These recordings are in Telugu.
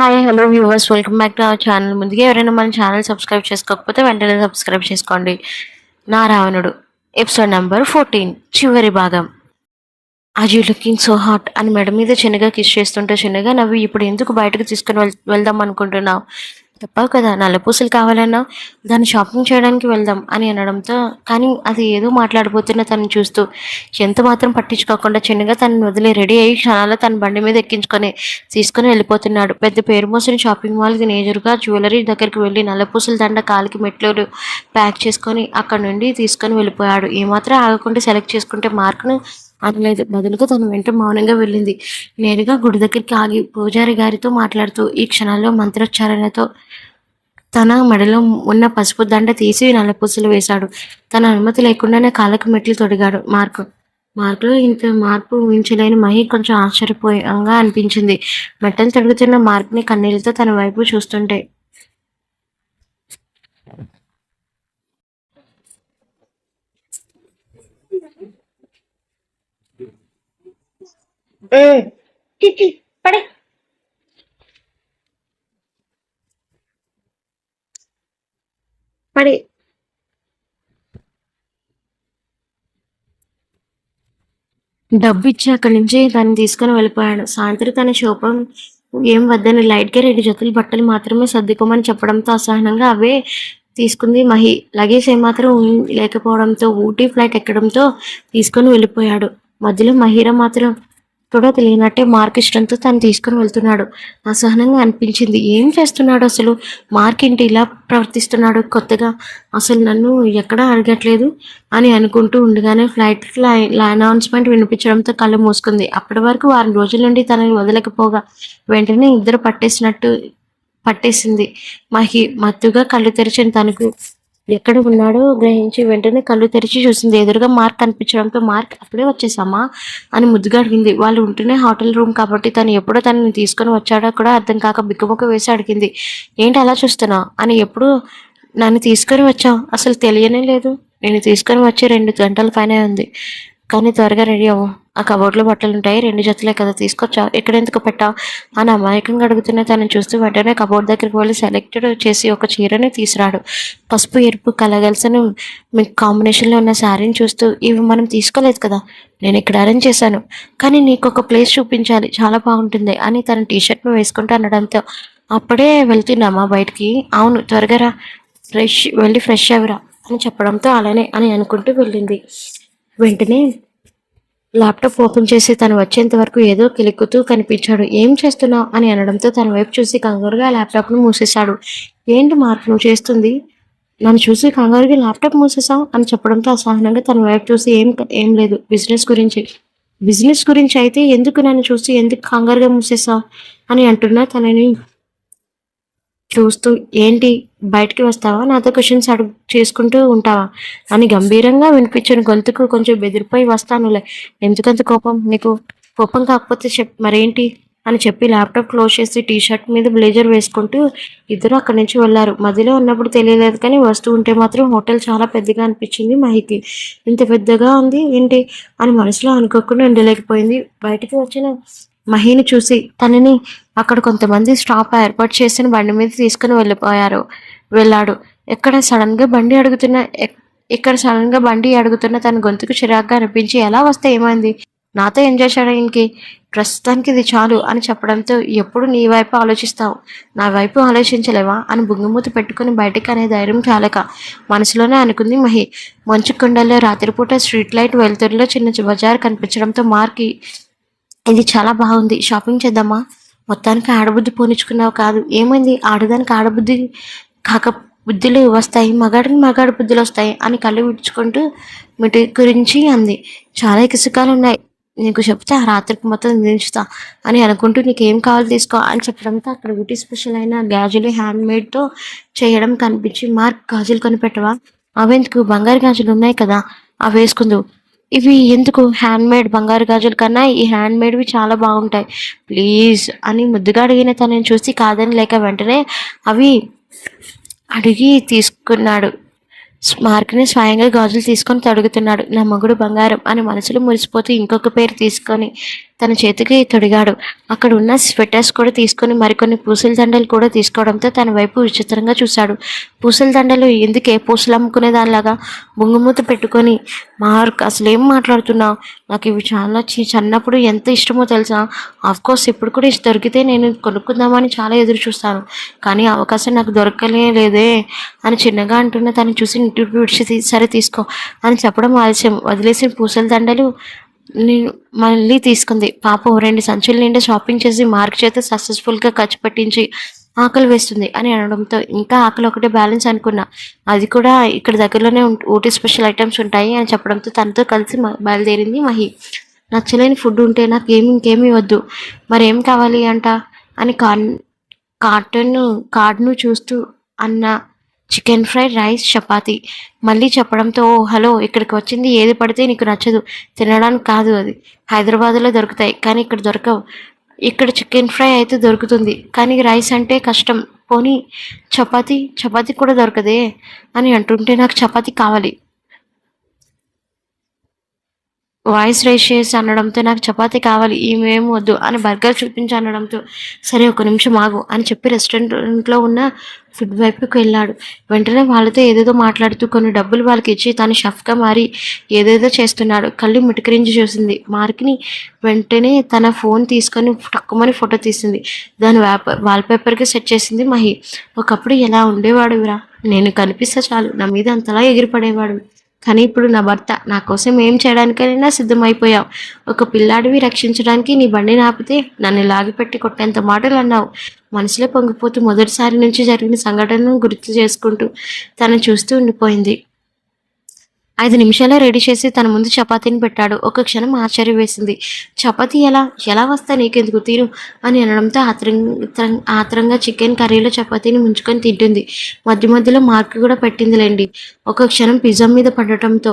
Hi hello viewers, welcome back to our channel. ముందుగా ఎవరైనా మన ఛానల్ సబ్స్క్రైబ్ చేసుకోకపోతే వెంటనే సబ్స్క్రైబ్ చేసుకోండి. నా రావణుడు ఎపిసోడ్ నెంబర్ 14 చివరి భాగం. Are you looking so hot అని మెడ మీద చిన్నగా కిస్ చేస్తుంటే చిన్నగా నవ్వి, ఇప్పుడు ఎందుకు బయటకు తీసుకుని వెళ్దాం అనుకుంటున్నావు? తప్పవు కదా, నల్లపూసలు కావాలన్నా దాన్ని షాపింగ్ చేయడానికి వెళ్దాం అని అనడంతో, కానీ అది ఏదో మాట్లాడిపోతున్న తను చూస్తూ ఎంత మాత్రం పట్టించుకోకుండా చిన్నగా తనని వదిలి రెడీ అయ్యి క్షణాల్లో తన బండి మీద ఎక్కించుకొని తీసుకొని వెళ్ళిపోతున్నాడు. పెద్ద పేరు మోసిన షాపింగ్ మాల్కి నేజరుగా జ్యువెలరీ దగ్గరికి వెళ్ళి నల్లపూసల దండ కాలికి మెట్లు ప్యాక్ చేసుకొని అక్కడ నుండి తీసుకొని వెళ్ళిపోయాడు. ఏమాత్రం ఆగకుండా సెలెక్ట్ చేసుకుంటే మార్కును అనలేదు. బదులుగా తను వెంట మౌనంగా వెళ్ళింది. నేరుగా గుడి దగ్గరికి ఆగి పూజారి గారితో మాట్లాడుతూ ఈ క్షణాల్లో మంత్రోచ్చారణతో తన మెడలో ఉన్న పసుపు దండ తీసి నల్లపూసలు వేశాడు. తన అనుమతి లేకుండానే కాళ్ళకు మెట్లు తొడిగాడు. మార్కులో ఇంత మార్పు ఊహించలేని మహి కొంచెం ఆశ్చర్యపోయంగా అనిపించింది. మెట్టలు తొడుగుతున్న మార్క్ని కన్నీళ్లతో తన వైపు చూస్తుంటే. పడే పడే డబ్బు ఇచ్చి అక్కడి నుంచి దాన్ని తీసుకొని వెళ్ళిపోయాడు. సాయంత్రం తన శోభం ఏం వద్దని లైట్గా 2 జతలు బట్టలు మాత్రమే సర్దుకోమని చెప్పడంతో అసహనంగా అవే తీసుకుంది మహి. లగేజ్ ఏమాత్రం లేకపోవడంతో ఊటీ ఫ్లైట్ ఎక్కడంతో తీసుకొని వెళ్ళిపోయాడు. మధ్యలో మహిర మాత్రం కూడా తెలియనట్టే మార్క్ ఇష్టంతో తను తీసుకుని వెళ్తున్నాడు. అసహనంగా అనిపించింది. ఏం చేస్తున్నాడు అసలు? మార్క్ ఏంటి ఇలా ప్రవర్తిస్తున్నాడు కొత్తగా? అసలు నన్ను ఎక్కడా అడగట్లేదు అని అనుకుంటూ ఉండగానే ఫ్లైట్ అనౌన్స్మెంట్ వినిపించడంతో కళ్ళు మూసుకుంది. అప్పటి వరకు వారం రోజుల నుండి తనని వదలకపోగా వెంటనే ఇద్దరు పట్టేసింది మహి. మత్తుగా కళ్ళు తెరిచిన తనకు ఎక్కడ ఉన్నాడో గ్రహించి వెంటనే కళ్ళు తెరిచి చూసింది. ఎదురుగా మార్క్ కనిపించడంతో, మార్క్ అప్పుడే వచ్చేసామా అని ముద్దుగా అడిగింది. వాళ్ళు ఉంటూనే హోటల్ రూమ్ కాబట్టి తను ఎప్పుడో తనని తీసుకొని వచ్చాడో కూడా అర్థం కాక బిక్కుముక్క వేసి అడిగింది. ఏంటి అలా చూస్తున్నావు అని? ఎప్పుడు నన్ను తీసుకొని వచ్చావు? అసలు తెలియనే లేదు. నేను తీసుకొని వచ్చి 2 గంటల పైనే ఉంది. కానీ త్వరగా రెడీ అవ్వు. ఆ కబోర్డ్లో బట్టలు ఉంటాయి, 2 జతలే కదా తీసుకొచ్చావు, ఎక్కడెందుకు పెట్టావు అని అమాయకంగా అడుగుతున్న తనని చూస్తూ వెంటనే కబోర్డ్ దగ్గరికి వెళ్ళి సెలెక్టెడ్ చేసి ఒక చీరని తీసుకురాడు. పసుపు ఎరుపు కలగలిసిన మీకు కాంబినేషన్లో ఉన్న శారీని చూస్తూ, ఇవి మనం తీసుకోలేదు కదా, నేను ఇక్కడ అరేంజ్ చేశాను, కానీ నీకు ఒక ప్లేస్ చూపించాలి, చాలా బాగుంటుంది అని తన టీషర్ట్ను వేసుకుంటూ అనడంతో, అప్పుడే వెళ్తున్నామా బయటికి? అవును, త్వరగా రా, వెళ్ళి ఫ్రెష్ అవ్వరా అని చెప్పడంతో అలానే అని అనుకుంటూ వెళ్ళింది. వెంటనే ల్యాప్టాప్ ఓపెన్ చేసి తను వచ్చేంత వరకు ఏదో కిలుక్కుతూ కనిపించాడు. ఏం చేస్తున్నావు అని అనడంతో తన వైపు చూసి కంగారుగా ల్యాప్టాప్ను మూసేశాడు. ఏంటి మార్క్ నువ్వు చేస్తుంది? నన్ను చూసి కంగారుగా ల్యాప్టాప్ మూసేసావు అని చెప్పడంతో అసహనంగా తన వైపు చూసి ఏం లేదు, బిజినెస్ గురించి అయితే ఎందుకు నన్ను చూసి ఎందుకు కంగారుగా మూసేసావు అని అంటున్నా తనని చూస్తూ. ఏంటి బయటికి వస్తావా, నాతో క్వశ్చన్స్ చేసుకుంటూ ఉంటావా అని గంభీరంగా వినిపించిన గొంతుకు కొంచెం బెదిరిపోయి, వస్తానులే, ఎందుకంత కోపం నీకు? కోపం కాకపోతే మరేంటి అని చెప్పి ల్యాప్టాప్ క్లోజ్ చేసి టీషర్ట్ మీద బ్లేజర్ వేసుకుంటూ ఇద్దరు అక్కడి నుంచి వెళ్ళారు. మధ్యలో ఉన్నప్పుడు తెలియలేదు, కానీ వస్తూ ఉంటే మాత్రం హోటల్ చాలా పెద్దగా అనిపించింది మహికి. ఇంత పెద్దగా ఉంది ఏంటి అని మనసులో అనుకోకుండా ఉండలేకపోయింది. బయటికి వచ్చిన మహిని చూసి తనని అక్కడ కొంతమంది స్టాప్ ఏర్పాటు చేసిన బండి మీద తీసుకుని వెళ్ళాడు. ఇక్కడ సడన్ గా బండి అడుగుతున్న తన గొంతుకు చిరాగ్గా అనిపించి, ఎలా వస్తే ఏమైంది, నాతో ఎంజాయ్ చేయడానికి ప్రస్తుతానికి ఇది చాలు అని చెప్పడంతో, ఎప్పుడు నీ వైపు ఆలోచిస్తావు, నా వైపు ఆలోచించలేవా అని బుంగమూతి పెట్టుకుని బయటకు అనే ధైర్యం చాలక మనసులోనే అనుకుంది మహి. మంచు కొండల్లో రాత్రిపూట స్ట్రీట్ లైట్ వెలుతురులో చిన్న బజార్ కనిపించడంతో మార్కి ఇది చాలా బాగుంది, షాపింగ్ చేద్దామా? మొత్తానికి ఆడబుద్ధి పోనిచ్చుకున్నావు కాదు, ఏమైంది? ఆడదానికి ఆడబుద్ధి కాక బుద్ధులు వస్తాయి, మగాడి బుద్ధులు వస్తాయి అని కళ్ళు విడుచుకుంటూ మిటి గురించి అంది. చాలా ఇసుకాలు ఉన్నాయి, నీకు చెప్తే ఆ రాత్రికి మొత్తం దించుతా అని అనుకుంటూ నీకేం కావాలి తీసుకో అని చెప్పడంతో అక్కడ బ్యూటీ స్పెషల్ అయిన గాజులు హ్యాండ్మేడ్తో చేయడం కనిపించి, మార్క్ గాజులు కొనిపెట్టవా? అవెందుకు, బంగారు గాజులు ఉన్నాయి కదా, అవి వేసుకుందు. ఇవి ఎందుకు? హ్యాండ్మేడ్ బంగారు గాజుల కన్నా ఈ హ్యాండ్మేడ్వి చాలా బాగుంటాయి, ప్లీజ్ అని ముద్దుగా అడిగిన తనని చూసి కాదని లేక వెంటనే అవి అడిగి తీసుకున్నాడు. మార్క్ని స్వయంగా గాజులు తీసుకొని తడుగుతున్నాడు. నా మగుడు బంగారం అని మనసులో మురిసిపోతూ ఇంకొక పేరు తీసుకొని తన చేతికి తొడిగాడు. అక్కడ ఉన్న స్వెటర్స్ కూడా తీసుకొని మరికొన్ని పూసల దండలు కూడా తీసుకోవడంతో తన వైపు విచిత్రంగా చూశాడు. పూసల దండలు ఎందుకే? పూసలు అమ్ముకునే దానిలాగా బొంగుమూత పెట్టుకొని, మార్క్ అసలు ఏం మాట్లాడుతున్నావు? నాకు ఇవి చాలా చిన్నప్పుడు ఎంత ఇష్టమో తెలుసా? కోర్స్ ఇప్పుడు కూడా ఇష్టం దొరికితే నేను కొనుక్కుందామని చాలా ఎదురు చూస్తాను, కానీ అవకాశం నాకు దొరకలే లేదే అని చిన్నగా అంటున్న తను చూసి నిట్టూర్పు విడిచి సరే తీసుకో అని చెప్పడం ఆలస్యం. వదిలేసిన పూసల దండలు నేను మళ్ళీ తీసుకుంది. పాపం 2 సంచుల నిండా షాపింగ్ చేసి మార్క్ చేత సక్సెస్ఫుల్గా ఖర్చు పెట్టించి ఆకలి వేస్తుంది అని అనడంతో ఇంకా ఆకలి ఒకటే బ్యాలెన్స్ అనుకున్నా. అది కూడా ఇక్కడ దగ్గరలోనే ఊటీ స్పెషల్ ఐటమ్స్ ఉంటాయి అని చెప్పడంతో తనతో కలిసి బయలుదేరింది మహి. నచ్చలేని ఫుడ్ ఉంటే నాకు ఇంకేమీ వద్దు, మరేం కావాలి అంట అని కార్డును చూస్తూ అన్న చికెన్ ఫ్రై, రైస్, చపాతి మళ్ళీ చెప్పడంతో హలో, ఇక్కడికి వచ్చింది ఏది పడితే నీకు నచ్చదు తినడానికి కాదు, అది హైదరాబాద్లో దొరుకుతాయి కానీ ఇక్కడ దొరకవు. ఇక్కడ చికెన్ ఫ్రై అయితే దొరుకుతుంది కానీ రైస్ అంటే కష్టం, పోనీ చపాతి కూడా దొరకదే అని అంటుంటే నాకు చపాతి కావాలి వాయిస్ రైస్ చేసి అనడంతో నాకు చపాతీ కావాలి ఈమెం వద్దు అని బర్గర్ చూపించి అనడంతో సరే ఒక నిమిషం ఆగు అని చెప్పి రెస్టారెంట్లో ఉన్న ఫుడ్ వైపుకి వెళ్ళాడు. వెంటనే వాళ్ళతో ఏదేదో మాట్లాడుతూ కొన్ని డబ్బులు వాళ్ళకి ఇచ్చి తను షెఫ్గా మారి ఏదేదో చేస్తున్నాడు. కళ్ళు మిటికరించి చూసింది మార్క్ని. వెంటనే తన ఫోన్ తీసుకొని టక్కుమని ఫోటో తీసింది. దాని వాల్పేపర్కి సెట్ చేసింది మహి. ఒకప్పుడు ఎలా ఉండేవాడు ఇవరా, నేను కనిపిస్తే చాలు నా మీద అంతలా ఎగిరిపడేవాడు, కానీ ఇప్పుడు నా భర్త నా కోసం ఏం చేయడానికైనా సిద్ధమైపోయావు. ఒక పిల్లాడివి రక్షించడానికి నీ బండిని ఆపితే నన్ను లాగిపెట్టి కొట్టేంత మాటలు అన్నావు. మనసులో పొంగిపోతూ మొదటిసారి నుంచి జరిగిన సంఘటనను గుర్తు చేసుకుంటూ తను చూస్తూ ఉండిపోయింది. 5 నిమిషాల్లో రెడీ చేసి తన ముందు చపాతీని పెట్టాడు. ఒక క్షణం ఆశ్చర్యం వేసింది. చపాతీ ఎలా వస్తా, నీకెందుకు తీరు అని అనడంతో ఆత్రంగా చికెన్ కర్రీలో చపాతీని ముంచుకొని తింటుంది. మధ్యలో మార్క్ కూడా పెట్టిందిలేండి. ఒక క్షణం పిజ్జా మీద పడటంతో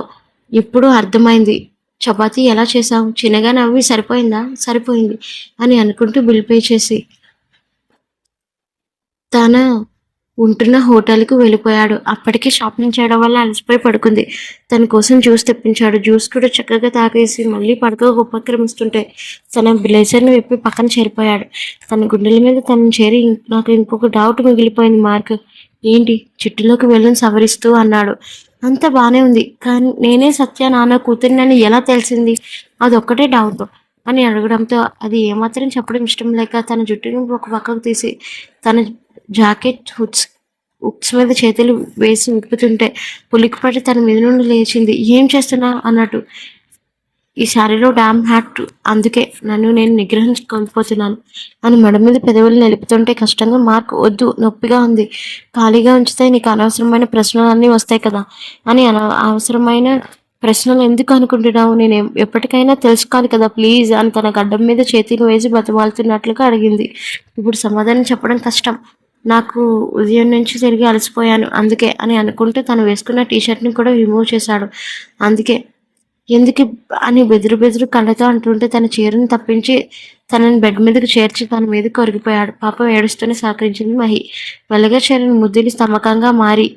ఇప్పుడు అర్థమైంది. చపాతీ ఎలా చేసావు? చిన్నగా నవ్వి సరిపోయిందా? సరిపోయింది అని అనుకుంటూ బిల్ పే చేసి తన ఉంటున్న హోటల్కు వెళ్ళిపోయాడు. అప్పటికే షాపింగ్ చేయడం వల్ల అలసిపోయి పడుకుంది. తన కోసం జ్యూస్ తెప్పించాడు. జ్యూస్ కూడా చక్కగా తాగేసి మళ్ళీ పడుకో ఉపక్రమిస్తుంటే తన బ్లేజర్ను విప్పి పక్కన చేరిపోయాడు. తన గుండెల మీద తనను చేరి నాకు ఇంకొక డౌట్ మిగిలిపోయింది మార్క్. ఏంటి? చిట్టులోకి వెళ్ళని సవరిస్తూ అన్నాడు. అంతా బాగానే ఉంది, కానీ నేనే సత్య నాన్న కూతురినని ఎలా తెలిసింది? అదొక్కటే డౌట్ అని అడగడంతో అది ఏమాత్రం చెప్పడం ఇష్టం లేక తన జుట్టును ఒక పక్కకు తీసి తన జాకెట్ హుక్స్ మీద చేతులు వేసి విప్పుతుంటే పులికిపడి తన మీద నుండి లేచింది. ఏం చేస్తున్నా అన్నట్టు. ఈ శారీలో డామ్ హ్యాట్, అందుకే నన్ను నేను నిగ్రహించుకోకపోతున్నాను అని మెడ మీద పెదవులు నిలుపుతుంటే కష్టంగా మార్క్ వద్దు, నొప్పిగా ఉంది, ఖాళీగా ఉంచితే నీకు అనవసరమైన ప్రశ్నలు అన్నీ వస్తాయి కదా అని అవసరమైన ప్రశ్నలు ఎందుకు అనుకుంటున్నావు? నేను ఎప్పటికైనా తెలుసుకోవాలి కదా ప్లీజ్ అని తన గడ్డం మీద చేతిని వేసి బతిమాలుతున్నట్లుగా అడిగింది. ఇప్పుడు సమాధానం చెప్పడం కష్టం, నాకు ఉదయం నుంచి తిరిగి అలసిపోయాను అందుకే అని అనుకుంటూ తను వేసుకున్న టీషర్ట్ని కూడా రిమూవ్ చేశాడు. అందుకే ఎందుకు అని బెదురు కళ్ళతో అంటుంటే తన చీరను తప్పించి తనని బెడ్ మీదకి చేర్చి తన మీద కొరిగిపోయాడు. పాపం ఏడుస్తూనే సహకరించింది మహి. వెల్లగా చీరని ముద్దుని స్తమకంగా మారి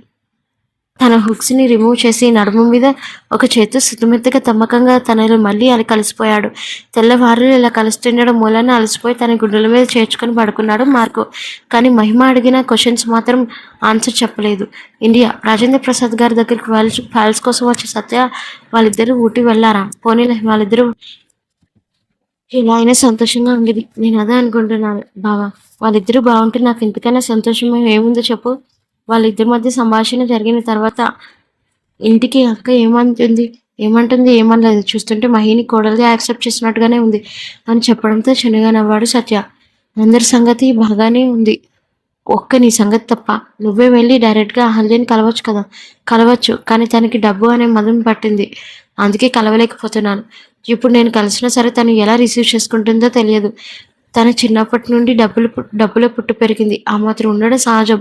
తన హుక్స్ని రిమూవ్ చేసి నడుము మీద ఒక చేతితో సుతిమెత్తగా తమ్మకంగా తనలో మళ్ళీ కలిసిపోయాడు. తెల్లవారులు ఇలా కలుస్తుండడం మూలాన అలసిపోయి తన గుండెల మీద చేర్చుకొని పడుకున్నాడు మార్కు. కానీ మహిమ అడిగిన క్వశ్చన్స్ మాత్రం ఆన్సర్ చెప్పలేదు. ఇండియా రాజేంద్ర ప్రసాద్ గారి దగ్గరికి ఫైల్స్ కోసం వచ్చే సత్య వాళ్ళిద్దరూ ఊటీ వెళ్ళారా? పోనీలే, వాళ్ళిద్దరూ ఇలా అయినా సంతోషంగా ఉండేది. నేను అదే అనుకుంటున్నాను బావా, వాళ్ళిద్దరూ బాగుంటే నాకు ఇంతకైనా సంతోషం ఏముందో చెప్పు. వాళ్ళిద్దరి మధ్య సంభాషణ జరిగిన తర్వాత ఇంటికి అక్క ఏమంటుంది ఏమనలేదు. చూస్తుంటే మహిని కోడలుగా యాక్సెప్ట్ చేసినట్టుగానే ఉంది అని చెప్పడంతో చిన్నగా నవ్వాడు సత్య. అందరి సంగతి బాగానే ఉంది, ఒక్క నీ సంగతి తప్ప. నువ్వే వెళ్ళి డైరెక్ట్గా అహల్యని కలవచ్చు, కానీ తనకి డబ్బు అనే మదం పట్టింది, అందుకే కలవలేకపోతున్నాను. ఇప్పుడు నేను కలిసినా సరే తను ఎలా రిసీవ్ చేసుకుంటుందో తెలియదు. తన చిన్నప్పటి నుండి డబ్బులో పుట్టి పెరిగింది, ఆ మాత్రం ఉండడం సహజం.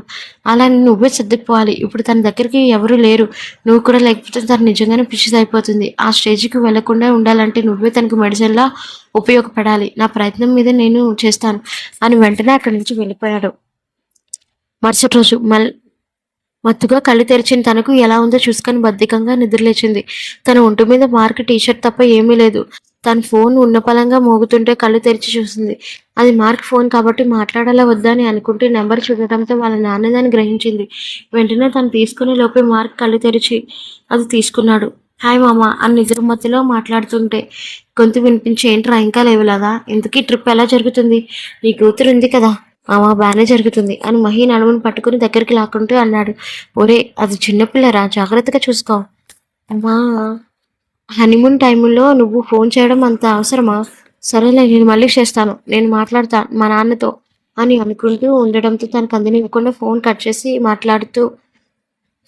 అలా నువ్వే సర్దుకుపోవాలి. ఇప్పుడు తన దగ్గరికి ఎవరు లేరు, నువ్వు కూడా లేకపోతే తను నిజంగానే పిచ్చిదైపోతుంది. ఆ స్టేజ్కి వెళ్లకుండా ఉండాలంటే నువ్వే తనకు మెడిసిన్లా ఉపయోగపడాలి. నా ప్రయత్నం మీద నేను చేస్తాను అని వెంటనే అక్కడి నుంచి వెళ్ళిపోయాడు. మరుసటి రోజు మత్తుగా కళ్ళు తెరిచిన తనకు ఎలా ఉందో చూసుకొని బద్ధకంగా నిద్రలేచింది. తన ఒంటి మీద మార్క్ టీషర్ట్ తప్ప ఏమీ లేదు. తన ఫోన్ ఉన్న పలంగా మోగుతుంటే కళ్ళు తెరిచి చూసింది. అది మార్క్ ఫోన్ కాబట్టి మాట్లాడాలా వద్దా అని అనుకుంటే నెంబర్ చూడటంతో వాళ్ళ నాన్నదని గ్రహించింది. వెంటనే తను తీసుకునే లోపే మార్క్ కళ్ళు తెరిచి అది తీసుకున్నాడు. హాయ్ మామ అని నిద్ర మధ్యలో మాట్లాడుతుంటే గొంతు వినిపించి, ఏంట్రా ఇంకా లేవలేదా? ఇంతకీ ట్రిప్ ఎలా జరుగుతుంది? నీ కూతురు ఉంది కదా మామ, బాగానే జరుగుతుంది అని మహి నడుమును పట్టుకుని దగ్గరికి లాక్కుంటూ అన్నాడు. ఒరే, అది చిన్నపిల్లరా, జాగ్రత్తగా చూసుకో. అమ్మా, హనీమూన్ టైములో నువ్వు ఫోన్ చేయడం అంత అవసరమా? సరేలే, నేను మళ్ళీ చేస్తాను, నేను మాట్లాడతా మా నాన్నతో అని అనుకుంటూ ఉండడంతో తనకు అందనివ్వకుండా ఫోన్ కట్ చేసి మాట్లాడుతూ,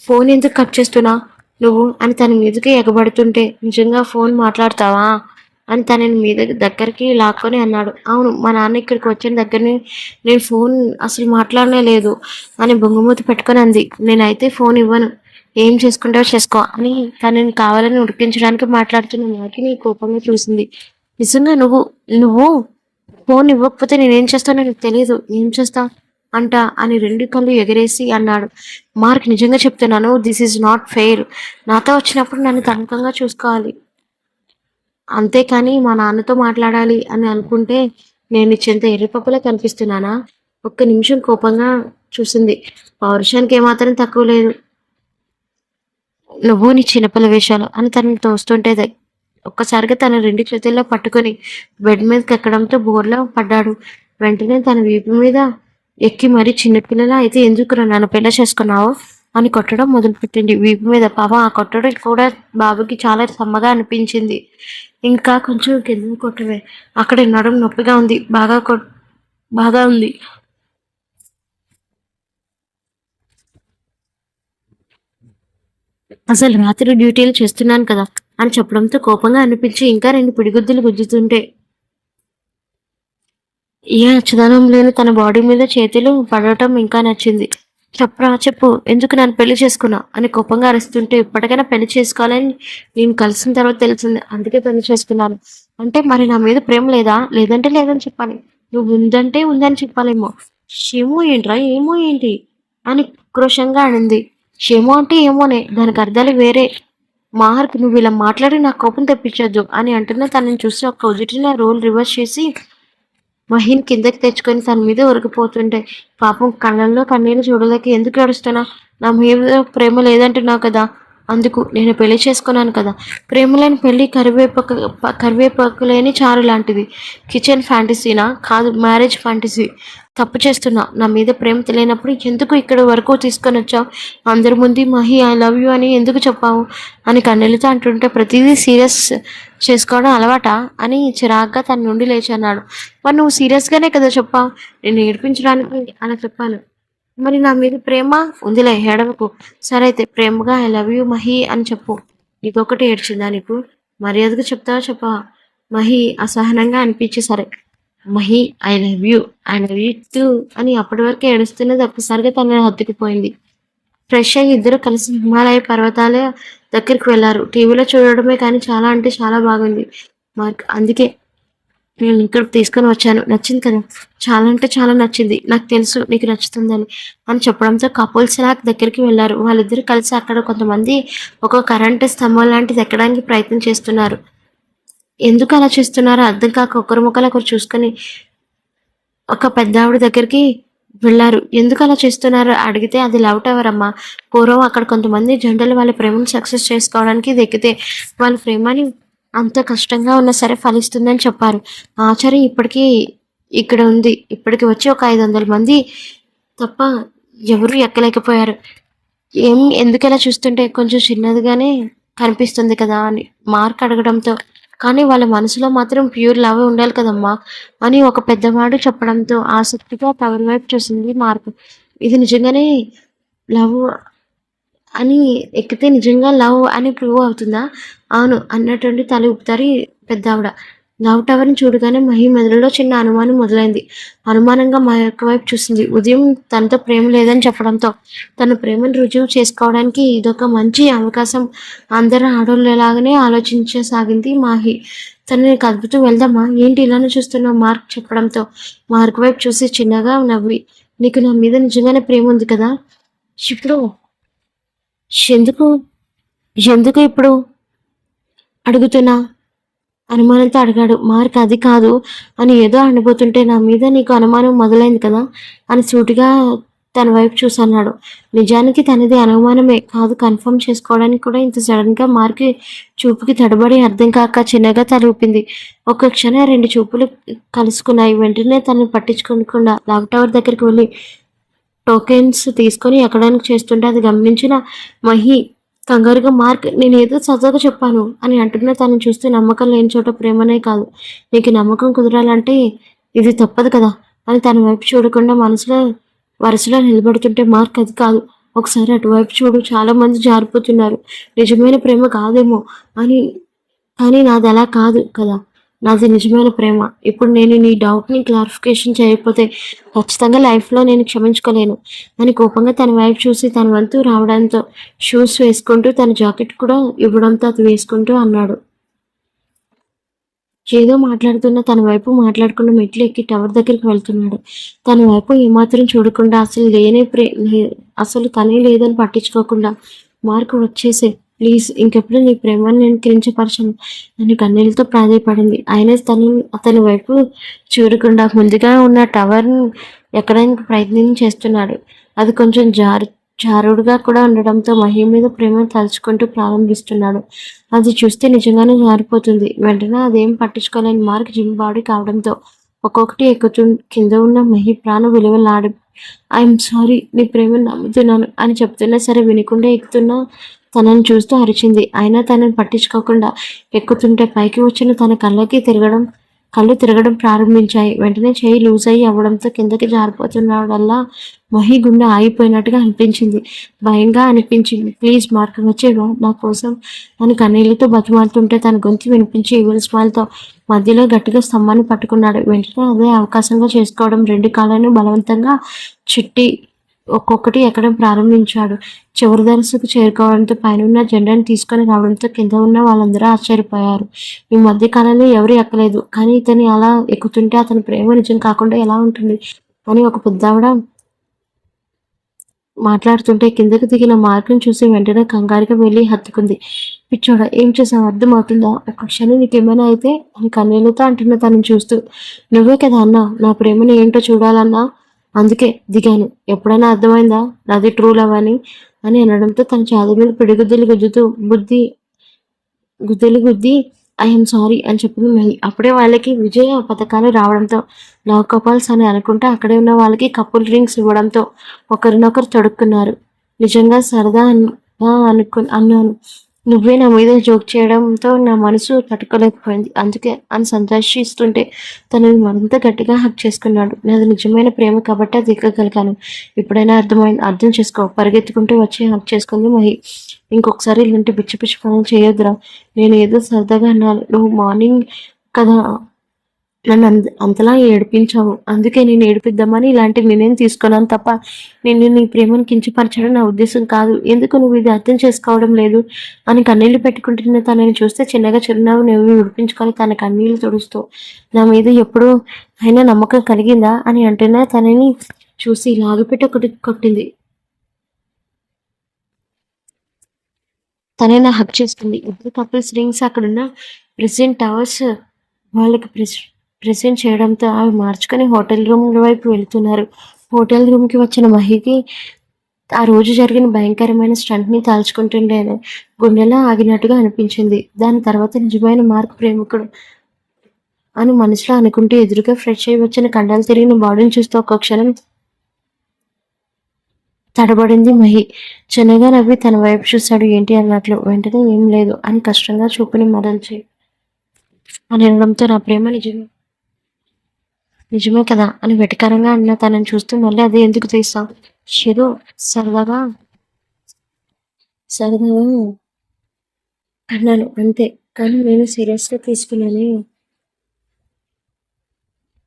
ఫోన్ ఎందుకు కట్ చేస్తున్నా నువ్వు అని తన మీదకి ఎగబడుతుంటే, నిజంగా ఫోన్ మాట్లాడతావా అని తనని మీద దగ్గరికి లాక్కొని అన్నాడు. అవును, మా నాన్న ఇక్కడికి వచ్చిన దగ్గరని నేను ఫోన్ అసలు మాట్లాడనే లేదు అని బొంగుమూతి పెట్టుకొని అంది. నేనైతే ఫోన్ ఇవ్వను, ఏం చేసుకుంటావో చేసుకో అని తనని కావాలని ఉడికించడానికి మాట్లాడుతున్న నాకిని కోపంగా చూసింది. నిజంగా నువ్వు నువ్వు ఫోన్ ఇవ్వకపోతే నేనేం చేస్తానో నీకు తెలియదు, ఏం చేస్తా అంట అని రెండు కళ్ళు ఎగరేసి అన్నాడు. మార్క్, నిజంగా చెప్తున్నాను, దిస్ ఈజ్ నాట్ ఫెయిర్. నాతో వచ్చినప్పుడు నన్ను తనకంగా చూసుకోవాలి, అంతేకాని మా నాన్నతో మాట్లాడాలి అని అనుకుంటే నేను ఇచ్చేంత ఎర్రిపప్పులా కనిపిస్తున్నానా? ఒక్క నిమిషం కోపంగా చూసింది. పౌరుషానికి ఏమాత్రం తక్కువ లేదు నువ్వు నీ చిన్నపిల్ల వేషాలు అని తనని తోస్తుంటే ఒక్కసారిగా తన రెండు చేతుల్లో పట్టుకొని బెడ్ మీదకి ఎక్కడంతో బోర్లా పడ్డాడు. వెంటనే తన వీపు మీద ఎక్కి మరీ చిన్నపిల్లలా, అయితే ఎందుకు నన్ను పెళ్లి చేసుకున్నావు అని కొట్టడం మొదలుపెట్టింది వీపు మీద. పాప ఆ కొట్టడం కూడా బాబుకి చాలా సమ్మగా అనిపించింది. ఇంకా కొంచెం కింద కొట్టవే, అక్కడ నడుము నొప్పిగా ఉంది, బాగా ఉంది. అసలు రాత్రి డ్యూటీలు చేస్తున్నాను కదా అని చెప్పడంతో కోపంగా అనిపించి ఇంకా రెండు పిడిగుద్దులు గుద్దుతుంటే ఏ అచ్చదనం లేని తన బాడీ మీద చేతులు పడటం ఇంకా నచ్చింది. చెప్పరా, చెప్పు, ఎందుకు నన్ను పెళ్లి చేసుకున్నా అని కోపంగా అరుస్తుంటే, ఇప్పటికైనా పెళ్లి చేసుకోవాలని నేను కలిసిన తర్వాత తెలిసింది, అందుకే పెళ్లి చేసుకున్నాను. అంటే మరి నా మీద ప్రేమ లేదా? లేదంటే లేదని చెప్పాలి, నువ్వు ఉందంటే ఉందని చెప్పాలేమో. షేమో ఏంట్రా, ఏమో ఏంటి అని క్రోషంగా అనింది. షేమో అంటే ఏమోనే, దానికి అర్థాలు వేరే. మార్క్, నువ్వు ఇలా మాట్లాడి నాకు కోపం తెప్పించొద్దు అని అంటున్నా తనని చూసి ఒక ఉజిటిన రోల్ రివర్స్ చేసి మహిన్ కిందకి తెచ్చుకొని తన మీద ఉరికిపోతుంటే, పాపం కళ్ళల్లో కన్నీళ్ళు చూడలేక, ఎందుకు ఏడుస్తున్నా? నా మీద ప్రేమ లేదంటున్నావు కదా, అందుకు నేను పెళ్లి చేసుకున్నాను కదా. ప్రేమ లేని పెళ్లి కరివేపాకు లేని చారు లాంటిది. కిచెన్ ఫ్యాంటసీనా? కాదు, మ్యారేజ్ ఫ్యాంటసీ. తప్పు చేస్తున్నా. నా మీద ప్రేమ తెలియనప్పుడు ఎందుకు ఇక్కడ వరకు తీసుకొని వచ్చావు? అందరి ముందు మహి ఐ లవ్ యూ అని ఎందుకు చెప్పావు అని కన్నీళ్ళతో అంటుంటే, ప్రతిదీ సీరియస్ చేసుకోవడం అలవాటా అని చిరాగ్గా తన నుండి లేచన్నాడు. మరి నువ్వు సీరియస్గానే కదా చెప్పావు, నేను ఏడిపించడానికి అలా చెప్పాను. మరి నా మీద ప్రేమ ఉందిలే, ఏడవకు. సరే అయితే ప్రేమగా ఐ లవ్ యూ మహి అని చెప్పు. ఇదొకటి ఏడ్చిందా నీకు? మర్యాదగా చెప్తావా చెప్పవా? మహి అసహనంగా అనిపించి, సరే Mahi I love you, I love you two అని అప్పటి వరకు ఏడుస్తున్నది ఒక్కసారిగా తనని హత్తుకుపోయింది. ఫ్రెష్ అయ్యి ఇద్దరు కలిసి హిమాలయ పర్వతాల దగ్గరికి వెళ్ళారు. టీవీలో చూడడమే కానీ చాలా అంటే చాలా బాగుంది మాకు, అందుకే నేను ఇక్కడికి తీసుకొని వచ్చాను. నచ్చింది కదా? చాలా అంటే చాలా నచ్చింది, నాకు తెలుసు నీకు నచ్చుతుందని అని చెప్పడంతో కపుల్స్ లాక్ దగ్గరికి వెళ్ళారు. వాళ్ళిద్దరు కలిసి అక్కడ కొంతమంది ఒక కరెంటు స్తంభం లాంటిది ఎక్కడానికి ప్రయత్నం చేస్తున్నారు. ఎందుకు అలా చేస్తున్నారో అర్థం కాక ఒకరి ముఖాలు ఒకరు చూసుకొని ఒక పెద్ద ఆవిడ దగ్గరికి వెళ్ళారు. ఎందుకు అలా చేస్తున్నారు అడిగితే, అది లవ్ టవర్ అమ్మా. పూర్వం అక్కడ కొంతమంది జంటలు వాళ్ళ ప్రేమను సక్సెస్ చేసుకోవడానికి ఇది ఎక్కితే వాళ్ళ ప్రేమని అంత కష్టంగా ఉన్నా సరే ఫలిస్తుందని చెప్పారు. ఆచార్య ఇప్పటికీ ఇక్కడ ఉంది. ఇప్పటికి వచ్చి ఒక 500 మంది తప్ప ఎవరు ఎక్కలేకపోయారు. ఎందుకు ఎలా చూస్తుంటే కొంచెం చిన్నదిగానే కనిపిస్తుంది కదా అని మార్క్ అడగడంతో, కానీ వాళ్ళ మనసులో మాత్రం ప్యూర్ లవ్ ఉండాలి కదమ్మా అని ఒక పెద్దవాడు చెప్పడంతో ఆసక్తిగా టవర్ వైపు చూసింది మార్క్. ఇది నిజంగానే లవ్ అని ఎక్కితే నిజంగా లవ్ అని ప్రూవ్ అవుతుందా? అవును అన్నట్టుండి తల ఊపుతారు పెద్ద ఆవిడ. లవ్ టవర్ని చూడగానే మహి మెదడులో చిన్న అనుమానం మొదలైంది. అనుమానంగా మరొక వైపు చూసింది. ఉదయం తనతో ప్రేమ లేదని చెప్పడంతో తన ప్రేమను రుజువు చేసుకోవడానికి ఇదొక మంచి అవకాశం. అందరూ ఆడోళ్ళలాగానే ఆలోచించసాగింది మాహి. తనని కదుపుతూ, వెళ్దామా, ఏంటి ఇలానే చూస్తున్నావు మార్క్ చెప్పడంతో మార్క్ వైపు చూసి చిన్నగా నవ్వి, నీకు నా మీద నిజంగానే ప్రేమ ఉంది కదా? ఇప్పుడు ఎందుకు ఎందుకు ఇప్పుడు అడుగుతున్నా అనుమానంతో అడిగాడు. మార్క్ అది కాదు అని ఏదో అనబోతుంటే నా మీద నీకు అనుమానం మొదలైంది కదా! అని సూటిగా తన వైపు చూసన్నాడు. నిజానికి తనది అనుమానమే కాదు కన్ఫర్మ్ చేసుకోవడానికి కూడా ఇంత సడన్‌గా మార్క్ చూపుకి తడబడి అర్థం కాక చిన్నగా తల ఊపింది. ఒక్క క్షణం 2 చూపులు కలుసుకున్నాయి. వెంటనే తనని పట్టించుకోకుండా లాక్ టవర్ దగ్గరికి వెళ్లి టోకెన్స్ తీసుకొని ఎక్కడానికి చేస్తుంటే అది గమనించిన మహి కంగారుగా మార్క్ నేనేదో సరదాగా చెప్పాను అని అంటున్నా తనని చూస్తే నమ్మకం లేని చోట ప్రేమనే కాదు. నీకు నమ్మకం కుదరాలంటే ఇది తప్పదు కదా! అని తన వైపు చూడకుండా మనసులో వరుసలో నిలబడుతుంటే మార్క్ అది కాదు. ఒకసారి అటువైపు చూడు చాలా మంది జారిపోతున్నారు. నిజమైన ప్రేమ కాదేమో అని కానీ నాదలా కాదు కదా! నాది నిజమైన ప్రేమ. ఇప్పుడు నేను నీ డౌట్‌ని క్లారిఫికేషన్ చేయకపోతే ఖచ్చితంగా లైఫ్‌లో నేను క్షమించుకోలేను అని కోపంగా తన వైపు చూసి తన వంతు రావడంతో షూస్ వేసుకుంటూ తన జాకెట్ కూడా ఇవ్వడంతో అది వేసుకుంటూ అన్నాడు. ఏదో మాట్లాడుతున్న తన వైపు మాట్లాడకుండా మెట్లు ఎక్కి టవర్ దగ్గరికి వెళ్తున్నాడు. తన వైపు ఏమాత్రం చూడకుండా అసలు తనే లేదని పట్టించుకోకుండా మార్క్ వచ్చేసేయ్ ప్లీజ్ ఇంకెప్పుడు నీ ప్రేమని నేను కించపరచను అని కన్నీళ్లతో ప్రాధేయపడింది. అయినా అతని వైపు చూడకుండా ముందుగా ఉన్న టవర్‌ని ఎక్కడానికి ప్రయత్నం చేస్తున్నాడు. అది కొంచెం జారుడుగా కూడా ఉండడంతో మహి మీద ప్రేమను తలుచుకుంటూ ప్రారంభిస్తున్నాడు. అది చూస్తే నిజంగానే జారిపోతుంది. వెంటనే అదేం పట్టించుకోలేని మార్క్ జిమ్ బాడీ కావడంతో ఒక్కొక్కటి కింద ఉన్న మహి ప్రాణం విలువలాడి ఐఎమ్ సారీ నీ ప్రేమను నమ్ముతున్నాను అని చెప్తున్నా సరే వినకుండా ఎక్కుతున్న తనని చూస్తూ అరిచింది. అయినా తనని పట్టించుకోకుండా ఎక్కుతుంటే పైకి వచ్చిన తన కళ్ళు తిరగడం ప్రారంభించాయి. వెంటనే చెయ్యి లూజ్ అవ్వడంతో కిందకి జారిపోతున్నాడల్లా మహి గుండె ఆగిపోయినట్టుగా అనిపించింది. భయంగా అనిపించింది. ప్లీజ్ మార్క్ వచ్చేవా నా కోసం అని కన్నీళ్లతో బతిమాలుతుంటే తన గొంతు వినిపించి ఈవిల్ స్మైల్‌తో మధ్యలో గట్టిగా స్తంభాన్ని పట్టుకున్నాడు. వెంటనే అదే అవకాశంగా చేసుకోవడం 2 కాళ్ళను బలవంతంగా చుట్టి ఒక్కొక్కటి ఎక్కడం ప్రారంభించాడు. చివరి దశకు చేరుకోవడంతో పైనున్న జెండాను తీసుకొని రావడంతో కింద ఉన్న వాళ్ళందరూ ఆశ్చర్యపోయారు. ఈ మధ్య కాలంలో ఎవరు ఎక్కలేదు. కానీ ఇతను అలా ఎక్కుతుంటే అతని ప్రేమ నిజం కాకుండా ఎలా ఉంటుంది అని ఒక పెద్దావిడ మాట్లాడుతుంటే కిందకి దిగిన మార్క్‌ని చూసి వెంటనే కంగారుగా వెళ్లి హత్తుకుంది. పిచ్చోడా ఏం చేశావు అర్థమవుతుందా? ఒక్క క్షణం నీకేమైనా అయితే అని కన్నీళ్లతో అంటున్న తనని చూస్తూ నువ్వే కదా అన్నావు నా ప్రేమని ఏంటో చూడాలన్నా అందుకే దిగాను. ఎప్పుడైనా అర్థమైందా నాది ట్రూ లవ్ అని అనడంతో తన ఛాతీ మీద పిడిగుద్దులు గుద్ది ఐఎమ్ సారీ అని చెప్పింది మహి. అప్పుడే వాళ్ళకి విజయ పథకాలు రావడంతో లవ్ కపుల్స్ అని అనుకుంటే అక్కడే ఉన్న వాళ్ళకి కపుల్ డ్రింక్స్ ఇవ్వడంతో ఒకరినొకరు తొడుక్కున్నారు. నిజంగా సరదా అన్నాను. నువ్వే నా మీద జోక్ చేయడంతో నా మనసు తట్టుకోలేకపోయింది. అందుకే అని సంతోషిస్తుంటే తనని మరింత గట్టిగా హగ్ చేసుకున్నాడు. నాది నిజమైన ప్రేమ కాబట్టి అది దిగగలిగాను. ఇప్పుడైనా అర్థం చేసుకో పరిగెత్తుకుంటూ వచ్చి హగ్ చేసుకుంది మహి. ఇంకొకసారి ఇలాంటి పిచ్చి పిచ్చి పనులు చేయొద్దురా నేను ఏదో సరదాగా అన్నాను. నువ్వు మార్నింగ్ కదా నన్ను అంతలా ఏడిపించావు. అందుకే నేను ఏడిపిద్దామని ఇలాంటి నిర్ణయం తీసుకున్నాను తప్ప నేను నీ ప్రేమను కించపరచడం నా ఉద్దేశం కాదు. ఎందుకు నువ్వు ఇది అర్థం చేసుకోవడం లేదు అని కన్నీళ్లు పెట్టుకుంటున్న తనని చూస్తే చిన్నగా చిరునవ్వు నవ్వి విడిపించుకొని తన కన్నీళ్లు తుడుస్తూ నా మీద ఎప్పుడూ అయినా నమ్మకం కలిగిందా అని అంటున్నా తనని చూసి లాగిపెట్టి ఒకటి కొట్టింది. తనే నా హక్ చేసుకుంది. ఇద్దరు కపుల్స్ రింగ్స్ అక్కడున్న ప్రెసిడెంట్ టవర్స్ వాళ్ళకి ప్రెజెంట్ చేయడంతో అవి మార్చుకొని హోటల్ రూమ్ వైపు వెళ్తున్నారు. హోటల్ రూమ్‌కి వచ్చిన మహికి ఆ రోజు జరిగిన భయంకరమైన స్టంట్‌ని తలుచుకుంటుంటేనే గుండెలో ఆగినట్టుగా అనిపించింది. దాని తర్వాత నిజమైన మార్క్ ప్రేమికుడు అని మనసులో అనుకుంటూ ఎదురుగా ఫ్రెష్ అయ్యి వచ్చిన కండలు తిరిగిన బాడీని చూస్తూ ఒక్క క్షణం తడబడింది మహి. చిన్నగా నవ్వి తన వైపు చూశాడు ఏంటి అన్నట్లు. వెంటనే ఏం లేదు అని కష్టంగా చూపుని మరల్చి అని అనడంతో నా ప్రేమ నిజమే కదా అని వెటకారంగా అన్న తనని చూస్తూ మళ్ళీ అదే ఎందుకు తీస్తావు ఏదో సరదాగా సరదాగా అన్నాను అంతే. కానీ నేను సీరియస్‌గా తీసుకున్నానే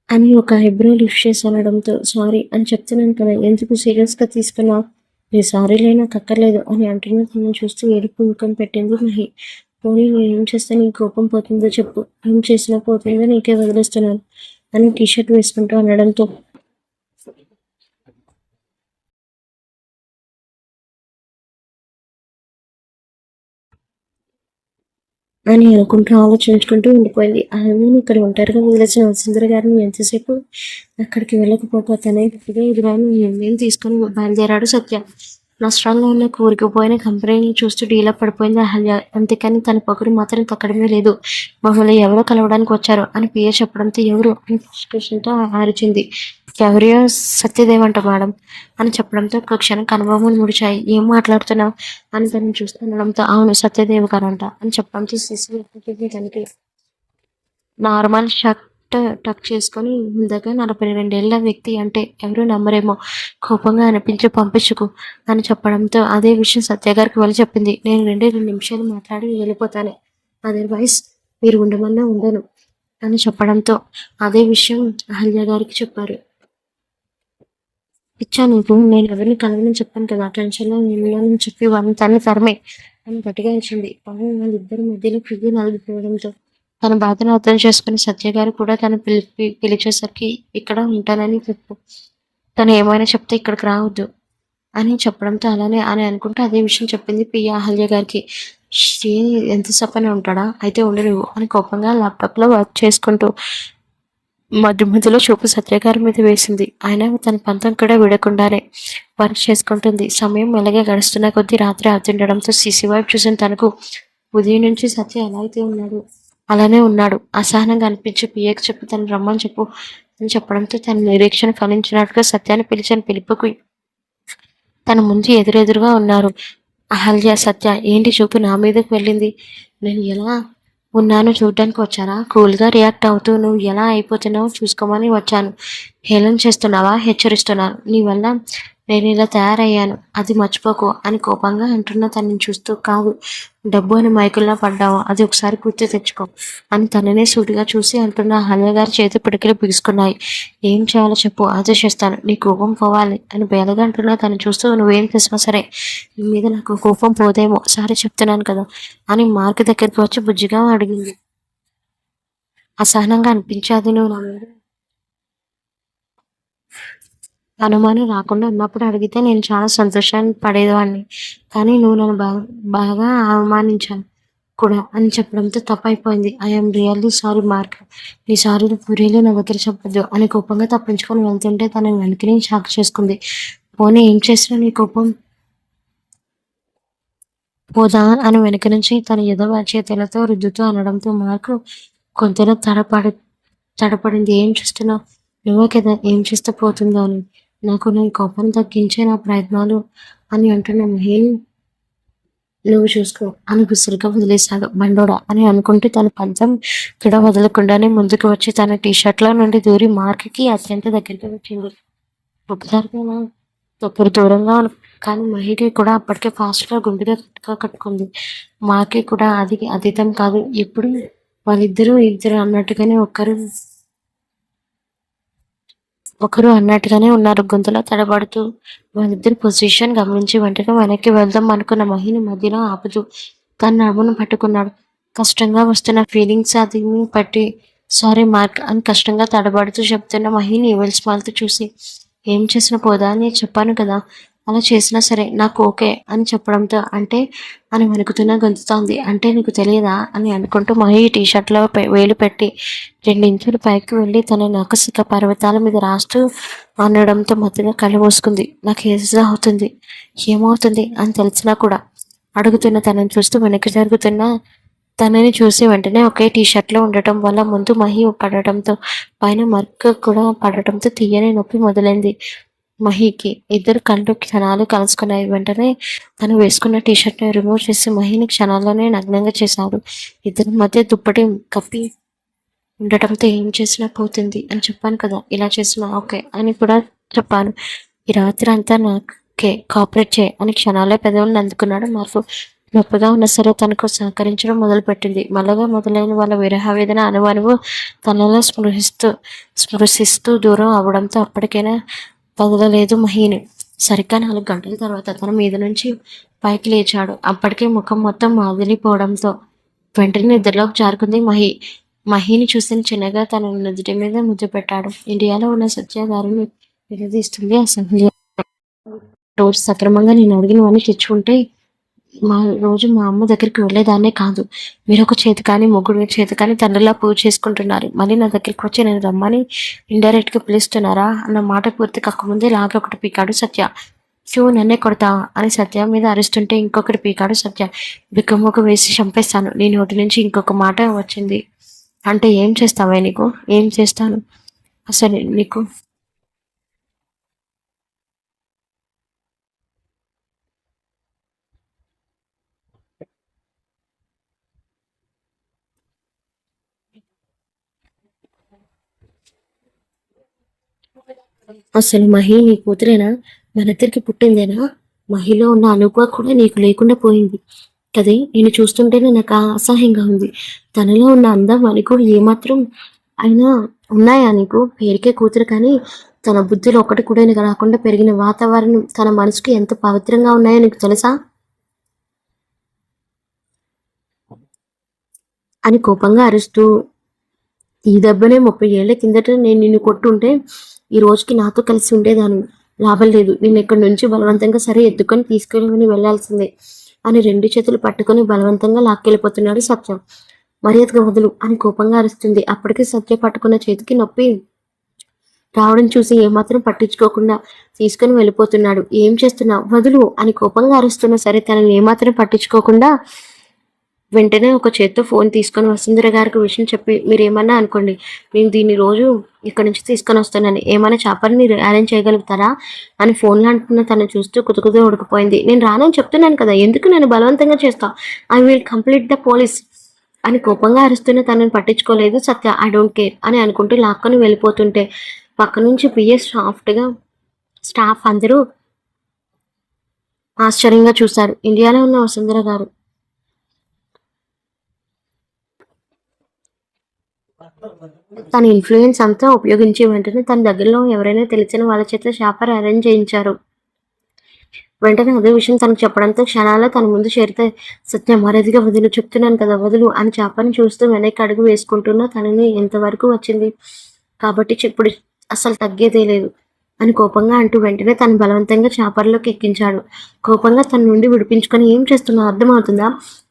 అని ఒక ఐబ్రో లిఫ్ట్ చేసి అనడంతో సారీ అని చెప్తున్నాను కదా ఎందుకు సీరియస్‌గా తీసుకున్నావు? నీ సారీలే నాకు అక్కర్లేదు అని అంటున్న తనని చూస్తూ ఏడుపు ముఖం పెట్టింది మహి. పోనీ నేనేం చేస్తే నీకు కోపం పోతుందో చెప్పు. ఏం చేసినా పోతుందో నీకే వదిలేస్తున్నాను అని టీ షర్ట్ వేసుకుంటూ అనడంతో అని అనుకుంటూ ఆలోచించుకుంటూ ఉండిపోయింది. అలానే ఇక్కడ ఒంటరిగా వదిలేసిన వసుంధర గారిని ఎంతసేపు అక్కడికి వెళ్ళకపోతే తనే గట్టిగా ఎదురాని నిర్ణయం తీసుకుని బయలుదేరాడు సత్య. నష్టాల్లో ఉన్న కూరుకుపోయిన కంపెనీని చూస్తూ డీలా పడిపోయింది అహల్య. అంతేకాని తన పొగరు మాత్రం తగ్గడమే లేదు. మమ్మల్ని ఎవరో కలవడానికి వచ్చారు అని పిఏ చెప్పడంతో ఎవరు అని ఫ్రస్ట్రేషన్తో అరిచింది. ఎవరియో సత్యదేవంట మేడం అని చెప్పడంతో ఒక క్షణం కనుబొమ్మలు ముడిచాయి. ఏం మాట్లాడుతున్నావు అని తనని చూస్తుండడంతో అవును సత్యదేవ్ గారంట అని చెప్పడంతో శిశువు తనకి నార్మల్ షర్ట్ టక్ చేసుకొని ముందుగా 42 ఏళ్ల వ్యక్తి అంటే ఎవరూ నమ్మరేమో కోపంగా అనిపించి పంపించుకు అని చెప్పడంతో అదే విషయం సత్యగారికి వెళ్ళి చెప్పింది. నేను 2 నిమిషాలు మాట్లాడి వెళ్ళిపోతాను, అదర్వైజ్ మీరు ఉండమన్నా ఉండను అని చెప్పడంతో అదే విషయం అహల్య గారికి చెప్పారు. ఇచ్చా నీకు నేను ఎవరిని కలవని చెప్పాను కదా, టెన్షన్లో నేను చెప్పి వాళ్ళని తన్ని తరమే అని గట్టిగా ఇచ్చింది. పాపం వాళ్ళిద్దరి మధ్యలో ఫిగి నలిగిపోవడంతో తన బాధను అర్థం చేసుకుని సత్య గారు కూడా తను పిలిచేసరికి ఇక్కడ ఉంటానని చెప్పు, తను ఏమైనా చెప్తే ఇక్కడికి రావద్దు అని చెప్పడంతో అలానే అని అనుకుంటూ అదే విషయం చెప్పింది పియ అహల్య గారికి. శ్రీ ఎంత సపని ఉంటాడా, అయితే ఉండరు అని కోపంగా ల్యాప్టాప్లో వర్క్ చేసుకుంటూ మధ్యలో చూపు సత్యగారి మీద వేసింది. అయినా తన పంతం కూడా విడకుండానే వర్క్ చేసుకుంటుంది. సమయం మెల్లగా గడుస్తున్న కొద్దీ రాత్రి అవుతుండడంతో సీసీ వైపు చూసిన తనకు ఉదయం నుంచి సత్య ఎలా అయితే ఉన్నాడు అలానే ఉన్నాడు. అసహనంగా అనిపించి పిఏకి చెప్పి తను రమ్మని చెప్పు అని చెప్పడంతో తన నిరీక్షణ ఫలించినట్టుగా సత్యాన్ని పిలిచిన పిలుపుకు తన ముందు ఎదురెదురుగా ఉన్నారు అహల్య సత్య. ఏంటి చూపు నా మీదకి వెళ్ళింది, నేను ఎలా ఉన్నాను చూడ్డానికి వచ్చారా? కూల్గా రియాక్ట్ అవుతూ నువ్వు ఎలా అయిపోతున్నావు చూసుకోమని వచ్చాను. హేళన చేస్తున్నావా? హెచ్చరిస్తున్నాను. నీ వల్ల నేను ఇలా తయారయ్యాను, అది మర్చిపోకు అని కోపంగా అంటున్న తనని చూస్తూ కాదు, డబ్బు అని మైకుల్లో పడ్డావు, అది ఒకసారి గుర్తు తెచ్చుకో అని తననే సూటిగా చూసి అంటున్న అహల్య గారి చేతి పిడికిలు బిగుసుకున్నాయి. ఏం చేయాలో చెప్పు, అదే చేస్తాను, నీ కోపం పోవాలి అని బేలగా అంటున్నా తను చూస్తూ నువ్వేం చేసినా సరే నీ మీద నాకు కోపం పోదేమో, సారీ చెప్తున్నాను కదా అని మార్క్ దగ్గరికి వచ్చి బుజ్జిగా అడిగింది. అసహనంగా అనిపించాది. నువ్వు నా మీద అనుమానం రాకుండా ఉన్నప్పుడు అడిగితే నేను చాలా సంతోషాన్ని పడేవాడిని, కానీ నువ్వు నన్ను బాగా అవమానించాను కూడా అని చెప్పడంతో తప్పైపోయింది. ఐఎమ్ రియల్లీ సారీ మార్క్, నీ సారీ పూరీలు నా దగ్గర చెప్పద్దు అని కోపంగా తప్పించుకొని వెళ్తుంటే తన వెనకని షాక్ చేసుకుంది. పోనీ ఏం చేసినా నీ కోపం పోదా అని వెనక నుంచి తన ఎదవ చేతులతో రుద్దుతూ అనడంతో మార్కు కొంతలో తడపడింది. ఏం చేస్తున్నావు, నువ్వే కదా ఏం చేస్తే పోతుందో అని, నాకు నేను కోపం తగ్గించే నా ప్రయత్నాలు అని అంటున్న మహిళ నువ్వు చూసుకో అని విసురుగా వదిలేశాడు. బండోడా అని అనుకుంటూ తన పంచం కూడా వదలకుండానే ముందుకు వచ్చి తన టీషర్ట్లో నుండి దూరి మార్క్కి అత్యంత దగ్గరికి వచ్చింది. ఒకసారిగా ఒకరు దూరంగా కానీ మహిళ కూడా అప్పటికే ఫాస్ట్గా గుండెగా కట్టుకుంది. మార్క్కి కూడా అది అతీతం కాదు. ఎప్పుడు వాళ్ళిద్దరూ ఇద్దరు అన్నట్టుగానే ఒకరు అన్నట్టుగానే ఉన్నారు. గొంతులో తడబడుతూ వాళ్ళిద్దరి పొజిషన్ గమనించి వెంటనే వెనక్కి వెళ్దాం అనుకున్న మహిని మధ్యలో ఆపుతూ తన నడుమును పట్టుకున్నాడు. కష్టంగా వస్తున్న ఫీలింగ్స్ అది పట్టి సారీ మార్క్ అని కష్టంగా తడబడుతూ చెప్తున్న మహిని ఈవెల్ స్మైల్తో చూసి ఏం చేసినా పోదా అని చెప్పాను కదా, అలా చేసినా సరే నాకు ఓకే అని చెప్పడంతో అంటే అని వణుకుతున్న గొంతుతోంది. అంటే నీకు తెలియదా అని అనుకుంటూ మహి టీషర్ట్లో వేలు పెట్టి 2 ఇంచులు పైకి వెళ్ళి తన నకసిక పర్వతాల మీద రాస్తూ అనడంతో మధ్యగా కళ్ళు మూసుకుంది. నాకు ఏదో అవుతుంది, ఏమవుతుంది అని తెలిసినా కూడా అడుగుతున్న తనని చూస్తూ వెనక్కి జరుగుతున్న తనని చూసి వెంటనే ఒకే టీషర్ట్లో ఉండటం వల్ల ముందు మహి పడటంతో పైన మర్క్ కూడా పడటంతో తీయని నొప్పి మొదలైంది. మహికి ఇద్దరు కళ్ళు క్షణాలు కలుసుకున్నాయి. వెంటనే తను వేసుకున్న టీషర్ట్ని రిమూవ్ చేసి మహిని క్షణాల్లోనే నగ్నంగా చేశాడు. ఇద్దరి మధ్య దుప్పటి కప్పి ఉండటంతో ఏం చేసినా పోతుంది అని చెప్పాను కదా, ఇలా చేసినా ఓకే అని కూడా చెప్పాను. ఈ రాత్రి అంతా నాకే కోఆపరేట్ చేయి అని క్షణాలే పెదవులను అందుకున్నాడు మార్పు. నొప్పిగా ఉన్న సరే తనకు సహకరించడం మొదలుపెట్టింది. మళ్ళగా మొదలైన వాళ్ళ విరహవేదన అనుమానము తనలో స్పృశిస్తూ దూరం అవడంతో అప్పటికైనా వదలలేదు మహిని. సరిగ్గా 4 గంటల తర్వాత తన మీద నుంచి పైకి లేచాడు. అప్పటికే ముఖం మొత్తం మాదిలిపోవడంతో వెంటనే నిద్రలోకి జారుకుంది మహిని చూసిన చిన్నగా తన నుదుటి మీద ముద్దు పెట్టాడు. ఇండియాలో ఉన్న సత్య గారిని నిలదీస్తుంది అసహ్య. రోజు సక్రమంగా నేను అడిగినవన్నీ తెచ్చుకుంటే మా రోజు మా అమ్మ దగ్గరికి వెళ్ళేదాన్నే కాదు. మీరొక చేతి కానీ, ముగ్గురు చేతి కానీ తండ్రిలా పూజ చేసుకుంటున్నారు. మళ్ళీ నా దగ్గరికి వచ్చి నేను రమ్మని ఇండైరెక్ట్‌గా పిలుస్తున్నారా? అన్న మాట పూర్తి కాకముందే లాగి ఒకటి పీకాడు సత్య. నన్నే కొడతావా? అని సత్య మీద అరుస్తుంటే ఇంకొకటి పీకాడు సత్య. బిక్కమొగ్గ వేసి చంపేస్తాను. నీ నోటి నుంచి ఇంకొక మాట వచ్చింది అంటే ఏం చేస్తావే నీకు? ఏం చేస్తాను? అసలు నీకు అసలు మహి నీ కూతురేనా? మనిద్దరికి పుట్టిందేనా? మహిలో ఉన్న అనుభవ కూడా నీకు లేకుండా పోయింది కదే. నేను చూస్తుంటేనే నాకు అసహ్యంగా ఉంది. తనలో ఉన్న అందం అనుకో ఏమాత్రం అయినా ఉన్నాయా నీకు? పేరుకే కూతురు కానీ తన బుద్ధిలో ఒకటి కూడా నీకు రాకుండా పెరిగిన వాతావరణం తన మనసుకి ఎంత పవిత్రంగా ఉన్నాయో నీకు తెలుసా? అని కోపంగా అరుస్తూ, ఈ దెబ్బనే 30 ఏళ్ల కిందట నేను నిన్ను కొట్టుంటే ఈ రోజుకి నాతో కలిసి ఉండేదాన్ని. లాభం లేదు. నిన్నిక్కడి నుంచి బలవంతంగా సరే ఎత్తుకొని తీసుకెళ్ళమని వెళ్లాల్సిందే అని 2 చేతులు పట్టుకొని బలవంతంగా లాక్కెళ్ళిపోతున్నాడు సత్యం. మర్యాదగా వదులు అని కోపంగా అరుస్తుంది. అప్పటికే సత్య పట్టుకున్న చేతికి నొప్పి రావడం చూసి ఏమాత్రం పట్టించుకోకుండా తీసుకుని వెళ్ళిపోతున్నాడు. ఏం చేస్తున్నావు? వదులు అని కోపంగా అరుస్తున్నా సరే తనని ఏమాత్రం పట్టించుకోకుండా వెంటనే ఒక చేత్తో ఫోన్ తీసుకొని వసుంధర గారికి విషయం చెప్పి, మీరేమన్నా అనుకోండి, నేను దీన్ని రోజు ఇక్కడి నుంచి తీసుకొని వస్తానని, ఏమైనా చేపని మీరు అరేంజ్ చేయగలుగుతారా అని ఫోన్లో అంటున్న తను చూస్తూ కుతుకుతూ ఉడికిపోయింది. నేను రానని చెప్తున్నాను కదా, ఎందుకు నన్ను బలవంతంగా చేస్తా? I will complete the police అని కోపంగా అరుస్తున్న తనని పట్టించుకోలేదు సత్య. ఐ డోంట్ కేర్ అని అనుకుంటూ లాక్కొని వెళ్ళిపోతుంటే పక్క నుంచి పిఎస్ స్టాఫ్ అందరూ ఆశ్చర్యంగా చూశారు. ఇండియాలో ఉన్న వసుంధర గారు తన ఇన్ఫ్లుయెన్స్ అంతా ఉపయోగించి వెంటనే తన దగ్గరలో ఎవరైనా తెలిసిన వాళ్ళ చేత షాపర్ అరేంజ్ చేయించారు. వెంటనే అదే విషయం తనకు చెప్పడంతో క్షణాల్లో తన ముందు చేరితే, సత్య మర్యాదగా వదులు, చెప్తున్నాను కదా వదులు అని చాపని చూస్తూ వెనక్కి అడుగు వేసుకుంటున్నా తనని ఎంతవరకు వచ్చింది కాబట్టి ఇప్పుడు అసలు తగ్గేదే లేదు అని కోపంగా అంటూ వెంటనే తను బలవంతంగా చాపర్లోకి ఎక్కించాడు. కోపంగా తన నుండి విడిపించుకొని ఏం చేస్తున్నా అర్థమవుతుందా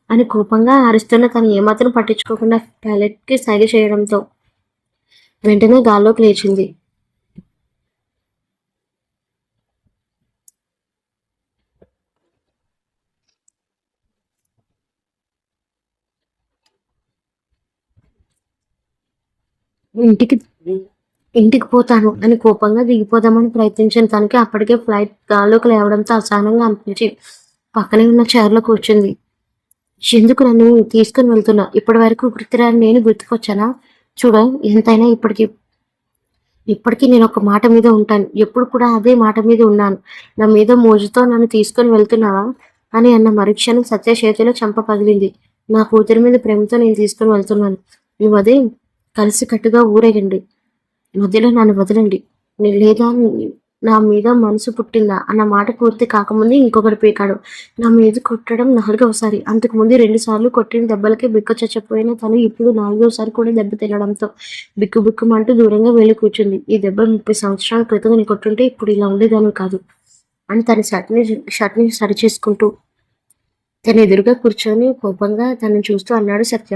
అని కోపంగా అరుస్తున్న తను ఏమాత్రం పట్టించుకోకుండా టాయిలెట్కి సైగ చేయడంతో వెంటనే గాల్లోకి లేచింది. ఇంటికి ఇంటికి పోతాను అని కోపంగా దిగిపోదామని ప్రయత్నించిన తనకి అప్పటికే ఫ్లైట్ గాల్లోకి లేవడంతో అసహనంగా అనిపించి పక్కనే ఉన్న చైర్లో కూర్చుంది. ఎందుకు నన్ను తీసుకుని వెళ్తున్నా? ఇప్పటి వరకు గుర్తురాని నేను గుర్తుకొచ్చానా? చూడ, ఎంతైనా ఇప్పటికీ నేను ఒక మాట మీద ఉంటాను. ఎప్పుడు కూడా అదే మాట మీద ఉన్నాను. నా మీద మోజుతో నన్ను తీసుకొని వెళ్తున్నావా అని అన్న మరుక్షణం సత్య చేతిలో చెంప పగిలింది. నా కూతురి మీద ప్రేమతో నేను తీసుకొని వెళ్తున్నాను. నువ్వు అదే కలిసి కట్టుగా ఊరేగండి. మధ్యలో నన్ను వదలండి. లేదా నా మీద మనసు పుట్టిందా అన్న మాట పూర్తి కాకముందే ఇంకొకటి పీకాడు. నా మీద కొట్టడం 4వసారి. అంతకు ముందు 2 సార్లు కొట్టిన దెబ్బలకే బిక్క చచ్చిపోయిన తను ఇప్పుడు 4వసారి కూడా దెబ్బ తినడంతో బిక్కుబిక్కుమంటూ దూరంగా వెళ్ళి కూర్చుంది. ఈ దెబ్బ 30 సంవత్సరాల క్రితం నీ కొట్టుంటే ఇప్పుడు ఇలా ఉండేదాన్ని కాదు అని తన షర్ట్ని సరిచేసుకుంటూ తన ఎదురుగా కూర్చొని కోపంగా తనని చూస్తూ అన్నాడు సత్య.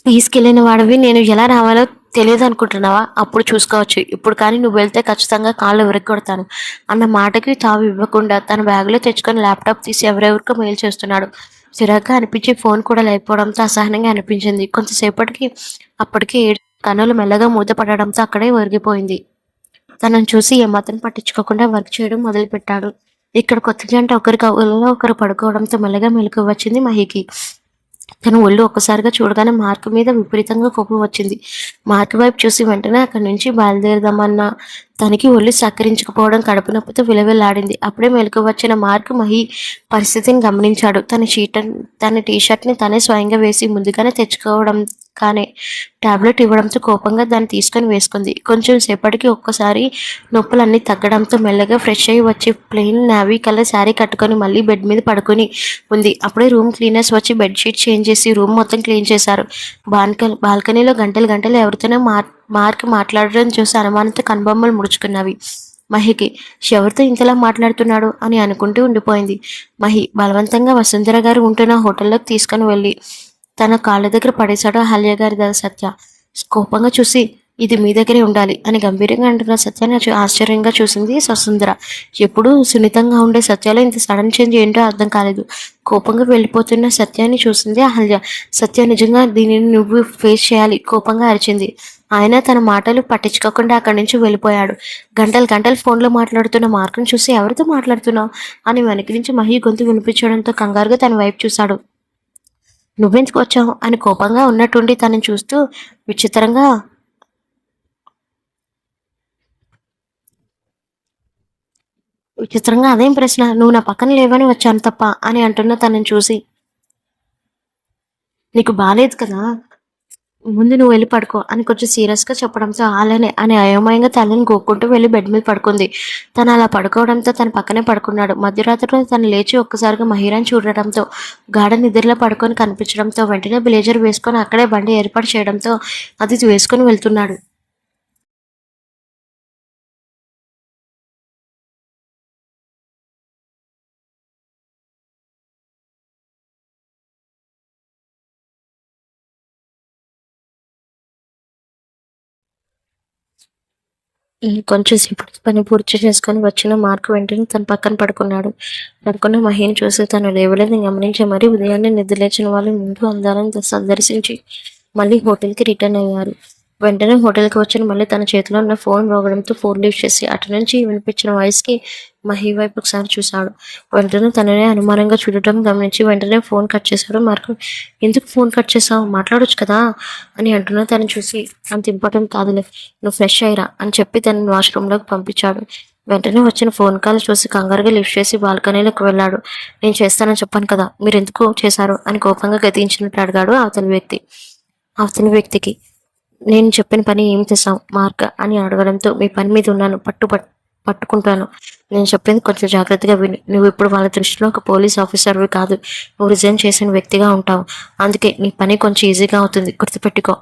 తీసుకెళ్ళిన వాడివి నేను ఎలా రావాలో తెలియదు అనుకుంటున్నావా? అప్పుడు చూసుకోవచ్చు. ఇప్పుడు కానీ నువ్వు వెళ్తే ఖచ్చితంగా కాళ్ళు విరగొడతాను అన్న మాటకి తావు ఇవ్వకుండా తన బ్యాగులో తెచ్చుకొని ల్యాప్టాప్ తీసి ఎవరెవరికో మెయిల్ చేస్తున్నాడు. చిరాగ్గా అనిపించి ఫోన్ కూడా లేకపోవడంతో అసహనంగా అనిపించింది. కొంతసేపటికి అప్పటికే కన్నులు మెల్లగా మూతపడడంతో అక్కడే ఒరిగిపోయింది. తనను చూసి ఏమాత్రం పట్టించుకోకుండా వర్క్ చేయడం మొదలుపెట్టాడు. ఇక్కడ కొత్త జంట ఒకరికి ఒకరు పడుకోవడంతో మెల్లగా మెలకు వచ్చింది మహికి. తన ఒళ్ళు ఒక్కసారిగా చూడగానే మార్క్ మీద విపరీతంగా కోపం వచ్చింది. మార్క్ వైపు చూసి వెంటనే అక్కడి నుంచి బయలుదేరదామన్న తనకి ఒళ్ళు సహకరించకపోవడం కడుపు నొప్పితో విలవిల్లాడింది. అప్పుడే మెలకు వచ్చిన మార్క్ మహి పరిస్థితిని గమనించాడు. తన టీషర్ట్ని తనే స్వయంగా వేసి ముందుగానే తెచ్చుకోవడం కానీ టాబ్లెట్ ఇవ్వడంతో కోపంగా దాన్ని తీసుకొని వేసుకుంది. కొంచెం సేపటికి ఒక్కసారి నొప్పులన్నీ తగ్గడంతో మెల్లగా ఫ్రెష్ అయ్యి వచ్చి ప్లెయిన్ నావీ కలర్ శారీ కట్టుకొని మళ్ళీ బెడ్ మీద పడుకొని ఉంది. అప్పుడే రూమ్ క్లీనర్స్ వచ్చి బెడ్షీట్ చేంజ్ చేసి రూమ్ మొత్తం క్లీన్ చేశారు. బాల్కనీలో గంటలు గంటలు ఎవరితోనో మార్క్ మాట్లాడడం చూసి అనుమానంతో కనుబొమ్మలు ముడుచుకున్నవి మహికి. ఎవరితో ఇంతలా మాట్లాడుతున్నాడు అని అనుకుంటూ ఉండిపోయింది. మహి బలవంతంగా వసుంధర గారు ఉంటున్న హోటల్లోకి తీసుకుని వెళ్ళి తన కాళ్ళ దగ్గర పడేశాడు అహల్య గారి సత్య. కోపంగా చూసి, ఇది మీ దగ్గరే ఉండాలి అని గంభీరంగా అంటున్న సత్యాన్ని ఆశ్చర్యంగా చూసింది వసుంధర. ఎప్పుడు సున్నితంగా ఉండే సత్యాలో ఇంత సడన్ చేంజ్ ఏంటో అర్థం కాలేదు. కోపంగా వెళ్ళిపోతున్న సత్యాన్ని చూసింది అహల్య. సత్య, నిజంగా దీనిని నువ్వు ఫేస్ చేయాలి కోపంగా అరిచింది. ఆయన తన మాటలు పట్టించుకోకుండా అక్కడి నుంచి వెళ్ళిపోయాడు. గంటలు గంటలు ఫోన్లో మాట్లాడుతున్న మార్కును చూసి, ఎవరితో మాట్లాడుతున్నావు అని వెనక నుంచి మహి గొంతు వినిపించడంతో కంగారుగా తన వైపు చూశాడు. నువ్వెందుకు వచ్చావు అని కోపంగా ఉన్నట్టుండి తనని చూస్తూ విచిత్రంగా అదేం ప్రశ్న, నువ్వు నా పక్కన లేవని వచ్చాను తప్ప అని అంటున్న తనని చూసి, నీకు బాలేదు కదా, ముందు నువ్వు వెళ్ళి పడుకో అని కొంచెం సీరియస్గా చెప్పడంతో అలానే అని అయోమయంగా తలని గోక్కుంటూ వెళ్ళి బెడ్ మీద పడుకుంది. తను అలా పడుకోవడంతో తన పక్కనే పడుకున్నాడు. మధ్యరాత్రిలో తను లేచి ఒక్కసారిగా మహిరాని చూడటంతో గాఢ నిద్రలో పడుకొని కనిపించడంతో వెంటనే బ్లేజర్ వేసుకొని అక్కడే బండి ఏర్పాటు చేయడంతో అది వేసుకొని వెళ్తున్నాడు. కొంచెం సేపటి పని పూర్తి చేసుకొని వచ్చిన మార్క్ వెంటనే తన పక్కన పడుకున్నాడు. పడుకున్న మహిని చూసి తను లేవలేదని గమనించి మరీ ఉదయాన్నే నిద్రలేచిన వాళ్ళు ముందు అందాలను సందర్శించి మళ్ళీ హోటల్కి రిటర్న్ అయ్యారు. వెంటనే హోటల్కి వచ్చిన మళ్ళీ తన చేతిలో ఉన్న ఫోన్ మోగడంతో ఫోన్ లిఫ్ట్ చేసి అటు నుంచి వినిపించిన వాయిస్కి మహి వైపు ఒకసారి చూశాడు. వెంటనే తననే అనుమానంగా చూడటం గమనించి వెంటనే ఫోన్ కట్ చేశాడు. మార్కు, ఎందుకు ఫోన్ కట్ చేసావు, మాట్లాడొచ్చు కదా అని అంటున్నా తను చూసి, అంత ఇంపార్టెంట్ కాదులే, నువ్వు ఫ్రెష్ అయ్యిరా అని చెప్పి తనని వాష్రూమ్లోకి పంపించాడు. వెంటనే వచ్చిన ఫోన్ కాల్ చూసి కంగారుగా లిఫ్ట్ చేసి బాల్కనీలోకి వెళ్ళాడు. నేను చేస్తానని చెప్పాను కదా, మీరు ఎందుకు చేశారు అని కోపంగా గతించినట్టు అడిగాడు అవతలి వ్యక్తికి. నేను చెప్పిన పని ఏం చేసావు మార్క్ అని అడగడంతో, మీ పని మీద ఉన్నాను, పట్టుకుంటాను, నేను చెప్పింది కొంచెం జాగ్రత్తగా విని, నువ్వు ఇప్పుడు వాళ్ళ దృష్టిలో ఒక పోలీస్ ఆఫీసర్వి కాదు, నువ్వు రిజైన్ చేసిన వ్యక్తిగా ఉంటావు. అందుకే నీ పని కొంచెం ఈజీగా అవుతుంది, గుర్తుపెట్టుకో.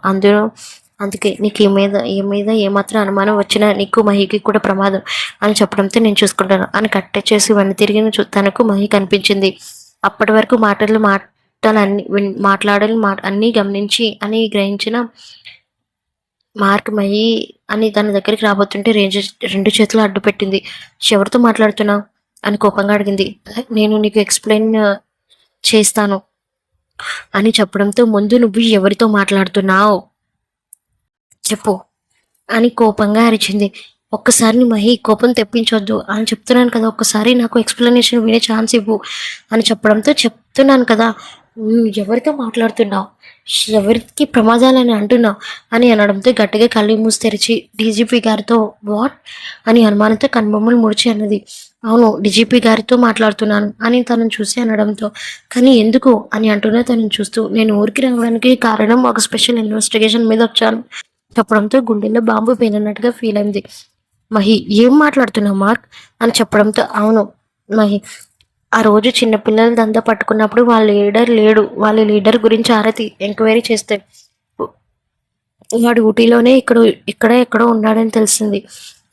అందుకే నీకు ఏ మీద ఏమాత్రం అనుమానం వచ్చినా నీకు మహికి కూడా ప్రమాదం అని చెప్పడంతో నేను చూసుకుంటాను అని కట్టె చేసి వెన్ను తిరిగి తనకు మహి కనిపించింది. అప్పటి వరకు అన్నీ గమనించి అని గ్రహించిన మార్క్ మహి అని తన దగ్గరికి రాబోతుంటే రెండు చేతులు అడ్డు పెట్టింది. ఎవరితో మాట్లాడుతున్నావు అని కోపంగా అడిగింది. నేను నీకు ఎక్స్ప్లెయిన్ చేస్తాను అని చెప్పడంతో, ముందు నువ్వు ఎవరితో మాట్లాడుతున్నావు చెప్పు అని కోపంగా అరిచింది. ఒక్కసారి మహి కోపం తెప్పించొద్దు అని చెప్తున్నాను కదా, ఒక్కసారి నాకు ఎక్స్ప్లెనేషన్ వినే ఛాన్స్ ఇవ్వు అని చెప్పడంతో, చెప్తున్నాను కదా, ఎవరితో మాట్లాడుతున్నావు, ఎవరికి ప్రమాదాలని అంటున్నావు అని అనడంతో గట్టిగా కళ్ళు మూసి తెరిచి డీజీపీ గారితో వాట్ అని అనుమానంతో కనుబొమ్మలు ముడిచి అన్నది. అవును, డీజీపీ గారితో మాట్లాడుతున్నాను అని తనను చూసి అనడంతో, కానీ ఎందుకు అని అంటున్నా తనను చూస్తూ, నేను ఊరికి రావడానికి కారణం ఒక స్పెషల్ ఇన్వెస్టిగేషన్ మీద వచ్చాను చెప్పడంతో గుండెల్లో బాంబు పేలినట్టుగా ఫీల్ అయింది. మహి, ఏం మాట్లాడుతున్నావు మార్క్ అని చెప్పడంతో, అవును మహి, ఆ రోజు చిన్నపిల్లల దందా పట్టుకున్నప్పుడు వాళ్ళ లీడర్ గురించి ఎంక్వైరీ చేస్తే వాడు ఊటీలోనే ఎక్కడో ఉన్నాడని తెలిసింది.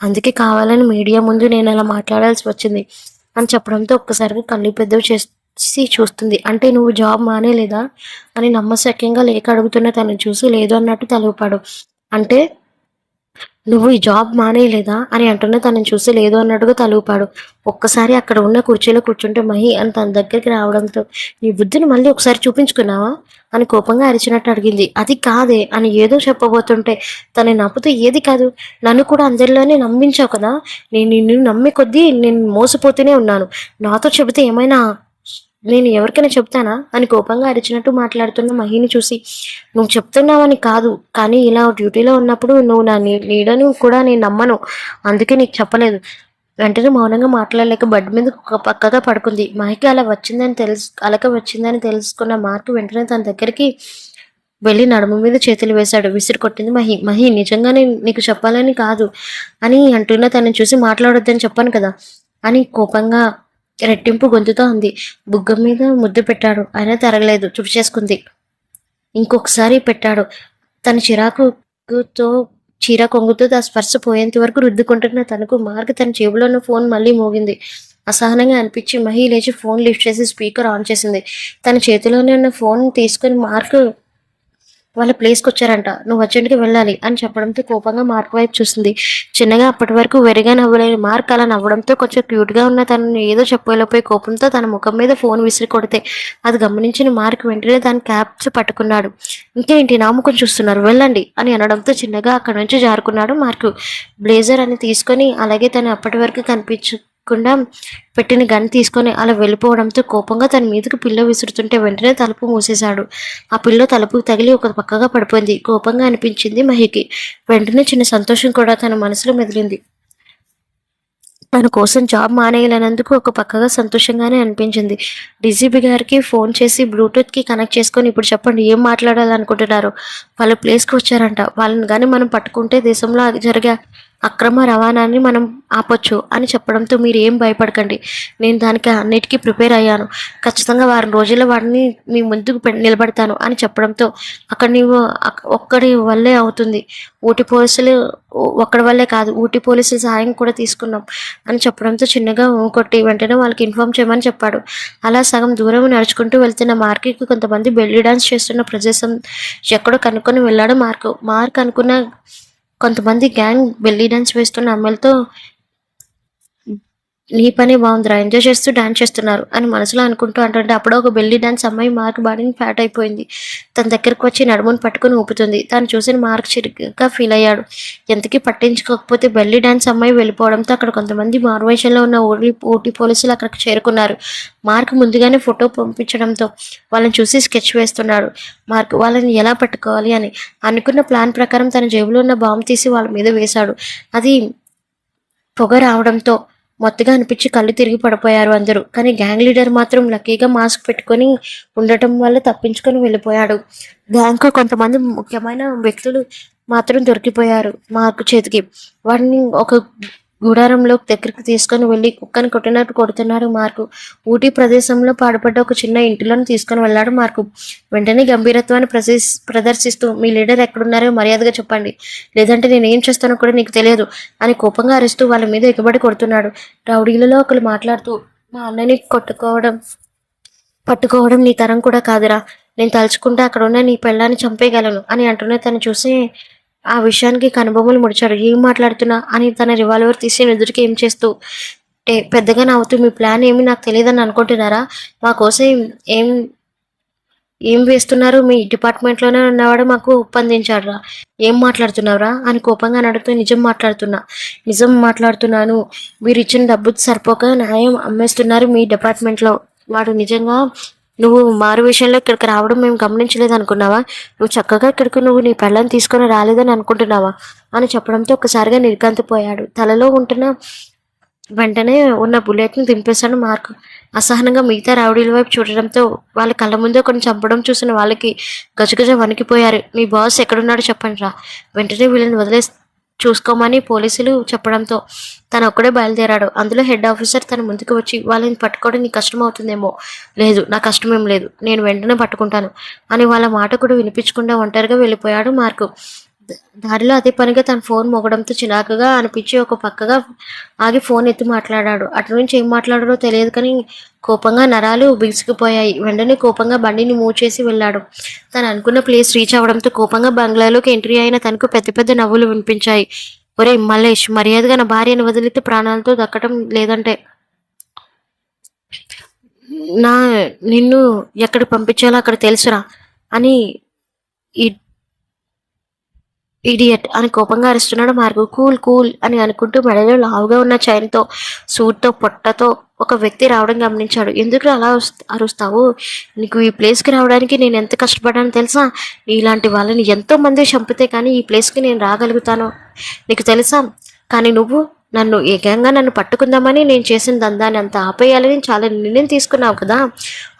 అందుకే కావాలని మీడియా ముందు నేను అలా మాట్లాడాల్సి వచ్చింది అని చెప్పడంతో ఒక్కసారిగా కళ్ళు పెద్దవి చేసి చూస్తుంది. అంటే నువ్వు జాబ్ మానేలేదా అని నమ్మశక్యంగా లేక అడుగుతున్న తనని చూసి లేదు అన్నట్టు తలూపాడు. అంటే నువ్వు ఈ జాబ్ మానేయలేదా అని అంటున్న తనని చూసి లేదు అన్నట్టుగా తలూపాడు. ఒక్కసారి అక్కడ ఉన్న కుర్చీలో కూర్చుంటే మహి అని తన దగ్గరికి రావడంతో, నీ బుద్ధిని మళ్ళీ ఒకసారి చూపించుకున్నావా అని కోపంగా అరిచినట్టు అడిగింది. అది కాదే అని ఏదో చెప్పబోతుంటే తనని నమ్ముతూ, ఏది కాదు, నన్ను కూడా అందరిలోనే నమ్మించావు కదా, నేను నిన్ను నమ్మి కొద్దీ నేను మోసపోతూనే ఉన్నాను, నాతో చెబితే ఏమైనా నేను ఎవరికైనా చెప్తానా అని కోపంగా అరిచినట్టు మాట్లాడుతున్న మహిని చూసి, నువ్వు చెప్తున్నావని కాదు, కానీ ఇలా డ్యూటీలో ఉన్నప్పుడు నువ్వు నా లీడర్ను కూడా నేను నమ్మను, అందుకే నీకు చెప్పలేదు. వెంటనే మౌనంగా మాట్లాడలేక బెడ్ మీద ఒక పక్కగా పడుకుంది. మహికి అలక వచ్చిందని తెలుసుకున్న మార్క్ వెంటనే తన దగ్గరికి వెళ్ళి నడుము మీద చేతులు వేశాడు. విసిరి కొట్టింది మహి. మహి, నిజంగానే నీకు చెప్పాలని కాదు అని అంటున్న తనని చూసి మాట్లాడొద్దని చెప్పాను కదా అని కోపంగా రెట్టింపు గొంతుతో అంది. బుగ్గ మీద ముద్దు పెట్టాడు. అయినా తరగలేదు. చుట్టు చేసుకుంది. ఇంకొకసారి పెట్టాడు. తన చిరాకుతో చీర కొంగుతో ఆ స్పర్శ పోయేంత వరకు రుద్దుకుంటున్న తనకు మార్క్ తన జేబులో ఉన్న ఫోన్ మళ్ళీ మోగింది. అసహనంగా అనిపించి మహి లేచి ఫోన్ లిఫ్ట్ చేసి స్పీకర్ ఆన్ చేసింది. తన చేతిలోనే ఉన్న ఫోన్ తీసుకుని మార్క్ వాళ్ళ ప్లేస్కి వచ్చారంట. నువ్వు అర్జెంట్గా వెళ్ళాలి అని చెప్పడంతో కోపంగా మార్క్ వైపు చూసింది. చిన్నగా అప్పటి వరకు వెరిగా నవ్వలేని మార్క్ అలా నవ్వడంతో కొంచెం క్యూట్గా ఉన్న తనని ఏదో చెప్పలేకపోయి కోపంతో తన ముఖం మీద ఫోన్ విసిరి కొడితే అది గమనించిన మార్క్ వెంటనే దాని క్యాప్స్ పట్టుకున్నాడు. ఇంకేంటి నా ముఖం చూస్తున్నారు, వెళ్ళండి అని అనడంతో చిన్నగా అక్కడి నుంచి జారుకున్నాడు మార్క్. బ్లేజర్ అని తీసుకొని అలాగే తను అప్పటి వరకు కనిపించకుండా పెట్టిన గన్ తీసుకొని అలా వెళ్ళిపోవడంతో కోపంగా తన మీదకి పిల్ల విసురుతుంటే వెంటనే తలుపు మూసేశాడు. ఆ పిల్ల తలుపుకు తగిలి ఒక పక్కగా పడిపోయింది. కోపంగా అనిపించింది మహికి. వెంటనే చిన్న సంతోషం కూడా తన మనసులో మెదిలింది. తన కోసం జాబ్ మానేయాలన్నందుకు ఒక పక్కగా సంతోషంగానే అనిపించింది. డీజీపీ గారికి ఫోన్ చేసి బ్లూటూత్కి కనెక్ట్ చేసుకొని ఇప్పుడు చెప్పండి ఏం మాట్లాడాలనుకుంటున్నారు. వాళ్ళ ప్లేస్కి వచ్చారంట. వాళ్ళని కానీ మనం పట్టుకుంటే దేశంలో జరిగే అక్రమ రవాణాన్ని మనం ఆపొచ్చు అని చెప్పడంతో మీరు ఏం భయపడకండి, నేను దానికి అన్నిటికీ ప్రిపేర్ అయ్యాను. ఖచ్చితంగా వారం రోజుల్లో వాడిని మీ ముందుకు నిలబడతాను అని చెప్పడంతో అక్కడ నీవు ఒక్కడి వల్లే అవుతుంది. ఊటీ పోలీసులు ఒక్కడి వల్లే కాదు, ఊటీ పోలీసుల సహాయం కూడా తీసుకున్నాం అని చెప్పడంతో చిన్నగా కొట్టి వెంటనే వాళ్ళకి ఇన్ఫామ్ చేయమని చెప్పాడు. అలా సగం దూరం నడుచుకుంటూ వెళ్తున్న మార్క్కి కొంతమంది బెల్లీ డాన్స్ చేస్తున్న ప్రదేశం ఎక్కడో కనుక్కొని వెళ్ళాడు మార్క్. మార్క్ అనుకున్న కొంతమంది గ్యాంగ్ బెల్లీ డాన్స్ వేస్తున్న అమ్మాయిలతో నీ పని బాగుందిరా, ఎంజాయ్ చేస్తూ డాన్స్ చేస్తున్నారు అని మనసులో అనుకుంటూ అంటుంటే అప్పుడో ఒక బెల్లీ డాన్స్ అమ్మాయి మార్క్ బాడీని ఫ్యాట్ అయిపోయింది. తన దగ్గరకు వచ్చి నడుమును పట్టుకుని ఊపుతుంది. తను చూసిన మార్క్ చిరుగ్గా ఫీల్ అయ్యాడు. ఎంతకీ పట్టించుకోకపోతే బెల్లీ డాన్స్ అమ్మాయి వెళ్ళిపోవడంతో అక్కడ కొంతమంది మారువేషంలో ఉన్న ఊటీ పోలీసులు అక్కడికి చేరుకున్నారు. మార్క్ ముందుగానే ఫోటో పంపించడంతో వాళ్ళని చూసి స్కెచ్ వేస్తున్నాడు. మార్క్ వాళ్ళని ఎలా పట్టుకోవాలి అని అనుకున్న ప్లాన్ ప్రకారం తన జేబులో ఉన్న బాంబు తీసి వాళ్ళ మీద వేశాడు. అది పొగ రావడంతో మొత్తగా అనిపించి కళ్ళు తిరిగి పడిపోయారు అందరూ. కానీ గ్యాంగ్ లీడర్ మాత్రం లక్కీగా మాస్క్ పెట్టుకొని ఉండటం వల్ల తప్పించుకొని వెళ్ళిపోయాడు. గ్యాంగ్కు కొంతమంది ముఖ్యమైన వ్యక్తులు మాత్రం దొరికిపోయారు మార్క్ చేతికి. వాడిని ఒక గుడారంలో దగ్గరికి తీసుకొని వెళ్ళి కుక్కని కొట్టినట్టు కొడుతున్నారు మార్కు. ఊటీ ప్రదేశంలో పాడుపడ్డ ఒక చిన్న ఇంటిలోని తీసుకొని వెళ్ళాడు మార్కు. వెంటనే గంభీరత్వాన్ని ప్రదర్శిస్తూ మీ లీడర్ ఎక్కడున్నారో మర్యాదగా చెప్పండి, లేదంటే నేను ఏం చేస్తానో కూడా నీకు తెలియదు అని కోపంగా అరుస్తూ వాళ్ళ మీద ఎగబడి కొడుతున్నాడు. రౌడీలలో ఒకరు మాట్లాడుతూ మా అన్నని పట్టుకోవడం నీ తరం కూడా కాదురా, నేను తలుచుకుంటే అక్కడ ఉన్న నీ పెళ్ళాన్ని చంపేయగలను అని అంటూనే తను చూసి ఆ విషయానికి కనుబొమ్మలు ముడిచాడు. ఏం మాట్లాడుతున్నా అని తన రివాల్వర్ తీసి ఎదురుకి ఏం చేస్తూ పెద్దగా నవ్వుతూ మీ ప్లాన్ ఏమి నాకు తెలియదని అనుకుంటున్నారా, మా కోసం ఏం ఏం వేస్తున్నారు, మీ డిపార్ట్మెంట్లోనే ఉన్నవాడు మాకు ఒప్పందించాడురా, ఏం మాట్లాడుతున్నావురా అని కోపంగా అడుగుతూ నిజం మాట్లాడుతున్నాను, మీరు ఇచ్చిన డబ్బు సరిపోక న్యాయం అమ్మేస్తున్నారు మీ డిపార్ట్మెంట్లో. వాడు నిజంగా నువ్వు మారు విషయంలో ఇక్కడికి రావడం మేము గమనించలేదు అనుకున్నావా, నువ్వు చక్కగా ఇక్కడికి నువ్వు నీ పెళ్ళని తీసుకొని రాలేదని అనుకుంటున్నావా అని చెప్పడంతో ఒక్కసారిగా నిర్గంతపోయాడు. తలలో ఉంటున్న వెంటనే ఉన్న బుల్లెట్ని దింపేశాడు మార్క్. అసహనంగా మిగతా రౌడీల వైపు చూడడంతో వాళ్ళ కళ్ళ ముందే కొన్ని చంపడం చూసిన వాళ్ళకి గజగజ వణికిపోయారు. మీ బాస్ ఎక్కడున్నాడో చెప్పండి రా, వెంటనే వీళ్ళని చూసుకోమని పోలీసులు చెప్పడంతో తను ఒక్కడే బయలుదేరాడు. అందులో హెడ్ ఆఫీసర్ తన ముందుకు వచ్చి వాళ్ళని పట్టుకోవడం నీకు కష్టం అవుతుందేమో, లేదు నా కష్టమేం లేదు, నేను వెంటనే పట్టుకుంటాను అని వాళ్ళ మాట కూడా వినిపించకుండా ఒంటరిగా వెళ్ళిపోయాడు మార్కు. దారిలో అదే పనిగా తన ఫోన్ మోగడంతో చిరాకుగా అనిపించి ఒక పక్కగా ఆగి ఫోన్ ఎత్తి మాట్లాడాడు. అటు నుంచి ఏం మాట్లాడాడో తెలియదు కానీ కోపంగా నరాలు బిగుసుకుపోయాయి. వెంటనే కోపంగా బండిని మూవ్ చేసి వెళ్ళాడు. తను అనుకున్న ప్లేస్ రీచ్ అవడంతో కోపంగా బంగ్లాలోకి ఎంట్రీ అయిన తనకు పెద్ద పెద్ద నవ్వులు వినిపించాయి. ఒరే మల్లేష్, మర్యాదగా నా భార్యను వదిలితే ప్రాణాలతో దక్కడం లేదంటే నిన్ను ఎక్కడికి పంపించాలో అక్కడ తెలుసురా అని ఇడియట్ అని కోపంగా అరుస్తున్నాడు మార్కు. కూల్ అని అనుకుంటూ మెడలో లావుగా ఉన్న చైన్తో సూట్తో పొట్టతో ఒక వ్యక్తి రావడం గమనించాడు. ఎందుకు అలా అరుస్తావు, నీకు ఈ ప్లేస్కి రావడానికి నేను ఎంత కష్టపడ్డానో తెలుసా, ఇలాంటి వాళ్ళని ఎంతో మంది చంపితే కానీ ఈ ప్లేస్కి నేను రాగలుగుతాను నీకు తెలుసా, కానీ నువ్వు నన్ను పట్టుకుందామని నేను చేసిన దందాన్ని అంత ఆపేయాలని చాలా నిర్ణయం తీసుకున్నావు కదా,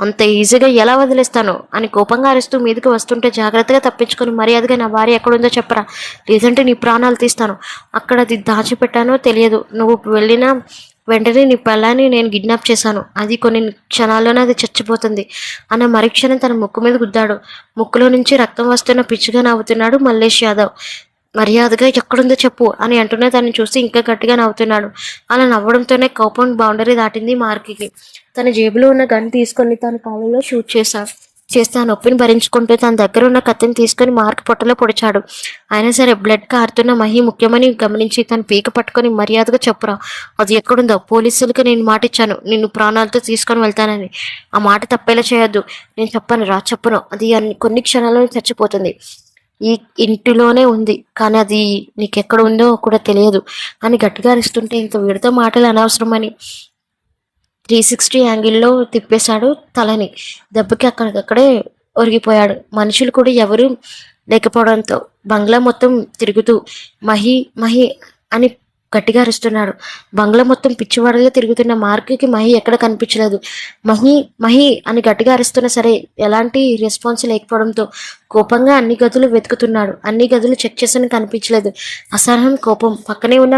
అంత ఈజీగా ఎలా వదిలేస్తాను అని కోపంగా అరుస్తూ మీదకి వస్తుంటే జాగ్రత్తగా తప్పించుకొని మర్యాదగా నా భార్య ఎక్కడుందో చెప్పరా, లేదంటే నీ ప్రాణాలు తీస్తాను. అక్కడ అది దాచిపెట్టానో తెలియదు. నువ్వు వెళ్ళిన వెంటనే నీ పెళ్ళాన్ని నేను కిడ్నాప్ చేశాను. అది కొన్ని క్షణాల్లోనే అది చచ్చిపోతుంది అన్న మరుక్షణం తన ముక్కు మీద గుద్దాడు. ముక్కులో నుంచి రక్తం వస్తున్న పిచ్చిగా నవ్వుతున్నాడు మల్లేష్ యాదవ్. మర్యాదగా ఎక్కడుందో చెప్పు అని అంటూనే తనని చూసి ఇంకా గట్టిగా నవ్వుతున్నాడు. అలా నవ్వడంతోనే కాంపౌండ్ బౌండరీ దాటింది మార్క్కి. తన జేబులో ఉన్న గన్ తీసుకొని తన కాళ్ళలో షూట్ చేస్తే ఆ నొప్పిని భరించుకుంటూ తన దగ్గర ఉన్న కత్తిని తీసుకొని మార్క్ పొట్టలో పొడిచాడు. అయినా సరే బ్లడ్ కారుతున్న మహి ముఖ్యమని గమనించి తన పీక పట్టుకొని మర్యాదగా చెప్పురా, అది ఎక్కడుందో. పోలీసులకు నేను మాట ఇచ్చాను నిన్ను ప్రాణాలతో తీసుకొని వెళ్తానని. ఆ మాట తప్పేలా చేయొద్దు. నేను చెప్పను. అది కొన్ని క్షణాల్లో చచ్చిపోతుంది. ఈ ఇంటిలోనే ఉంది, కానీ అది నీకెక్కడ ఉందో కూడా తెలియదు అని గట్టిగా అరుస్తుంటే ఇంక వీడితో మాటలు అనవసరమని 360 యాంగిల్లో తిప్పేశాడు తలని. దెబ్బకి అక్కడికక్కడే ఒరిగిపోయాడు. మనుషులు కూడా ఎవరు లేకపోవడంతో బంగ్లా మొత్తం తిరుగుతూ మహి మహి అని గట్టిగా అరుస్తున్నాడు. బంగ్లా మొత్తం పిచ్చివాడగా తిరుగుతున్న మార్క్కి మహి ఎక్కడ కనిపించలేదు. మహి మహి అని గట్టిగా అరుస్తున్నా సరే ఎలాంటి రెస్పాన్స్ లేకపోవడంతో కోపంగా అన్ని గదులు వెతుకుతున్నాడు. అన్ని గదులు చెక్ చేసిన కనిపించలేదు. అసహనం కోపం పక్కనే ఉన్న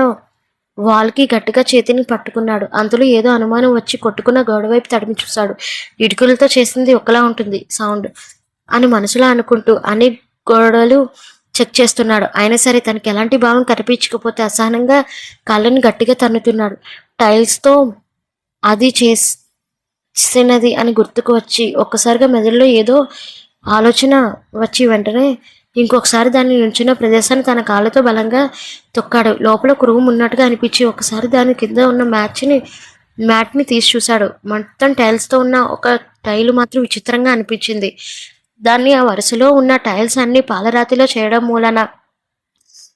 వాల్కి గట్టిగా చేతిని పట్టుకున్నాడు. అందులో ఏదో అనుమానం వచ్చి కొట్టుకున్న గోడ వైపు తడిమి చూశాడు. ఇటుకలతో చేసింది ఒకలా ఉంటుంది సౌండ్ అని మనసులో అనుకుంటూ అన్ని గోడలు చెక్ చేస్తున్నాడు. అయినా సరే తనకి ఎలాంటి భావం కనిపించకపోతే అసహనంగా కాళ్ళని గట్టిగా తన్నుతున్నాడు. టైల్స్తో అది చేసినది అని గుర్తుకు వచ్చి ఒక్కసారిగా మెదడులో ఏదో ఆలోచన వచ్చి వెంటనే ఇంకొకసారి దాన్ని నుంచిన ప్రదేశాన్ని తన కాళ్ళతో బలంగా తొక్కాడు. లోపల ఒక రూమ్ ఉన్నట్టుగా అనిపించి ఒకసారి దాని కింద ఉన్న మ్యాట్ని తీసి చూశాడు. మొత్తం టైల్స్తో ఉన్న ఒక టైలు మాత్రం విచిత్రంగా అనిపించింది. దాన్ని ఆ వరుసలో ఉన్న టైల్స్ అన్ని పాలరాతిలో చేయడం మూలన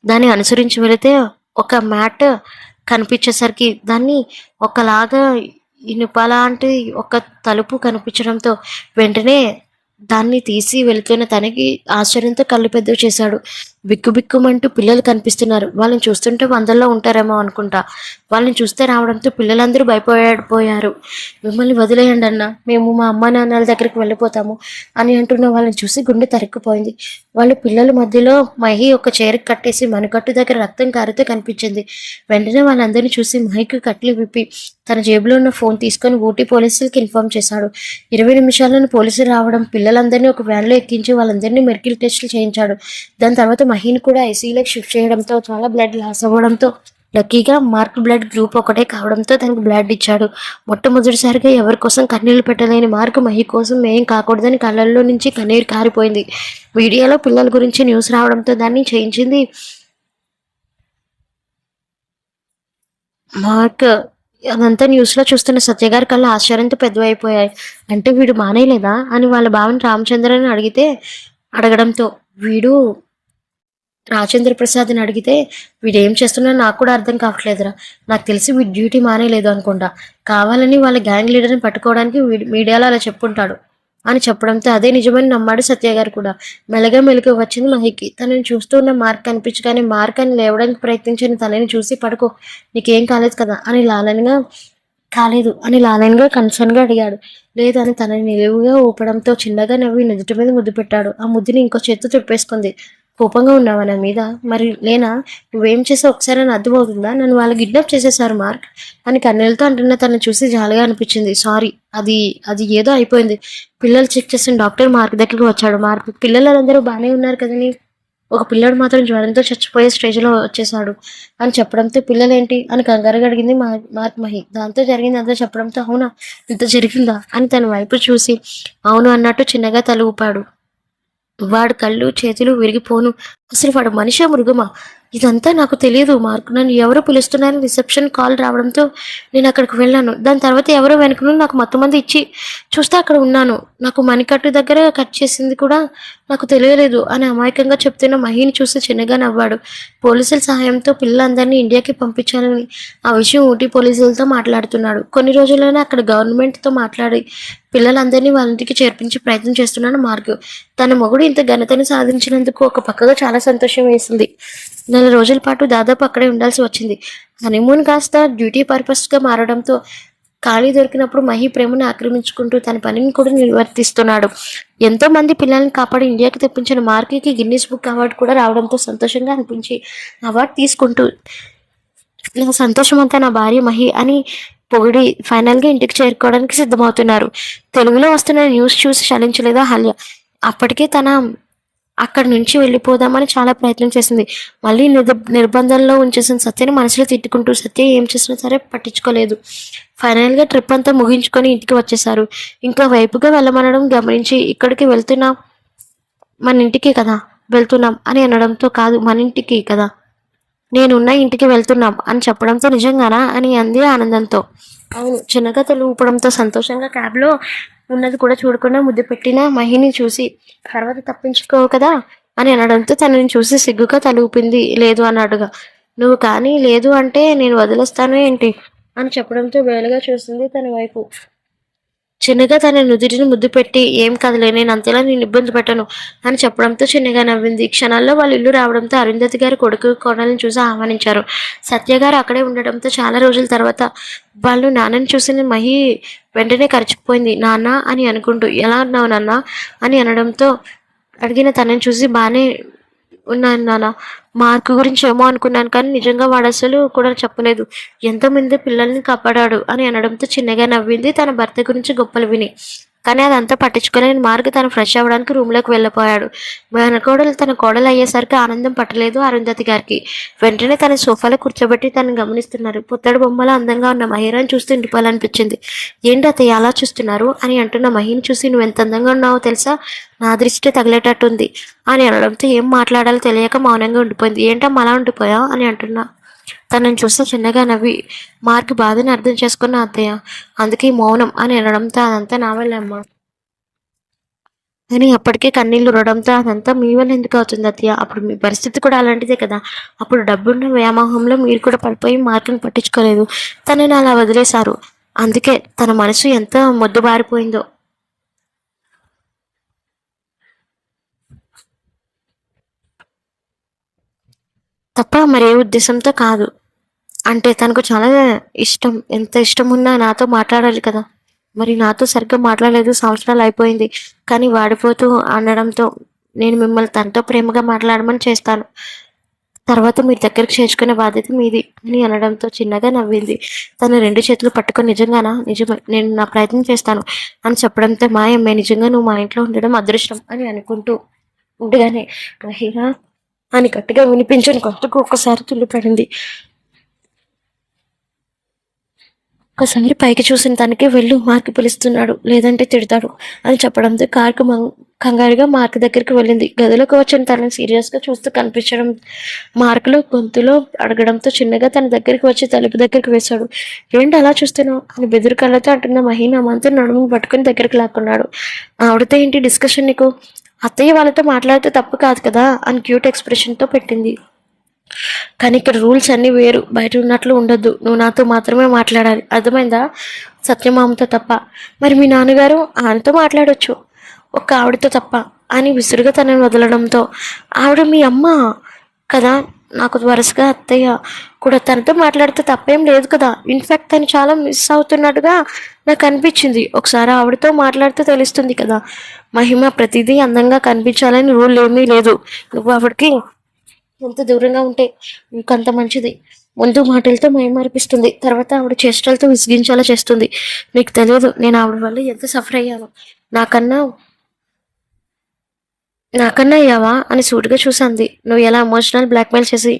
దాన్ని అనుసరించి వెళితే ఒక మ్యాట్ కనిపించేసరికి దాన్ని ఒకలాగా ఇనుపలాంటి ఒక తలుపు కనిపించడంతో వెంటనే దాన్ని తీసి వెళుతున్న తనకి ఆశ్చర్యంతో కళ్ళు పెద్దవి చేశాడు. బిక్కుబిక్కుమంటూ పిల్లలు కనిపిస్తున్నారు. వాళ్ళని చూస్తుంటే వందల్లో ఉంటారేమో అనుకుంటా. వాళ్ళని చూస్తే రావడంతో పిల్లలందరూ భయపోయారు. మిమ్మల్ని వదిలేయండి అన్న, మేము మా అమ్మ నాన్నల దగ్గరికి వెళ్ళిపోతాము అని అంటున్న వాళ్ళని చూసి గుండె తరుక్కుపోయింది. వాళ్ళు పిల్లల మధ్యలో మహి ఒక చైర్కి కట్టేసి మనకట్టు దగ్గర రక్తం కారుతూ కనిపించింది. వెంటనే వాళ్ళందరినీ చూసి మహికి కట్లు విప్పి తన జేబులో ఉన్న ఫోన్ తీసుకొని ఊటీ పోలీసులకి ఇన్ఫార్మ్ చేశాడు. 20 నిమిషాలను పోలీసులు రావడం, పిల్లలందరినీ ఒక వ్యాన్లో ఎక్కించి వాళ్ళందరినీ మెడికల్ టెస్టులు చేయించాడు. దాని తర్వాత మహిని కూడా ఐసీయూలోకి షిఫ్ట్ చేయడంతో చాలా బ్లడ్ లాస్ అవ్వడంతో లక్కీగా మార్క్ బ్లడ్ గ్రూప్ ఒకటే కావడంతో తనకు బ్లడ్ ఇచ్చాడు. మొట్టమొదటిసారిగా ఎవరి కోసం కన్నీళ్లు పెట్టలేని మార్క్ మహి కోసం ఏం కాకూడదని కళ్ళల్లో నుంచి కన్నీరు కారిపోయింది. మీడియాలో పిల్లల గురించి న్యూస్ రావడంతో దాన్ని చేయించింది మార్క్. అదంతా న్యూస్లో చూస్తున్న సత్యగారి కళ్ళు ఆశ్చర్యంతో పెద్దవైపోయాయి. అంటే వీడు మానేయలేదా అని వాళ్ళ భావన రామచంద్రని అడగడంతో వీడు రాజేంద్ర ప్రసాద్ని అడిగితే వీడేం చేస్తున్నా నాకు కూడా అర్థం కావట్లేదురా, నాకు తెలిసి వీడు డ్యూటీ మానేయలేదు అనుకుంటా, కావాలని వాళ్ళ గ్యాంగ్ లీడర్ని పట్టుకోవడానికి మీడియాలో అలా చెప్పుంటాడు అని చెప్పడంతో అదే నిజమని నమ్మాడు సత్య గారు కూడా. మెలుగు వచ్చింది మహికి. తనని చూస్తూ ఉన్న మార్క్ కనిపించగానే మార్క్ అని లేవడానికి ప్రయత్నించిన తనని చూసి పడుకో, నీకేం కాలేదు కదా అని లాలన్గా కన్సర్న్గా అడిగాడు. లేదని తనని నిలువుగా ఊపడంతో చిన్నగా నవ్వి నుదుటి మీద ముద్దు పెట్టాడు. ఆ ముద్దుని ఇంకో చేత్తో తుప్పేసుకుంది. కోపంగా ఉన్నావా నా మీద? మరి లేనా? నువ్వేం చేసావు ఒకసారి అని అర్థమవుతుందా? నన్ను వాళ్ళు కిడ్నాప్ చేసేసారు మార్క్ అని కన్నీళ్ళతో అంటున్న తను చూసి జాలిగా అనిపించింది. సారీ, అది ఏదో అయిపోయింది. పిల్లలు చెక్ చేసిన డాక్టర్ మార్క్ దగ్గరికి వచ్చాడు. మార్క్ పిల్లలందరూ బాగానే ఉన్నారు కదని, ఒక పిల్లడు మాత్రం జ్వరంతో చచ్చిపోయే స్టేజ్లో వచ్చేసాడు అని చెప్పడంతో పిల్లలేంటి అని కంగారుగా అడిగింది మార్క్ మహి. దాంతో జరిగింది అంతా చెప్పడంతో అవునా, ఇంత జరిగిందా అని తన వైపు చూసి అవును అన్నట్టు చిన్నగా తల ఊపాడు. వాడు కళ్ళు చేతులు విరిగిపోను. అసలు వాడు మనిషా మృగమా? ఇదంతా నాకు తెలియదు మార్క్. నన్ను ఎవరో పిలుస్తున్నారని రిసెప్షన్ కాల్ రావడంతో నేను అక్కడికి వెళ్ళాను. దాని తర్వాత ఎవరో వెనుకను నాకు మొత్తం మంది ఇచ్చి చూస్తే అక్కడ ఉన్నాను. నాకు మణికట్టు దగ్గర కట్ చేసింది కూడా నాకు తెలియలేదు అని అమాయకంగా చెప్తున్న మహిని చూసి చిన్నగా నవ్వాడు. పోలీసుల సహాయంతో పిల్లలందరినీ ఇండియాకి పంపించాలని ఆ విషయం ఊటీ పోలీసులతో మాట్లాడుతున్నాడు. కొన్ని రోజుల్లోనే అక్కడ గవర్నమెంట్తో మాట్లాడి పిల్లలందరినీ వాళ్ళ ఇంటికి చేర్పించి ప్రయత్నం చేస్తున్నాడు మార్క్. తన మొగుడు ఇంత ఘనతను సాధించినందుకు ఒక పక్కగా చాలా చాలా సంతోషం వేసింది. నెల రోజుల పాటు దాదాపు అక్కడే ఉండాల్సి వచ్చింది. హనీమూన్ కాస్త డ్యూటీ పర్పస్గా మారడంతో ఖాళీ దొరికినప్పుడు మహి ప్రేమను ఆక్రమించుకుంటూ తన పనిని కూడా నిర్వర్తిస్తున్నాడు. ఎంతో మంది పిల్లల్ని కాపాడి ఇండియాకి తెప్పించిన మార్కీకి గిన్నిస్ బుక్ అవార్డు కూడా రావడంతో సంతోషంగా అనిపించి అవార్డు తీసుకుంటూ నా సంతోషం అంతా నా భార్య మహి అని పొగిడి ఫైనల్గా ఇంటికి చేరుకోవడానికి సిద్ధమవుతున్నారు. తెలుగులో వస్తున్న న్యూస్ చూసి చలించలేదా హల్య. అప్పటికే తన అక్కడి నుంచి వెళ్ళిపోదామని చాలా ప్రయత్నం చేసింది. మళ్ళీ నిర్బంధంలో ఉంచేసిన సత్యని మనసులో తిట్టుకుంటూ సత్య ఏం చేసినా సరే పట్టించుకోలేదు. ఫైనల్గా ట్రిప్ అంతా ముగించుకొని ఇంటికి వచ్చేసారు. ఇంకా వైపుగా వెళ్ళమనడం గమనించి ఇక్కడికి వెళ్తున్నాం, మన ఇంటికి కదా వెళ్తున్నాం అని అనడంతో కాదు మన ఇంటికి కదా నేనున్న ఇంటికి వెళ్తున్నాం అని చెప్పడంతో నిజంగానా అని అంది ఆనందంతో. అవును, చిన్నగా తల ఊపడంతో సంతోషంగా క్యాబ్లో ఉన్నది కూడా చూడకుండా ముద్దు పెట్టిన మహిని చూసి తర్వాత తప్పించుకోవు కదా అని అనడంతో తనని చూసి సిగ్గుగా తల ఊపింది. లేదు అన్నాడుగా. నువ్వు కానీ లేదు అంటే నేను వదిలేస్తాను ఏంటి అని చెప్పడంతో వేలుగా చూస్తుంది తన వైపు. చిన్నగా తన నుదుటిని ముద్దు పెట్టి ఏం కదలే, నేను అంతేలా నేను ఇబ్బంది పెట్టను అని చెప్పడంతో చిన్నగా నవ్వింది. క్షణాల్లో వాళ్ళ ఇల్లు రావడంతో అరుంధతి గారు కొడుకు కోడల్ని చూసి ఆహ్వానించారు. సత్య గారు అక్కడే ఉండడంతో చాలా రోజుల తర్వాత వాళ్ళు నాన్నని చూసిన మహి వెంటనే కరిచిపోయింది. నాన్న అని అనుకుంటూ ఎలా ఉన్నావు నాన్న అని అనడంతో అడిగిన తనని చూసి బాగానే ఉన్నాను నాన్న, మార్క్ గురించి ఏమో అనుకున్నాను కానీ నిజంగా వాడు అసలు కూడా చెప్పలేదు, ఎంతోమంది పిల్లల్ని కాపాడాడు అని అనడంతో చిన్నగా నవ్వింది తన భర్త గురించి గొప్పలు విని. కానీ అదంతా పట్టించుకోలేని మార్క్ తను ఫ్రెష్ అవ్వడానికి రూమ్లోకి వెళ్ళిపోయాడు. మేనకోడలు తన కోడలు అయ్యేసరికి ఆనందం పట్టలేదు అరుంధతి గారికి. వెంటనే తన సోఫాలో కూర్చోబెట్టి తను గమనిస్తున్నారు. పుత్తడి బొమ్మలో అందంగా ఉన్న మహిరాని చూస్తూ ఇంటిపోవాలనిపించింది. ఏంటి అతయ్య అలా చూస్తున్నారు అని అంటున్న మహిని చూసి నువ్వు ఎంత అందంగా ఉన్నావో తెలుసా, నా దృష్టి తగిలేటట్టుంది అని అనడంతో ఏం మాట్లాడాలో తెలియక మౌనంగా ఉండిపోయింది. ఏంటమ్మా అలా ఉండిపోయావు అని అంటున్నా. తనని చూస్తే చిన్నగా నవ్వి మార్క్ బాధని అర్థం చేసుకున్న అత్తయ్య, అందుకే మౌనం అని అనడంతో అదంతా నా వల్లే అమ్మా అని అప్పటికే కన్నీళ్లు రుడంతో అదంతా మీ వల్ల ఎందుకు అవుతుంది అత్తయ్య, అప్పుడు మీ పరిస్థితి కూడా అలాంటిదే కదా, అప్పుడు డబ్బున్న వ్యామోహంలో మీరు కూడా పడిపోయి మార్కుని పట్టించుకోలేదు, తనని అలా వదిలేశారు, అందుకే తన మనసు ఎంత మొద్దుబారిపోయిందో. తప్ప మరే ఉద్దేశంతో కాదు. అంటే తనకు చాలా ఇష్టం, ఎంత ఇష్టం ఉన్నా నాతో మాట్లాడాలి కదా, మరి నాతో సరిగ్గా మాట్లాడలేదు, సంవత్సరాలు అయిపోయింది, కానీ వాడిపోతూ అనడంతో నేను మిమ్మల్ని తనతో ప్రేమగా మాట్లాడమని చేస్తాను, తర్వాత మీరు దగ్గరికి చేర్చుకునే బాధ్యత మీది అని అనడంతో చిన్నగా నవ్వింది. తను రెండు చేతులు పట్టుకొని నిజంగానా, నిజమే, నేను నా ప్రయత్నం చేస్తాను అని చెప్పడంతో మాయమ్మే నిజంగా నువ్వు మా ఇంట్లో ఉండడం అదృష్టం అని అనుకుంటూ ఉండగానే మహిళ అని గట్టిగా వినిపించని కొత్తకు ఒక్కసారి తుల్లిపడింది. ఒకసారి పైకి చూసిన తనకి వెళ్ళు, మార్క్ పిలుస్తున్నాడు లేదంటే తిడతాడు అని చెప్పడంతో కార్కు కంగారుగా మార్క్ దగ్గరికి వెళ్ళింది. గదిలోకి వచ్చిన తనని సీరియస్గా చూస్తూ కనిపించడం మార్కులో గొంతులో అడగడంతో చిన్నగా తన దగ్గరికి వచ్చి తలుపు దగ్గరికి వేశాడు. ఏంటి అలా చూస్తున్నావు అని బెదురు కళ్ళతో అంటున్న మహీనా మంతు నడుము పట్టుకుని దగ్గరికి లాక్కున్నాడు. ఆవిడతో ఏంటి డిస్కషన్ నీకు, అత్తయ్య వాళ్ళతో మాట్లాడితే తప్పు కాదు కదా అని క్యూట్ ఎక్స్ప్రెషన్తో పెట్టింది. కానీ ఇక్కడ రూల్స్ అన్నీ వేరు, బయట ఉన్నట్లు ఉండొద్దు, నువ్వు నాతో మాత్రమే మాట్లాడాలి, అర్థమైందా, సత్యమామతో తప్ప, మరి మీ నాన్నగారు ఆయనతో మాట్లాడొచ్చు, ఒక్క ఆవిడతో తప్ప అని విసురుగా తనని వదలడంతో ఆవిడ మీ అమ్మ కదా, నాకు వరుసగా అత్తయ్య కూడా తనతో మాట్లాడితే తప్పేం లేదు కదా, ఇన్ఫ్యాక్ట్ తను చాలా మిస్ అవుతున్నట్టుగా నాకు అనిపించింది, ఒకసారి ఆవిడతో మాట్లాడితే తెలుస్తుంది కదా, మహిమ ప్రతిదీ అందంగా కనిపించాలని రూల్ ఏమీ లేదు, నువ్వు ఆవిడకి ఎంత దూరంగా ఉంటే ఇంకంత మంచిది, ముందు మాటలతో మైమరిపిస్తుంది, తర్వాత ఆవిడ చేష్టలతో విసిగించేలా చేస్తుంది, నీకు తెలియదు నేను ఆవిడ వల్ల ఎంత సఫర్ అయ్యాను, నాకన్నా అయ్యావా అని సూటిగా చూసింది. నువ్వు ఎలా ఎమోషనల్ బ్లాక్మెయిల్ చేసి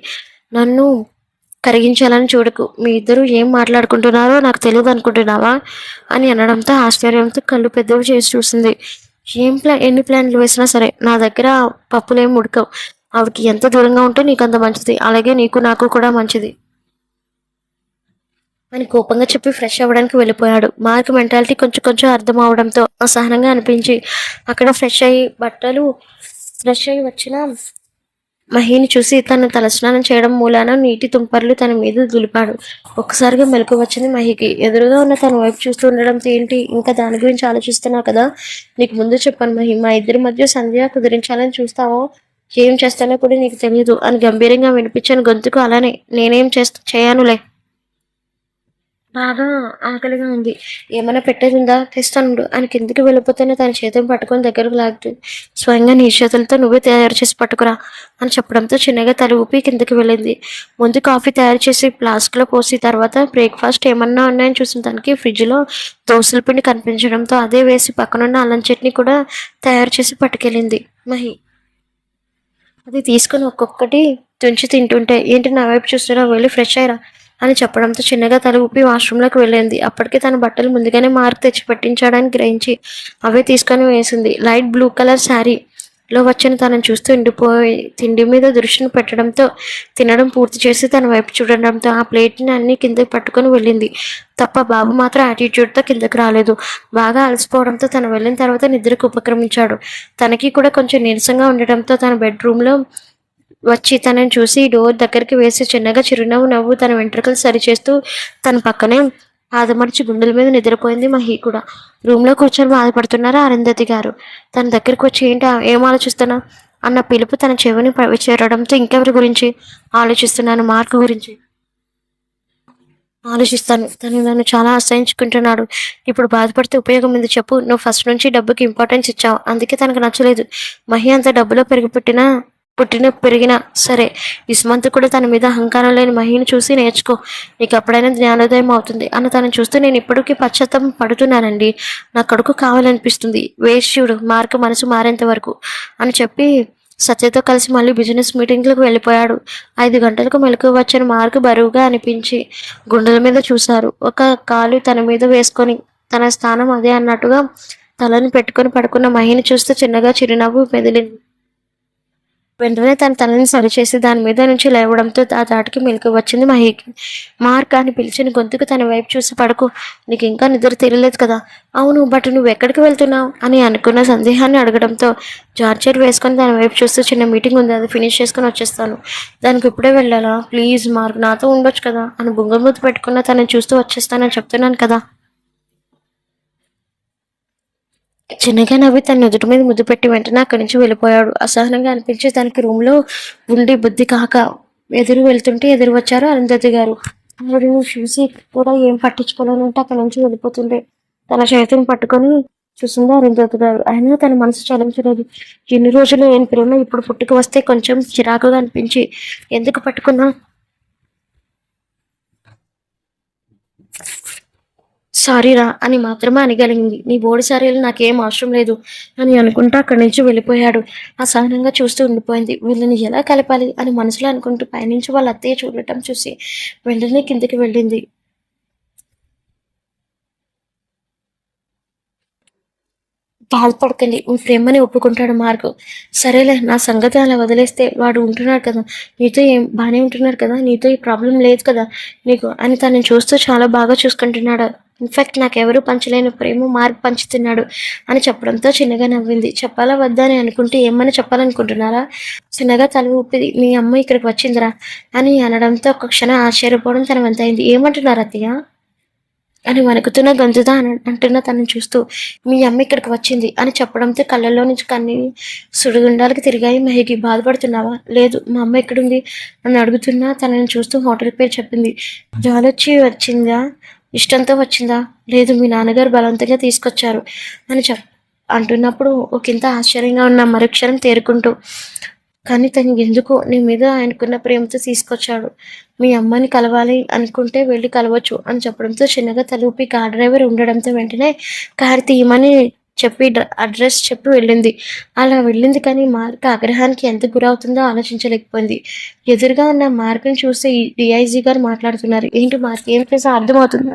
నన్ను కరిగించాలని చూడకు, మీ ఇద్దరు ఏం మాట్లాడుకుంటున్నారో నాకు తెలియదు అనుకుంటున్నావా అని అనడంతో ఆశ్చర్యంతో కళ్ళు పెద్దవి చేసి చూసింది. ఎన్ని ప్లాన్లు వేసినా సరే నా దగ్గర పప్పులేం ఉడకవు, ఆవిడకి ఎంత దూరంగా ఉంటే నీకు అంత మంచిది, అలాగే నీకు నాకు కూడా మంచిది అని కోపంగా చెప్పి ఫ్రెష్ అవ్వడానికి వెళ్ళిపోయాడు. మార్క్ మెంటాలిటీ కొంచెం కొంచెం అర్థం అవడంతో అసహనంగా అనిపించి అక్కడ ఫ్రెష్ అయ్యి వచ్చిన మహిని చూసి తను తలస్నానం చేయడం మూలాన నీటి తుంపర్లు తన మీద దులిపాడు. ఒక్కసారిగా మెలకు వచ్చింది మహికి. ఎదురుగా ఉన్న తన వైపు చూస్తూ ఉండడంతో ఏంటి ఇంకా దాని గురించి ఆలోచిస్తున్నావు కదా, నీకు ముందు చెప్పాను మహి, మా ఇద్దరి మధ్య సంధ్య కుదిరించాలని చూస్తావో ఏం చేస్తానో కూడా నీకు తెలియదు అని గంభీరంగా వినిపించాను గొంతుకు. అలానే నేనేం చేయనులే. బాగా ఆకలిగా ఉంది. ఏమైనా పెట్టేదుందా? తెస్తానుండు అని కిందకి వెళ్ళిపోతేనే తన చేతిని పట్టుకొని దగ్గరకు లాగుతూ స్వయంగా నీ చేతులతో నువ్వే తయారు చేసి పట్టుకురా అని చెప్పడంతో చిన్నగా తల ఊపి కిందకి వెళ్ళింది. ముందు కాఫీ తయారు చేసి ఫ్లాస్క్లో పోసి తర్వాత బ్రేక్ఫాస్ట్ ఏమన్నా ఉన్నాయని చూసిన తనకి ఫ్రిడ్జ్లో దోసల పిండి కనిపించడంతో అదే వేసి పక్కనున్న అల్లం చట్నీ కూడా తయారు చేసి పట్టుకెళ్ళింది మహి. అది తీసుకుని ఒక్కొక్కటి తుంచి తింటుంటే ఏంటి నా వైపు చూస్తున్నావు, వెళ్ళి ఫ్రెష్ అయ్యరా అని చెప్పడంతో చిన్నగా తల ఊపి వాష్రూమ్లోకి వెళ్ళింది. అప్పటికే తన బట్టలు ముందుగానే మార్క్ తెచ్చి పెట్టించాడని గ్రహించి అవే తీసుకొని వేసింది. లైట్ బ్లూ కలర్ శారీలో వచ్చిన తనను చూస్తూ ఉండిపోయి తిండి మీద దృష్టిని పెట్టడంతో తినడం పూర్తి చేసి తన వైపు చూడడంతో ఆ ప్లేట్ని అన్ని కిందకి పట్టుకొని వెళ్ళింది తప్ప బాబు మాత్రం యాటిట్యూడ్తో కిందకి రాలేదు. బాగా అలసిపోవడంతో తను వెళ్ళిన తర్వాత నిద్రకు ఉపక్రమించాడు. తనకి కూడా కొంచెం నీరసంగా ఉండటంతో తన బెడ్రూమ్లో వచ్చి తనని చూసి డోర్ దగ్గరికి వేసి చిన్నగా చిరునవ్వు నవ్వు తన వెంట్రుకలు సరిచేస్తూ తన పక్కనే ఆదమర్చి గుండెల మీద నిద్రపోయింది మహి కూడా. రూమ్లో కూర్చొని బాధపడుతున్నారా అరుంధతి గారు. తన దగ్గరికి వచ్చి ఏం ఆలోచిస్తున్నా అన్న పిలుపు తన చెవిని చేరడంతో ఇంకెవరి గురించి ఆలోచిస్తున్నాను, మార్కు గురించి ఆలోచిస్తాను. తను నన్ను చాలా అసహించుకుంటున్నాడు. ఇప్పుడు బాధపడితే ఉపయోగం ఉంది చెప్పు. నువ్వు ఫస్ట్ నుంచి డబ్బుకి ఇంపార్టెన్స్ ఇచ్చావు, అందుకే తనకు నచ్చలేదు. మహి అంత డబ్బులో పెరిగినా సరే ఇస్మంత్ కూడా తన మీద అహంకారం లేని మహిని చూసి నేర్చుకో, నీకు ఎప్పుడైనా జ్ఞానోదయం అవుతుంది అని తను చూస్తూ నేను ఇప్పటికీ పశ్చాత్తాపం పడుతున్నానండి. నా కొడుకు కావాలనిపిస్తుంది. వేశ్యుడు మార్కు మనసు మారేంత వరకు అని చెప్పి సత్యతో కలిసి మళ్ళీ బిజినెస్ మీటింగ్లకు వెళ్ళిపోయాడు. 5 గంటలకు మెలకు వచ్చిన మార్కు బరువుగా అనిపించి గుండెల మీద చూశారు. ఒక కాలు తన మీద వేసుకొని తన స్థానం అదే అన్నట్టుగా తలని పెట్టుకొని పడుకున్న మహిని చూస్తూ చిన్నగా చిరునవ్వు మెదిలింది. వెంటనే తన తలని సరిచేసి దాని మీద నుంచి లేవడంతో ఆ దాటికి మెలకు వచ్చింది మహికి. మార్క్ అని పిలిచిన గొంతుకు తన వైపు చూసి పడుకో, నీకు ఇంకా నిద్ర తెలియలేదు కదా. అవును, బట్ నువ్వు ఎక్కడికి వెళ్తున్నావు అని అనుకున్న సందేహాన్ని అడగడంతో చార్జర్ వేసుకొని తన వైపు చూస్తూ చిన్న మీటింగ్ ఉంది, అది ఫినిష్ చేసుకొని వచ్చేస్తాను. దానికి ఇప్పుడే వెళ్ళాలా? ప్లీజ్ మార్క్ నాతో ఉండొచ్చు కదా అని బుంగమూతి పెట్టుకున్న తనని చూస్తూ వచ్చేస్తానని చెప్తున్నాను కదా. చిన్నగా నవ్వి తన నుదుటి మీద ముద్దు పెట్టి వెంటనే అక్కడి నుంచి వెళ్ళిపోయాడు. అసహనంగా అనిపించి తనకి రూమ్లో ఉండి బుద్ధి కాక ఎదురు వచ్చారు అరుంధతి గారు. ఆవిడని చూసి కూడా ఏం పట్టించుకోలేనంటే అక్కడి నుంచి వెళ్ళిపోతుండే తన చేతిని పట్టుకొని చూసింది అరుంధతి గారు. అయినా తన మనసు చలించలేదు. ఎన్ని రోజులు ఏం ప్రేమ ఇప్పుడు పుట్టుకు వస్తే కొంచెం చిరాకుగా అనిపించి ఎందుకు పట్టుకున్నా సారీరా అని మాత్రమే అనగలిగింది. నీ బోడి సారీలు నాకేం అవసరం లేదు అని అనుకుంటూ అక్కడి నుంచి వెళ్ళిపోయాడు. అసహనంగా చూస్తూ ఉండిపోయింది. వీళ్ళని ఎలా కలపాలి అని మనసులో అనుకుంటూ పైనుంచి వాళ్ళ అత్తయ్య చూడటం చూసి వెంటనే కిందికి వెళ్ళింది. బాధపడకండి, మీ ప్రేమని ఒప్పుకుంటాడు మార్కు. సరేలే, నా సంగతి అలా వదిలేస్తే వాడు ఉంటున్నాడు కదా నీతో, ఏం బాగానే ఉంటున్నాడు కదా, నీతో ఈ ప్రాబ్లం లేదు కదా నీకు అని తనని చూస్తూ చాలా బాగా చూసుకుంటున్నాడు. ఇన్ఫాక్ట్ నాకెవరూ పంచలేని ప్రేమ మార్క్ పంచుతున్నాడు అని చెప్పడంతో చిన్నగా నవ్వింది. చెప్పాలా వద్దా అని అనుకుంటే ఏమని చెప్పాలనుకుంటున్నారా? చిన్నగా తల ఊపిది. మీ అమ్మ ఇక్కడికి వచ్చిందిరా అని అనడంతో ఒక క్షణం ఆశ్చర్యపోవడం తన వంతైంది. ఏమంటున్నారు అత్తయ్య అని వణుకుతున్న గొంతుతో అంటున్న తనని చూస్తూ మీ అమ్మ ఇక్కడికి వచ్చింది అని చెప్పడంతో కళ్ళల్లో నుంచి కన్నీ సుడిగుండాలకు తిరిగాయి మహికి. బాధపడుతున్నావా? లేదు, మా అమ్మ ఎక్కడుంది అని అడుగుతున్నా తనని చూస్తూ హోటల్ పేరు చెప్పింది. జాలొచ్చి వచ్చిందా? ఇష్టంతో వచ్చిందా? లేదు, మీ నాన్నగారు బలవంతంగా తీసుకొచ్చారు అని అంటున్నప్పుడు ఒకంత ఆశ్చర్యంగా ఉన్న మరుక్షణం తేరుకుంటూ కానీ తను ఎందుకు నీ మీద ఆయనకున్న ప్రేమతో తీసుకొచ్చాడు. మీ అమ్మని కలవాలి అనుకుంటే వెళ్ళి కలవచ్చు అని చెప్పడంతో చిన్నగా తలూపి కార్ డ్రైవర్ ఉండడంతో వెంటనే కారు తీయమని చెప్పి అడ్రస్ చెప్పి వెళ్ళింది. అలా వెళ్ళింది కానీ మార్క్ ఆగ్రహానికి ఎంత గురవుతుందో ఆలోచించలేకపోయింది. ఎదురుగా ఉన్న మార్క్ని చూస్తే డిఐజీ గారు మాట్లాడుతున్నారు. ఏంటి మార్క్, ఏం చేసా అర్థమవుతుంది?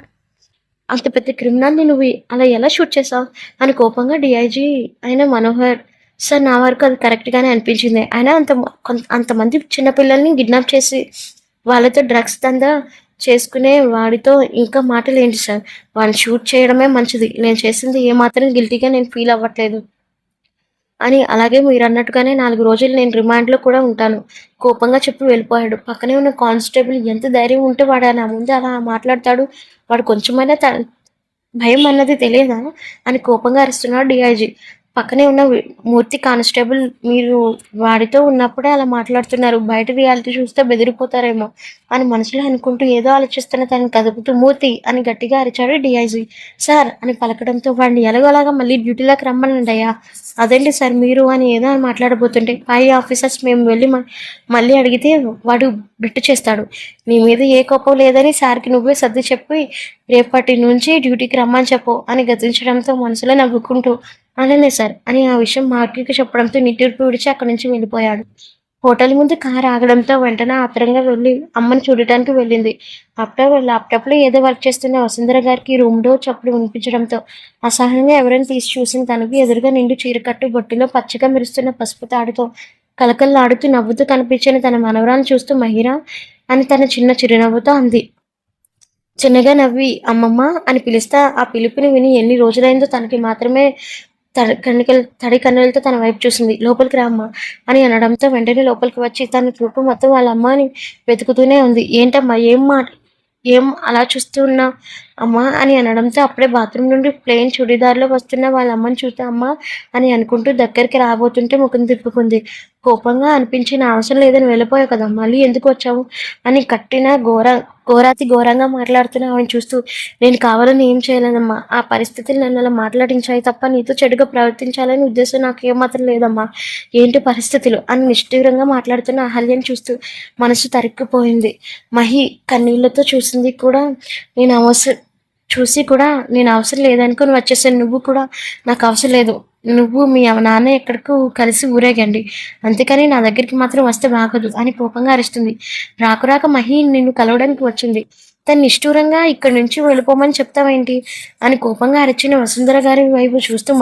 అంత పెద్ద క్రిమినల్ని నువ్వు అలా ఎలా షూట్ చేసావు అని కోపంగా డిఐజీ అయిన మనోహర్ సార్, నా వరకు అది కరెక్ట్గానే అనిపించింది. అయినా అంతమంది చిన్నపిల్లల్ని కిడ్నాప్ చేసి వాళ్ళతో డ్రగ్స్ దందా చేసుకునే వాడితో ఇంకా మాటలు ఏంటి సార్? వాడిని షూట్ చేయడమే మంచిది. నేను చేసింది ఏమాత్రం గిల్టీగా నేను ఫీల్ అవ్వట్లేదు అని. అలాగే మీరు అన్నట్టుగానే 4 రోజులు నేను రిమాండ్లో కూడా ఉంటాను కోపంగా చెప్పి వెళ్ళిపోయాడు. పక్కనే ఉన్న కానిస్టేబుల్ ఎంత ధైర్యం ఉంటే వాడు నా ముందు అలా మాట్లాడతాడు? వాడు కొంచెమైనా భయం అన్నది తెలియదా అని కోపంగా అరుస్తున్నాడు డిఐజీ. పక్కనే ఉన్న మూర్తి కానిస్టేబుల్ మీరు వాడితో ఉన్నప్పుడే అలా మాట్లాడుతున్నారు. బయట రియాలిటీ చూస్తే బెదిరిపోతారేమో అని మనసులో అనుకుంటూ ఏదో ఆలోచిస్తున్న తనని కదుపుతూ మూర్తి అని గట్టిగా అరిచాడు డీఐజీ. సార్ అని పలకడంతో వాడిని ఎలాగోలాగా మళ్ళీ డ్యూటీలోకి రమ్మనండి అయ్యా. అదేంటి సార్ మీరు అని ఏదో అని మాట్లాడబోతుంటే పై ఆఫీసర్స్ మేము వెళ్ళి మళ్ళీ అడిగితే వాడు బిట్టు చేస్తాడు. నీ మీద ఏ కోపం లేదని సార్కి నువ్వే సర్ది చెప్పి రేపటి నుంచి డ్యూటీకి రమ్మని చెప్పు అని గతించడంతో మనసులో నవ్వుకుంటూ అలానే సార్ అని ఆ విషయం మార్కుకి చెప్పడంతో నిట్టూర్పు విడిచి అక్కడి నుంచి వెళ్ళిపోయాడు. హోటల్ ముందు కారు ఆగడంతో వెంటనే ఆత్రంగా వెళ్ళి అమ్మని చూడటానికి వెళ్ళింది. ల్యాప్టాప్లో ఏదో వర్క్ చేస్తున్న వసుంధర గారికి రూమ్ డోర్ చప్పుడు వినిపించడంతో అసహనంగా ఎవరైనా తీసి చూసిన తనకు ఎదురుగా నిండు చీరకట్టు బొట్టిలో పచ్చగా మెరుస్తున్న పసుపు తాడుతో కలకల్లాడుతూ నవ్వుతూ కనిపించిన తన మనవరాలను చూస్తూ మహిరా అని తన చిన్న చిరునవ్వుతో అంది. చిన్నగా నవ్వి అమ్మమ్మ అని పిలిస్తా ఆ పిలుపుని విని ఎన్ని రోజులైందో తనకి మాత్రమే తడి కన్నులతో తన వైపు చూసింది. లోపలికి రామ్మ అని అనడంతో వెంటనే లోపలికి వచ్చి తన చూపు మొత్తం వాళ్ళ అమ్మని వెతుకుతూనే ఉంది. ఏంటమ్మా ఏం అలా చూస్తున్నా అమ్మ అని అనడంతో అప్పుడే బాత్రూమ్ నుండి ప్లెయిన్ చుడీదార్లో వస్తున్న వాళ్ళ అమ్మని చూస్తే అమ్మ అని అనుకుంటూ దగ్గరికి రాబోతుంటే ముఖం తిప్పుకుంది. కోపంగా అనిపించిన అవసరం లేదని వెళ్ళిపోయావు కదా, మళ్ళీ ఎందుకు వచ్చావు అని కట్టిన ఘోరాతి ఘోరంగా మాట్లాడుతున్నా ఆమెను చూస్తూ నేను కావాలని ఏం చేయలేదమ్మా. ఆ పరిస్థితులు నన్ను అలా మాట్లాడించాయి తప్ప నీతో చెడుగా ప్రవర్తించాలని ఉద్దేశం నాకు ఏమాత్రం లేదమ్మా. ఏంటి పరిస్థితులు అని నిష్ఠూరంగా మాట్లాడుతున్న అహల్యని చూస్తూ మనసు తరిక్కిపోయింది. మహి కన్నీళ్లతో చూసింది కూడా నేను అవసరం లేదనుకుని వచ్చేసాను. నువ్వు కూడా నాకు అవసరం లేదు. నువ్వు మీ నాన్న ఎక్కడికి కలిసి ఊరేగండి, అంతేకాని నా దగ్గరికి మాత్రం వస్తే బాగదు అని కోపంగా అరుస్తుంది. రాక మహి నిన్ను కలవడానికి వచ్చింది. తను నిష్ఠూరంగా ఇక్కడి నుంచి వెళ్ళిపోమని చెప్తావేంటి అని కోపంగా అరిచిన వసుంధర గారి వైపు చూస్తూ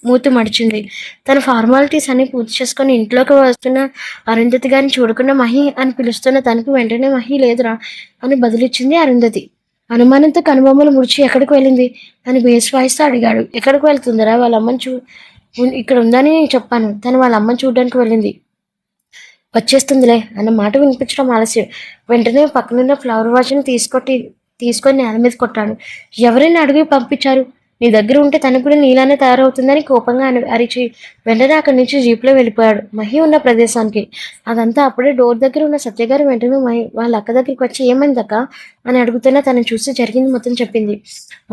మూతి మడిచింది. తన ఫార్మాలిటీస్ అన్ని పూర్తి చేసుకొని ఇంట్లోకి వస్తున్న అరుంధతి గారిని చూడకుండా మహి అని పిలుస్తున్న తనకు వెంటనే మహి లేదురా అని బదులిచ్చింది అరుంధతి. అనుమానంతో కనుబొమ్మలు ముడిచి ఎక్కడికి వెళ్ళింది అని బేస్ వాయిస్తో అడిగాడు. ఎక్కడికి వెళ్తుందరా? వాళ్ళ అమ్మని ఇక్కడ ఉందని చెప్పాను. తను వాళ్ళ అమ్మని చూడడానికి వెళ్ళింది. వచ్చేస్తుందిలే అన్న మాట వినిపించడం ఆలస్యం. వెంటనే పక్కనున్న ఫ్లవర్ వాజ్ని తీసుకొని నేల మీద కొట్టాడు. ఎవరైనా అడిగి పంపించారు? నీ దగ్గర ఉంటే తనకు కూడా నీలానే తయారవుతుందని కోపంగా అరిచి వెంటనే అక్కడి నుంచి జీప్లో వెళ్ళిపోయాడు మహి ఉన్న ప్రదేశానికి. అదంతా అప్పుడే డోర్ దగ్గర ఉన్న సత్యగారు వెంటనే వాళ్ళ అక్క దగ్గరికి వచ్చి ఏమైందక్క అని అడుగుతున్నా తనని చూసి జరిగింది మొత్తం చెప్పింది.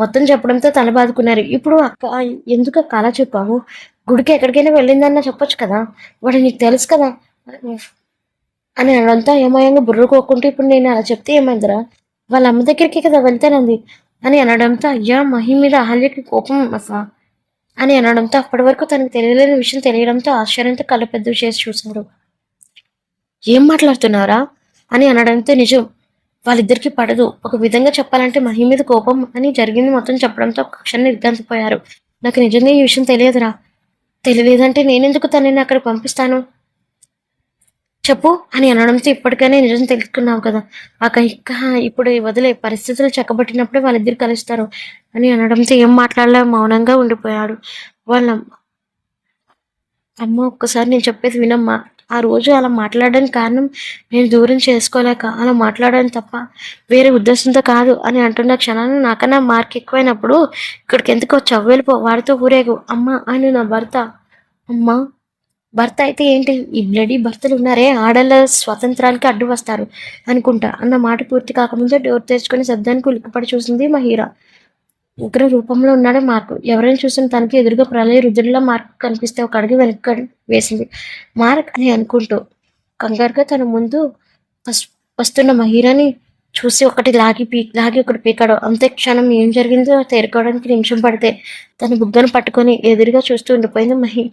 మొత్తం చెప్పడంతో తల బాదుకున్నారు. ఇప్పుడు అక్క ఎందుకు అక్క అలా చెప్పావు? గుడికి ఎక్కడికైనా వెళ్ళిందన్నా చెప్పొచ్చు కదా, వాడు నీకు తెలుసు కదా అని అనంతా ఏమయంగా బుర్రకోకుంటూ ఇప్పుడు నేను అలా చెప్తే ఏమైందిరా? వాళ్ళ అమ్మ దగ్గరికి కదా వెళ్తానంది అని అనడంతో అయ్యా మహి మీద అహల్యకి కోపం అసలు అని అనడంతో అప్పటి వరకు తనకు తెలియలేని విషయం తెలియడంతో ఆశ్చర్యంతో కళ్ళు పెద్ద చేసి చూశారు. ఏం మాట్లాడుతున్నారా అని అనడంతో నిజం వాళ్ళిద్దరికి పడదు. ఒక విధంగా చెప్పాలంటే మహి మీద కోపం అని జరిగింది మొత్తం చెప్పడంతో క్షణం నిర్గంతపోయారు. నాకు నిజంగా ఈ విషయం తెలియదురా. తెలియలేదంటే నేనెందుకు తనని అక్కడ పంపిస్తాను చెప్పు అని అనడంతో ఇప్పటికైనా నిజం తెలుసుకున్నావు కదా ఇక ఇప్పుడు వదిలే, పరిస్థితులు చక్కబట్టినప్పుడే వాళ్ళిద్దరు కలుస్తారు అని అనడంతో ఏం మాట్లాడలే మౌనంగా ఉండిపోయాడు. వాళ్ళ అమ్మ ఒక్కసారి నేను చెప్పేది వినమ్మా. ఆ రోజు అలా మాట్లాడడానికి కారణం నేను దూరం చేసుకోలేక అలా మాట్లాడడం తప్ప వేరే ఉద్దేశంతో కాదు అని అంటున్న క్షణాన్ని నాకన్నా మార్క్ ఎక్కువైనప్పుడు ఇక్కడికి ఎందుకు వచ్చావు? వెళ్ళిపో, వాడితో ఊరేగు. అమ్మ ఆయన నా భర్త. అమ్మ భర్త అయితే ఏంటి? ఈ బ్లడీ భర్తలు ఉన్నారే, ఆడళ్ళ స్వాతంత్రానికి అడ్డు వస్తారు అనుకుంటా అన్న మాట పూర్తి కాకముందే డోర్ తెరుచుకొని శబ్దానికి ఉలిక్కిపడి చూసింది మహీరా. ఉగ్ర రూపంలో ఉన్నాడే మార్కు. ఎవరైనా చూసిన తనకి ఎదురుగా ప్రళయ రుద్రుడిలో మార్కు కనిపిస్తే ఒక అడుగు వెనక్కి వేసింది. మార్క్ అని అనుకుంటూ కంగారుగా తన ముందు వస్తున్న మహీరాని చూసి లాగి ఒకటి పీకాడు. అంతే క్షణం ఏం జరిగిందో తేరుకోవడానికి నిమిషం పడితే తన బుగ్గను పట్టుకొని ఎదురుగా చూస్తూ ఉండిపోయింది మహి.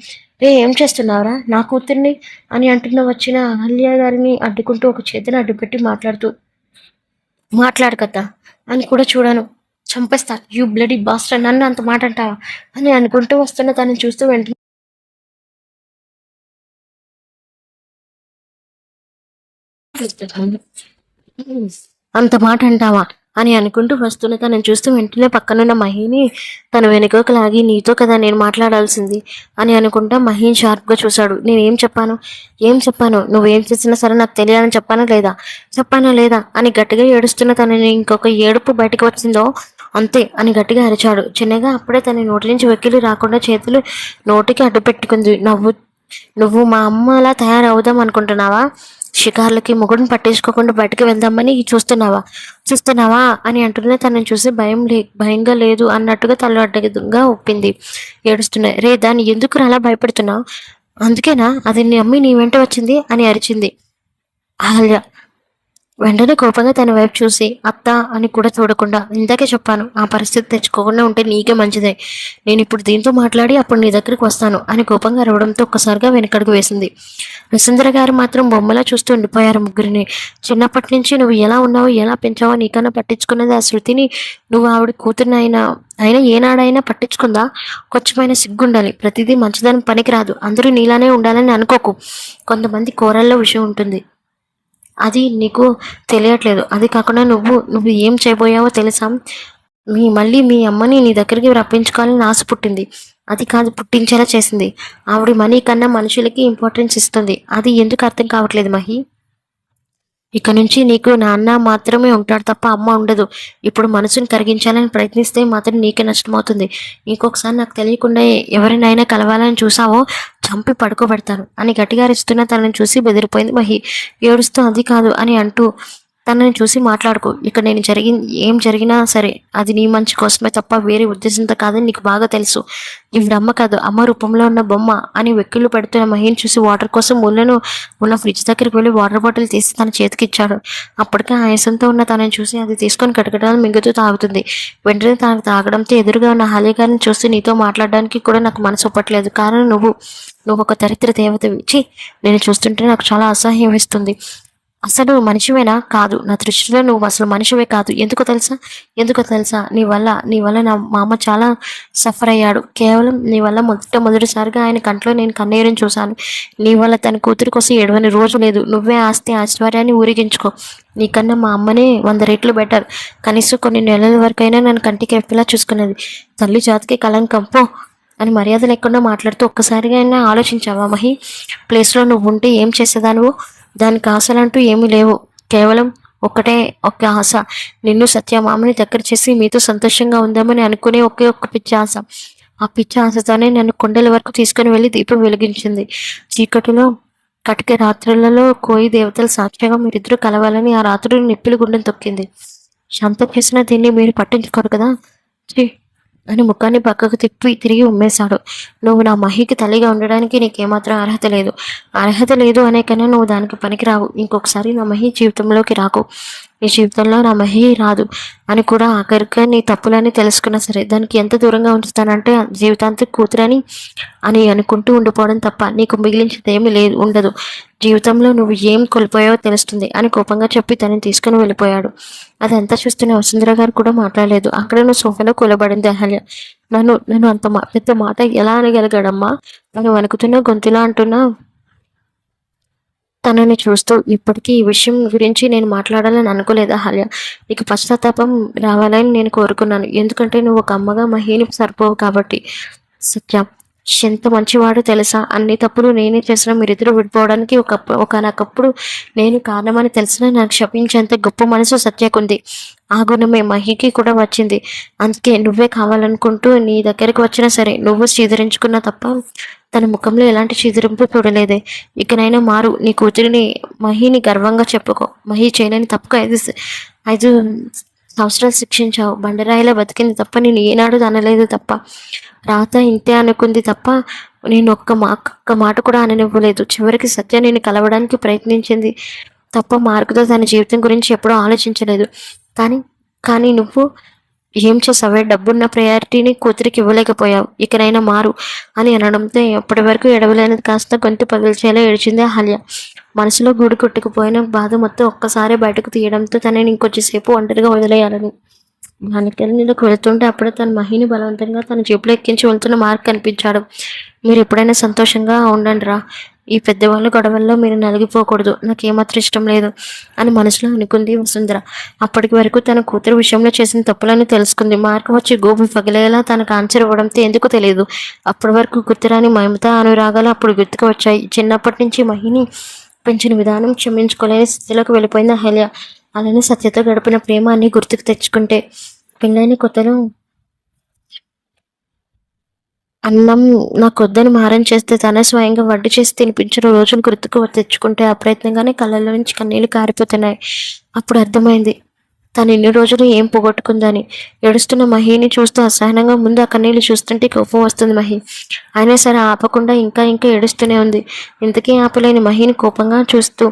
రే ఏం చేస్తున్నావురా నా కూతుర్ని అని అంటున్న వచ్చిన అహల్య గారిని అడ్డుకుంటూ ఒక చేతిని అడ్డుపెట్టి మాట్లాడు కదా అని కూడా చూడను, చంపేస్తా, యూ బ్లడీ బాస్టర్, నన్ను అంత మాట అంటావా అని అనుకుంటూ వస్తున్న తనని చూస్తూ వెంటనే అంత మాట అంటావా అని అనుకుంటూ వస్తున్న తనని చూస్తూ వెంటనే పక్కనున్న మహిని తన వెనుకకు లాగి నీతో కదా నేను మాట్లాడాల్సింది అని అనుకుంటా మహిని షార్ప్గా చూశాడు. నేనేం చెప్పాను? నువ్వేం చేసినా సరే నాకు తెలియాలని చెప్పానా లేదా అని గట్టిగా ఏడుస్తున్న తనని ఇంకొక ఏడుపు బయటకు వచ్చిందో అంతే అని గట్టిగా అరిచాడు. చిన్నగా అప్పుడే తన నోటి నుంచి వెక్కిలి రాకుండా చేతులు నోటికి అడ్డు పెట్టుకుంది. నువ్వు మా అమ్మలా తయారవుదాం అనుకుంటున్నావా? షికార్లకి మొగుడిని పట్టించుకోకుండా బయటకు వెళ్దామని చూస్తున్నావా అని అంటూనే తనని చూసి భయంగా లేదు అన్నట్టుగా తల అడ్డగా ఒప్పింది ఏడుస్తున్నాయి. రే దాన్ని ఎందుకు అలా భయపెడుతున్నావు? అందుకేనా అది నీ అమ్మి నీ వెంట వచ్చింది అని అరిచింది అహల్య. వెంటనే కోపంగా తన వైపు చూసి అత్త అని కూడా చూడకుండా, ఇందాకే చెప్పాను ఆ పరిస్థితి తెచ్చుకోకుండా ఉంటే నీకే మంచిదే. నేను ఇప్పుడు దీంతో మాట్లాడి అప్పుడు నీ దగ్గరికి వస్తాను అని కోపంగా అరవడంతో ఒక్కసారిగా వెనకడుగు వేసింది. వసుంధర గారు మాత్రం బొమ్మలా చూస్తూ ఉండిపోయారు ముగ్గురిని. చిన్నప్పటి నుంచి నువ్వు ఎలా ఉన్నావో ఎలా పెంచావో నీకన్నా పట్టించుకున్నది ఆ శృతిని. నువ్వు ఆవిడ అయినా ఏనాడైనా పట్టించుకుందా? కొంచెమైనా సిగ్గుండాలి. ప్రతిదీ మంచిదని పనికిరాదు. అందరూ నీలానే ఉండాలని అనుకోకు. కొంతమంది కూరల్లో విషయం ఉంటుంది, అది నీకు తెలియట్లేదు. అది కాకుండా నువ్వు ఏం చేయబోయావో తెలుసా? మళ్ళీ మీ అమ్మని నీ దగ్గరికి రప్పించుకోవాలని ఆశ పుట్టింది. అది కాదు, పుట్టించేలా చేసింది. ఆవిడ మనీ కన్నా మనుషులకి ఇంపార్టెన్స్ ఇస్తుంది. అది ఎందుకు అర్థం కావట్లేదు మహి? ఇక నుంచి నీకు నాన్న మాత్రమే ఉంటాడు తప్ప అమ్మ ఉండదు. ఇప్పుడు మనసుని కరిగించాలని ప్రయత్నిస్తే మాత్రం నీకే నష్టమవుతుంది. ఇంకొకసారి నాకు తెలియకుండా ఎవరినైనా కలవాలని చూసావో చంపి పడుకోబెడతాను అని గట్టిగా అరుస్తున్న తనని చూసి బెదిరిపోయింది మహి. ఏడుస్తూ అది కాదు అని అంటూ తనని చూసి మాట్లాడుకో. ఇక నేను ఏం జరిగినా సరే అది నీ మంచి కోసమే తప్ప వేరే ఉద్దేశంతో కాదని నీకు బాగా తెలుసు. ఈవిడ అమ్మ కాదు, అమ్మ రూపంలో ఉన్న బొమ్మ అని వెక్కిళ్ళు పెడుతున్న మహిని చూసి వాటర్ కోసం ఊళ్ళను ఉన్న ఫ్రిడ్జ్ దగ్గరికి వెళ్ళి వాటర్ బాటిల్ తీసి తన చేతికి ఇచ్చాడు. అప్పటికే ఆయాసంతో ఉన్న తనని చూసి అది తీసుకొని కటకటాలు మింగుతూ తాగుతుంది. వెంటనే తనకు తాగడంతో ఎదురుగా ఉన్న హాలియ గారిని చూసి నీతో మాట్లాడడానికి కూడా నాకు మనసు ఒప్పట్లేదు. కారణం నువ్వు ఒక దరిద్ర దేవతవి. నేను చూస్తుంటే నాకు చాలా అసహ్యం వేస్తుంది. అసలు నువ్వు మనిషివేనా? కాదు, నా దృష్టిలో నువ్వు అసలు మనిషివే కాదు. ఎందుకో తెలుసా నీ వల్ల మా అమ్మ చాలా సఫర్ అయ్యాడు. కేవలం నీ వల్ల మొదటిసారిగా ఆయన కంట్లో నేను కన్నీరుని చూశాను. నీ వల్ల తన కూతురి కోసం ఏడవని రోజు లేదు. నువ్వే ఆస్తి ఐశ్వర్యాన్ని ఊరిగించుకో. నీకన్నా మా అమ్మనే 100 రెట్లు బెటర్. కనీసం కొన్ని నెలల వరకైనా నన్ను కంటికి ఎప్పిలా చూసుకున్నది. తల్లి జాతికి కలంకం పో అని మర్యాద లేకుండా మాట్లాడుతూ ఒక్కసారిగా అయినా ఆలోచించావా మహి? ప్లేస్లో నువ్వు ఉంటే ఏం చేసేదా నువ్వు? దానికి ఆశలంటూ ఏమీ లేవు. కేవలం ఒక్క ఆశ, నిన్ను సత్యమామని దగ్గర చేసి మీతో సంతోషంగా ఉందామని అనుకునే ఒక్క పిచ్చి ఆశ. ఆ పిచ్చి ఆశతోనే నన్ను కొండల వరకు తీసుకుని వెళ్ళి దీపం వెలిగించింది. చీకటిలో కటిక రాత్రులలో కోయి దేవతల సాక్షిగా మీరిద్దరూ కలవాలని ఆ రాత్రులు నిప్పులు గుండెం తొక్కింది. శాంతం చేసిన దీన్ని మీరు పట్టించుకోరు కదా అని ముఖాన్ని పక్కకు తిరిగి ఉమ్మేశాడు. నువ్వు నా మహికి తల్లిగా ఉండడానికి నీకేమాత్రం అర్హత లేదు అనే కన్నా నువ్వు దానికి పనికిరావు. ఇంకొకసారి నా మహి జీవితంలోకి రాకు. నీ జీవితంలో నా మహి రాదు అని కూడా ఆఖరిగా నీ తప్పులని తెలుసుకున్నా సరే దానికి ఎంత దూరంగా ఉంచుతానంటే జీవితాంతం కూతురని అని అనుకుంటూ ఉండిపోవడం తప్ప నీకు మిగిలించేది ఏమీ ఉండదు. జీవితంలో నువ్వు ఏం కోల్పోయావో తెలుస్తుంది అని కోపంగా చెప్పి తనని తీసుకుని వెళ్ళిపోయాడు. అదంతా చూస్తున్న వసుంధర గారు కూడా మాట్లాడలేదు. అక్కడ నువ్వు సోఫాలో కూలబడింది అహల్య. నన్ను అంత పెద్ద మాట ఎలా అనగలిగాడమ్మా? తను వణుకుతున్న గొంతులా అంటున్నా తనని చూస్తూ, ఇప్పటికీ ఈ విషయం గురించి నేను మాట్లాడాలని అనుకోలేదు అహల్య. నీకు పశ్చాత్తాపం రావాలని నేను కోరుకున్నాను. ఎందుకంటే నువ్వు ఒక అమ్మగా మహిని సరిపోవు కాబట్టి. సత్య ఎంత మంచివాడు తెలుసా? అన్ని తప్పులు నేనే చేసిన మీరిద్దరూ విడిపోవడానికి ఒకనొకప్పుడు నేను కారణమని తెలిసినా నాకు క్షమించేంత గొప్ప మనసు సత్యకుంది. ఆ గుణమే మహికి కూడా వచ్చింది. అందుకే నువ్వే కావాలనుకుంటూ నీ దగ్గరికి వచ్చినా సరే నువ్వు చీదరించుకున్నా తప్ప తన ముఖంలో ఎలాంటి చీదరింపు చూడలేదే. ఇకనైనా మారు. నీ కూతురిని మహిని గర్వంగా చెప్పుకో. మహి చేయలేని తప్పుకు 5 సంవత్సరాలు శిక్షించావు. బండరాయిలా బతికింది తప్ప నేను ఏనాడు అనలేదు తప్ప రాత ఇంతే అనుకుంది తప్ప నేను ఒక్క మాట కూడా అననివ్వలేదు. చివరికి సత్య నేను కలవడానికి ప్రయత్నించింది తప్ప మార్కుతో తన జీవితం గురించి ఎప్పుడూ ఆలోచించలేదు. కానీ నువ్వు ఏం చేసావే? డబ్బున్న ప్రయారిటీని కూతురికి ఇవ్వలేకపోయావు. ఇకనైనా మారు అని అనడంతో ఎప్పటి వరకు ఎడవలేనిది కాస్త గొంతు పగిల్చేలా ఏడ్చింది అహల్య. మనసులో గూడు కొట్టుకుపోయిన బాధ మొత్తం ఒక్కసారి బయటకు తీయడంతో తనని ఇంకొంచెంసేపు ఒంటరిగా వదిలేయాలని నీళ్ళకి వెళ్తుంటే అప్పుడే తన మహిని బలవంతంగా తన జేబులో ఎక్కించి వెళ్తున్న మార్క్ కనిపించాడు. మీరు ఎప్పుడైనా సంతోషంగా ఉండండి రా. ఈ పెద్దవాళ్ళ గొడవల్లో మీరు నలిగిపోకూడదు. నాకేమాత్రం ఇష్టం లేదు అని మనసులో అనుకుంది వసుంధర. అప్పటికి వరకు తన కూతురు విషయంలో చేసిన తప్పులను తెలుసుకుంది. మార్క్ వచ్చి గోబు పగిలేలా తనకు ఆన్సర్ ఇవ్వడంతో ఎందుకు తెలియదు. అప్పటి వరకు గుర్తురాని మమత అనురాగాలు అప్పుడు గుర్తుకు వచ్చాయి. చిన్నప్పటి నుంచి మహిని పెంచిన విధానం క్షమించుకోలేని స్థితిలోకి వెళ్ళిపోయింది అహల్య. అలానే సత్యతో గడిపిన ప్రేమ అన్ని గుర్తుకు తెచ్చుకుంటే పెళ్ళైన కొత్తలో అన్నం నాకొద్దని మారం చేస్తే తనే స్వయంగా వంట చేసి తినిపించిన రోజులు గుర్తుకు తెచ్చుకుంటే అప్రయత్నంగానే కళ్ళల్లో నుంచి కన్నీళ్లు కారిపోతున్నాయి. అప్పుడు అర్థమైంది తను ఇన్ని రోజులు ఏం పోగొట్టుకుందని. ఏడుస్తున్న మహిని చూస్తూ అసహనంగా ముందు ఆ కన్నీళ్లు చూస్తుంటే కోపం వస్తుంది మహి. అయినా సరే ఆపకుండా ఇంకా ఇంకా ఏడుస్తూనే ఉంది. ఇంతకీ ఆపలేని మహిని కోపంగా చూస్తూ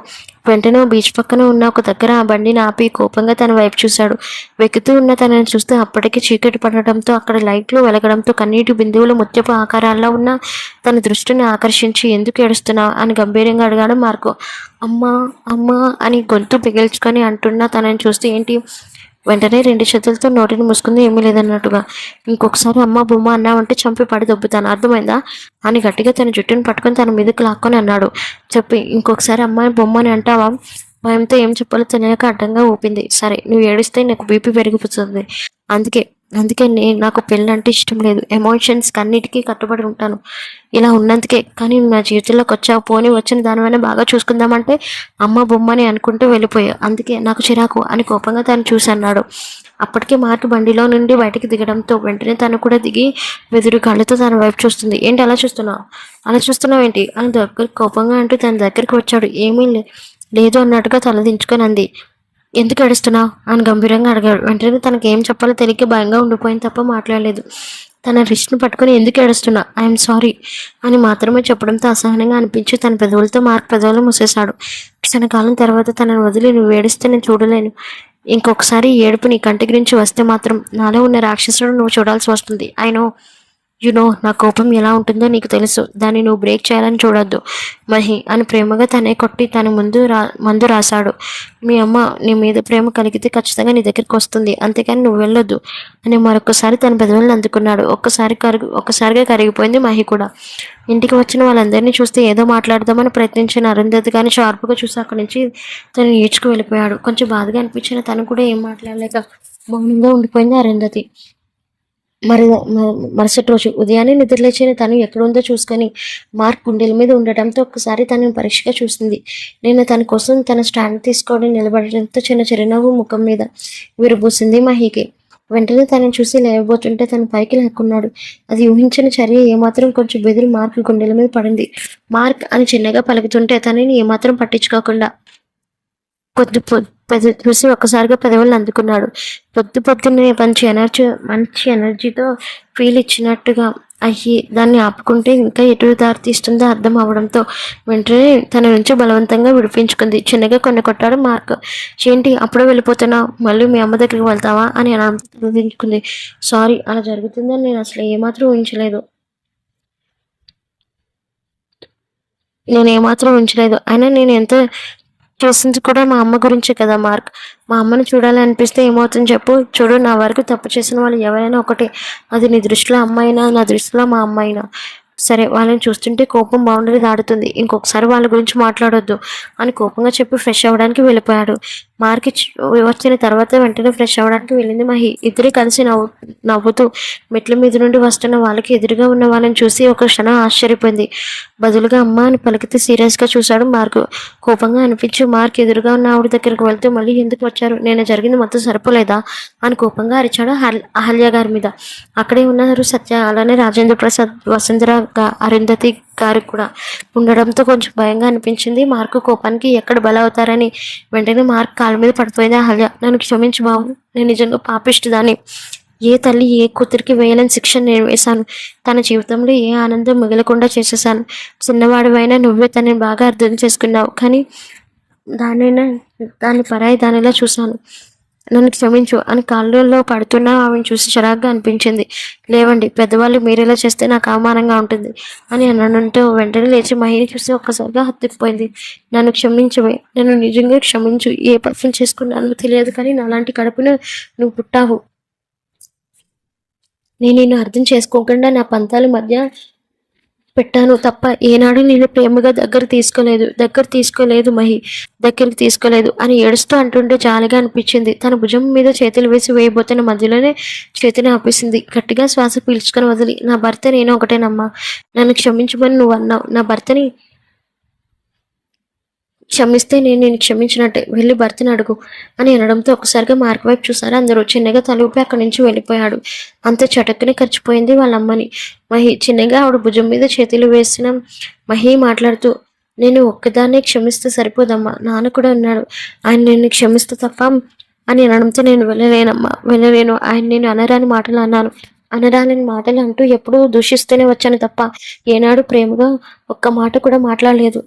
వెంటనే బీచ్ పక్కన ఉన్న ఒక దగ్గర ఆ బండిని ఆపి కోపంగా తన వైపు చూశాడు. వెక్కుతూ ఉన్న తనని చూస్తూ అప్పటికి చీకటి పడటంతో అక్కడ లైట్లు వెలగడంతో కన్నీటి బిందువులు ముత్యపు ఆకారాల్లో ఉన్న తన దృష్టిని ఆకర్షించి ఎందుకు ఏడుస్తున్నావు అని గంభీరంగా అడిగాడు మార్కో. అమ్మా అమ్మా అని గొంతు పిగిల్చుకొని అంటున్నా తనని చూస్తూ ఏంటి? వెంటనే రెండు చేతులతో నోటిని మూసుకుంది ఏమీ లేదన్నట్టుగా. ఇంకొకసారి అమ్మ బొమ్మ అన్నావంటే చంపి పడి దొబ్బుతాను, అర్థమైందా అని గట్టిగా తన జుట్టును పట్టుకొని తన మీదకి లాక్కొని అన్నాడు. చెప్పి ఇంకొకసారి అమ్మాయి బొమ్మని అంటావా? భయంతో ఏం చెప్పాలో తెలియక అడ్డంగా ఊపింది. సరే నువ్వు ఏడిస్తే నాకు బీపీ పెరిగిపోతుంది. అందుకే అందుకే నాకు పెళ్ళంటే ఇష్టం లేదు. ఎమోషన్స్ అన్నిటికీ కట్టుబడి ఉంటాను ఇలా ఉన్నందుకే. కానీ నా జీవితంలోకి వచ్చావు, పోనీ వచ్చిన దానివైనా బాగా చూసుకుందామంటే అమ్మ బొమ్మని అనుకుంటూ వెళ్ళిపోయావు. అందుకే నాకు చిరాకు అని కోపంగా తను చూసి అన్నాడు. అప్పటికే మార్క్ బండిలో నుండి బయటికి దిగడంతో వెంటనే తను కూడా దిగి వెదురు కళ్ళతో తన వైపు చూస్తుంది. ఏంటి అలా చూస్తున్నావు? అలా చూస్తున్నావు ఏంటి అని దగ్గరికి కోపంగా అంటూ తన దగ్గరికి వచ్చాడు. ఏమీ లేదు అన్నట్టుగా తలదించుకొని అంది. ఎందుకు ఏడుస్తున్నావు అని గంభీరంగా అడిగాడు. వెంటనే తనకి ఏం చెప్పాలో తెలియక భయంగా ఉండిపోయింది తప్ప మాట్లాడలేదు. తన రిస్ట్ని పట్టుకుని ఎందుకు ఏడుస్తున్నా, ఐఎమ్ సారీ అని మాత్రమే చెప్పడంతో అసహనంగా అనిపించి తన పెదవులతో మార్క్ పెదవులు మూసేశాడు. క్షణకాలం తర్వాత తనను వదిలి నువ్వు ఏడిస్తే నేను చూడలేను. ఇంకొకసారి ఏడుపు నీ కంటి గురించి వస్తే మాత్రం నాలో ఉన్న రాక్షసుడు నువ్వు చూడాల్సి వస్తుంది. అయినో నా కోపం ఎలా ఉంటుందో నీకు తెలుసు. దాన్ని నువ్వు బ్రేక్ చేయాలని చూడొద్దు మహి అని ప్రేమగా తనే కొట్టి తన మందు రాశాడు. మీ అమ్మ నీ మీద ప్రేమ కలిగితే ఖచ్చితంగా నీ దగ్గరికి వస్తుంది, అంతేకాని నువ్వు వెళ్ళొద్దు అని మరొకసారి తన పెదవులను అందుకున్నాడు. ఒక్కసారిగా కరిగిపోయింది మహి కూడా. ఇంటికి వచ్చిన వాళ్ళందరినీ చూస్తే ఏదో మాట్లాడదామని ప్రయత్నించిన అరుంధతి కానీ షార్ప్గా చూసి అక్కడి నుంచి తను ఈడ్చుకు వెళ్ళిపోయాడు. కొంచెం బాధగా అనిపించిన తను కూడా ఏం మాట్లాడలేక మౌనంగా ఉండిపోయింది అరుంధతి. మరుసటి రోజు ఉదయాన్నే నిద్రలేచిన తను ఎక్కడుందో చూసుకొని మార్క్ గుండెల మీద ఉండటంతో ఒక్కసారి తనని పరీక్షగా చూసింది. నేను తన కోసం తన స్టాండ్ తీసుకోవడం నిలబడటంతో చిన్న చిరునవ్వు ముఖం మీద విరబూసింది మహికి. వెంటనే తనని చూసి లేవబోతుంటే తన పైకి లాక్కున్నాడు. అది ఊహించిన చర్య ఏమాత్రం కొంచెం బెదిరి మార్క్ గుండెల మీద పడింది. మార్క్ అని చిన్నగా పలుకుతుంటే తనని ఏమాత్రం పట్టించుకోకుండా చూసి ఒక్కసారిగా పెదవులను అందుకున్నాడు. పొద్దున్నే మంచి ఎనర్జీతో ఫీల్ ఇచ్చినట్టుగా అయ్యి దాన్ని ఆపుకుంటే ఇంకా ఎటు దారి తీస్తుందో అర్థం అవడంతో వెంటనే తన నుంచి బలవంతంగా విడిపించుకుంది. చిన్నగా కొన్ని కొట్టాడు మార్క్. ఏంటి అప్పుడే వెళ్ళిపోతున్నావు, మళ్ళీ మీ అమ్మ దగ్గరికి వెళ్తావా అని అనదించుకుంది. సారీ, అలా జరుగుతుందని నేను అసలు ఏమాత్రం ఊహించలేదు. అయినా నేను ఎంత చూసింది కూడా మా అమ్మ గురించే కదా మార్క్. మా అమ్మని చూడాలి అనిపిస్తే ఏమవుతుంది చెప్పు. చూడు, నా వరకు తప్పు చేసిన వాళ్ళు ఎవరైనా ఒకటే. అది నీ దృష్టిలో అమ్మాయినా, నా దృష్టిలో మా అమ్మాయినా సరే. వాళ్ళని చూస్తుంటే కోపం బౌండరీ దాడుతుంది. ఇంకొకసారి వాళ్ళ గురించి మాట్లాడొద్దు అని కోపంగా చెప్పి ఫ్రెష్ అవ్వడానికి వెళ్ళిపోయాడు. మార్క్ వచ్చిన తర్వాత వెంటనే ఫ్రెష్ అవ్వడానికి వెళ్ళింది మహి. ఇద్దరు కలిసి నవ్వుతూ మెట్ల మీద నుండి వస్తున్న వాళ్ళకి ఎదురుగా ఉన్న వాళ్ళని చూసి ఒక క్షణం ఆశ్చర్యపోయింది. బదులుగా అమ్మ అని పలికితే సీరియస్గా చూశాడు మార్క్. కోపంగా అనిపించి మార్క్ ఎదురుగా ఉన్న ఆవిడ దగ్గరికి వెళ్తే మళ్ళీ ఎందుకు వచ్చారు, నేను జరిగింది మొత్తం సరిపోలేదా అని కోపంగా అరిచాడు అహల్య గారి మీద. అక్కడే ఉన్నారు సత్య, అలానే రాజేంద్ర ప్రసాద్, వసుంధర, అరుంధతి గారికి కూడా ఉండడంతో కొంచెం భయంగా అనిపించింది మార్క్. కోపానికి ఎక్కడ బలవుతారని వెంటనే మార్క్ కాళ్ళ మీద పడిపోయింది అహల్య. నన్ను క్షమించి బాబు, నేను నిజంగా పాపిష్టిదాన్ని. ఏ తల్లి ఏ కూతురికి వేయలేని శిక్ష నేను వేశాను. తన జీవితంలో ఏ ఆనందం మిగలకుండా చేసేసాను. చిన్నవాడివైనా నువ్వే తనని బాగా అర్థం చేసుకున్నావు, కానీ దాన్ని పరాయి దానిలా చూశాను. నన్ను క్షమించు అని కాళ్ళలో పడుతున్నా ఆమెను చూసి చిరాగ్గా అనిపించింది. లేవండి, పెద్దవాళ్ళు మీరేలా చేస్తే నాకు అవమానంగా ఉంటుంది అని అనడంతో వెంటనే లేచి మహిని చూసి ఒక్కసారిగా హత్తిపోయింది. నన్ను క్షమించవే, నన్ను నిజంగా క్షమించు. ఏ పర్ఫెక్ట్ చేసుకున్నానో తెలియదు, కానీ నాలాంటి కడుపును నువ్వు పుట్టావు. నేను నిన్ను అర్థం చేసుకోకుండా నా పంతాల మధ్య పెట్టాను తప్ప ఏనాడు నేను ప్రేమగా దగ్గరికి తీసుకోలేదు అని ఏడుస్తూ అంటుంటే జాలిగా అనిపించింది. తన భుజం మీద చేతులు వేసి వేయబోతున్న మధ్యలోనే చేతిని ఆపేసింది. గట్టిగా శ్వాస పీల్చుకొని వదిలి, నా భర్త నేను ఒకటేనమ్మా, నన్ను క్షమించమని నువ్వు అన్నావు. నా భర్తని క్షమిస్తే నేను నేను క్షమించినట్టే, వెళ్ళి భర్తని అడుగు అని అనడంతో ఒక్కసారిగా మార్క్ వైపు చూసారు అందరూ. చిన్నగా తలూపి అక్కడి నుంచి వెళ్ళిపోయాడు. అంతే చటక్కునే ఖర్చిపోయింది వాళ్ళ అమ్మని. మహి చిన్నగా ఆవిడ భుజం మీద చేతులు వేసిన మహి మాట్లాడుతూ, నేను ఒక్కదాన్నే క్షమిస్తే సరిపోదమ్మా, నాన్న కూడా ఉన్నాడు, ఆయన నేను క్షమిస్తే తప్ప అని అనడంతో, నేను వెళ్ళలేనమ్మా, వెళ్ళలేను, ఆయన నేను అనరాని మాటలు అన్నాను, అనరాని మాటలు అంటూ ఎప్పుడూ దూషిస్తూనే వచ్చాను తప్ప ఏనాడు ప్రేమగా ఒక్క మాట కూడా మాట్లాడలేదు.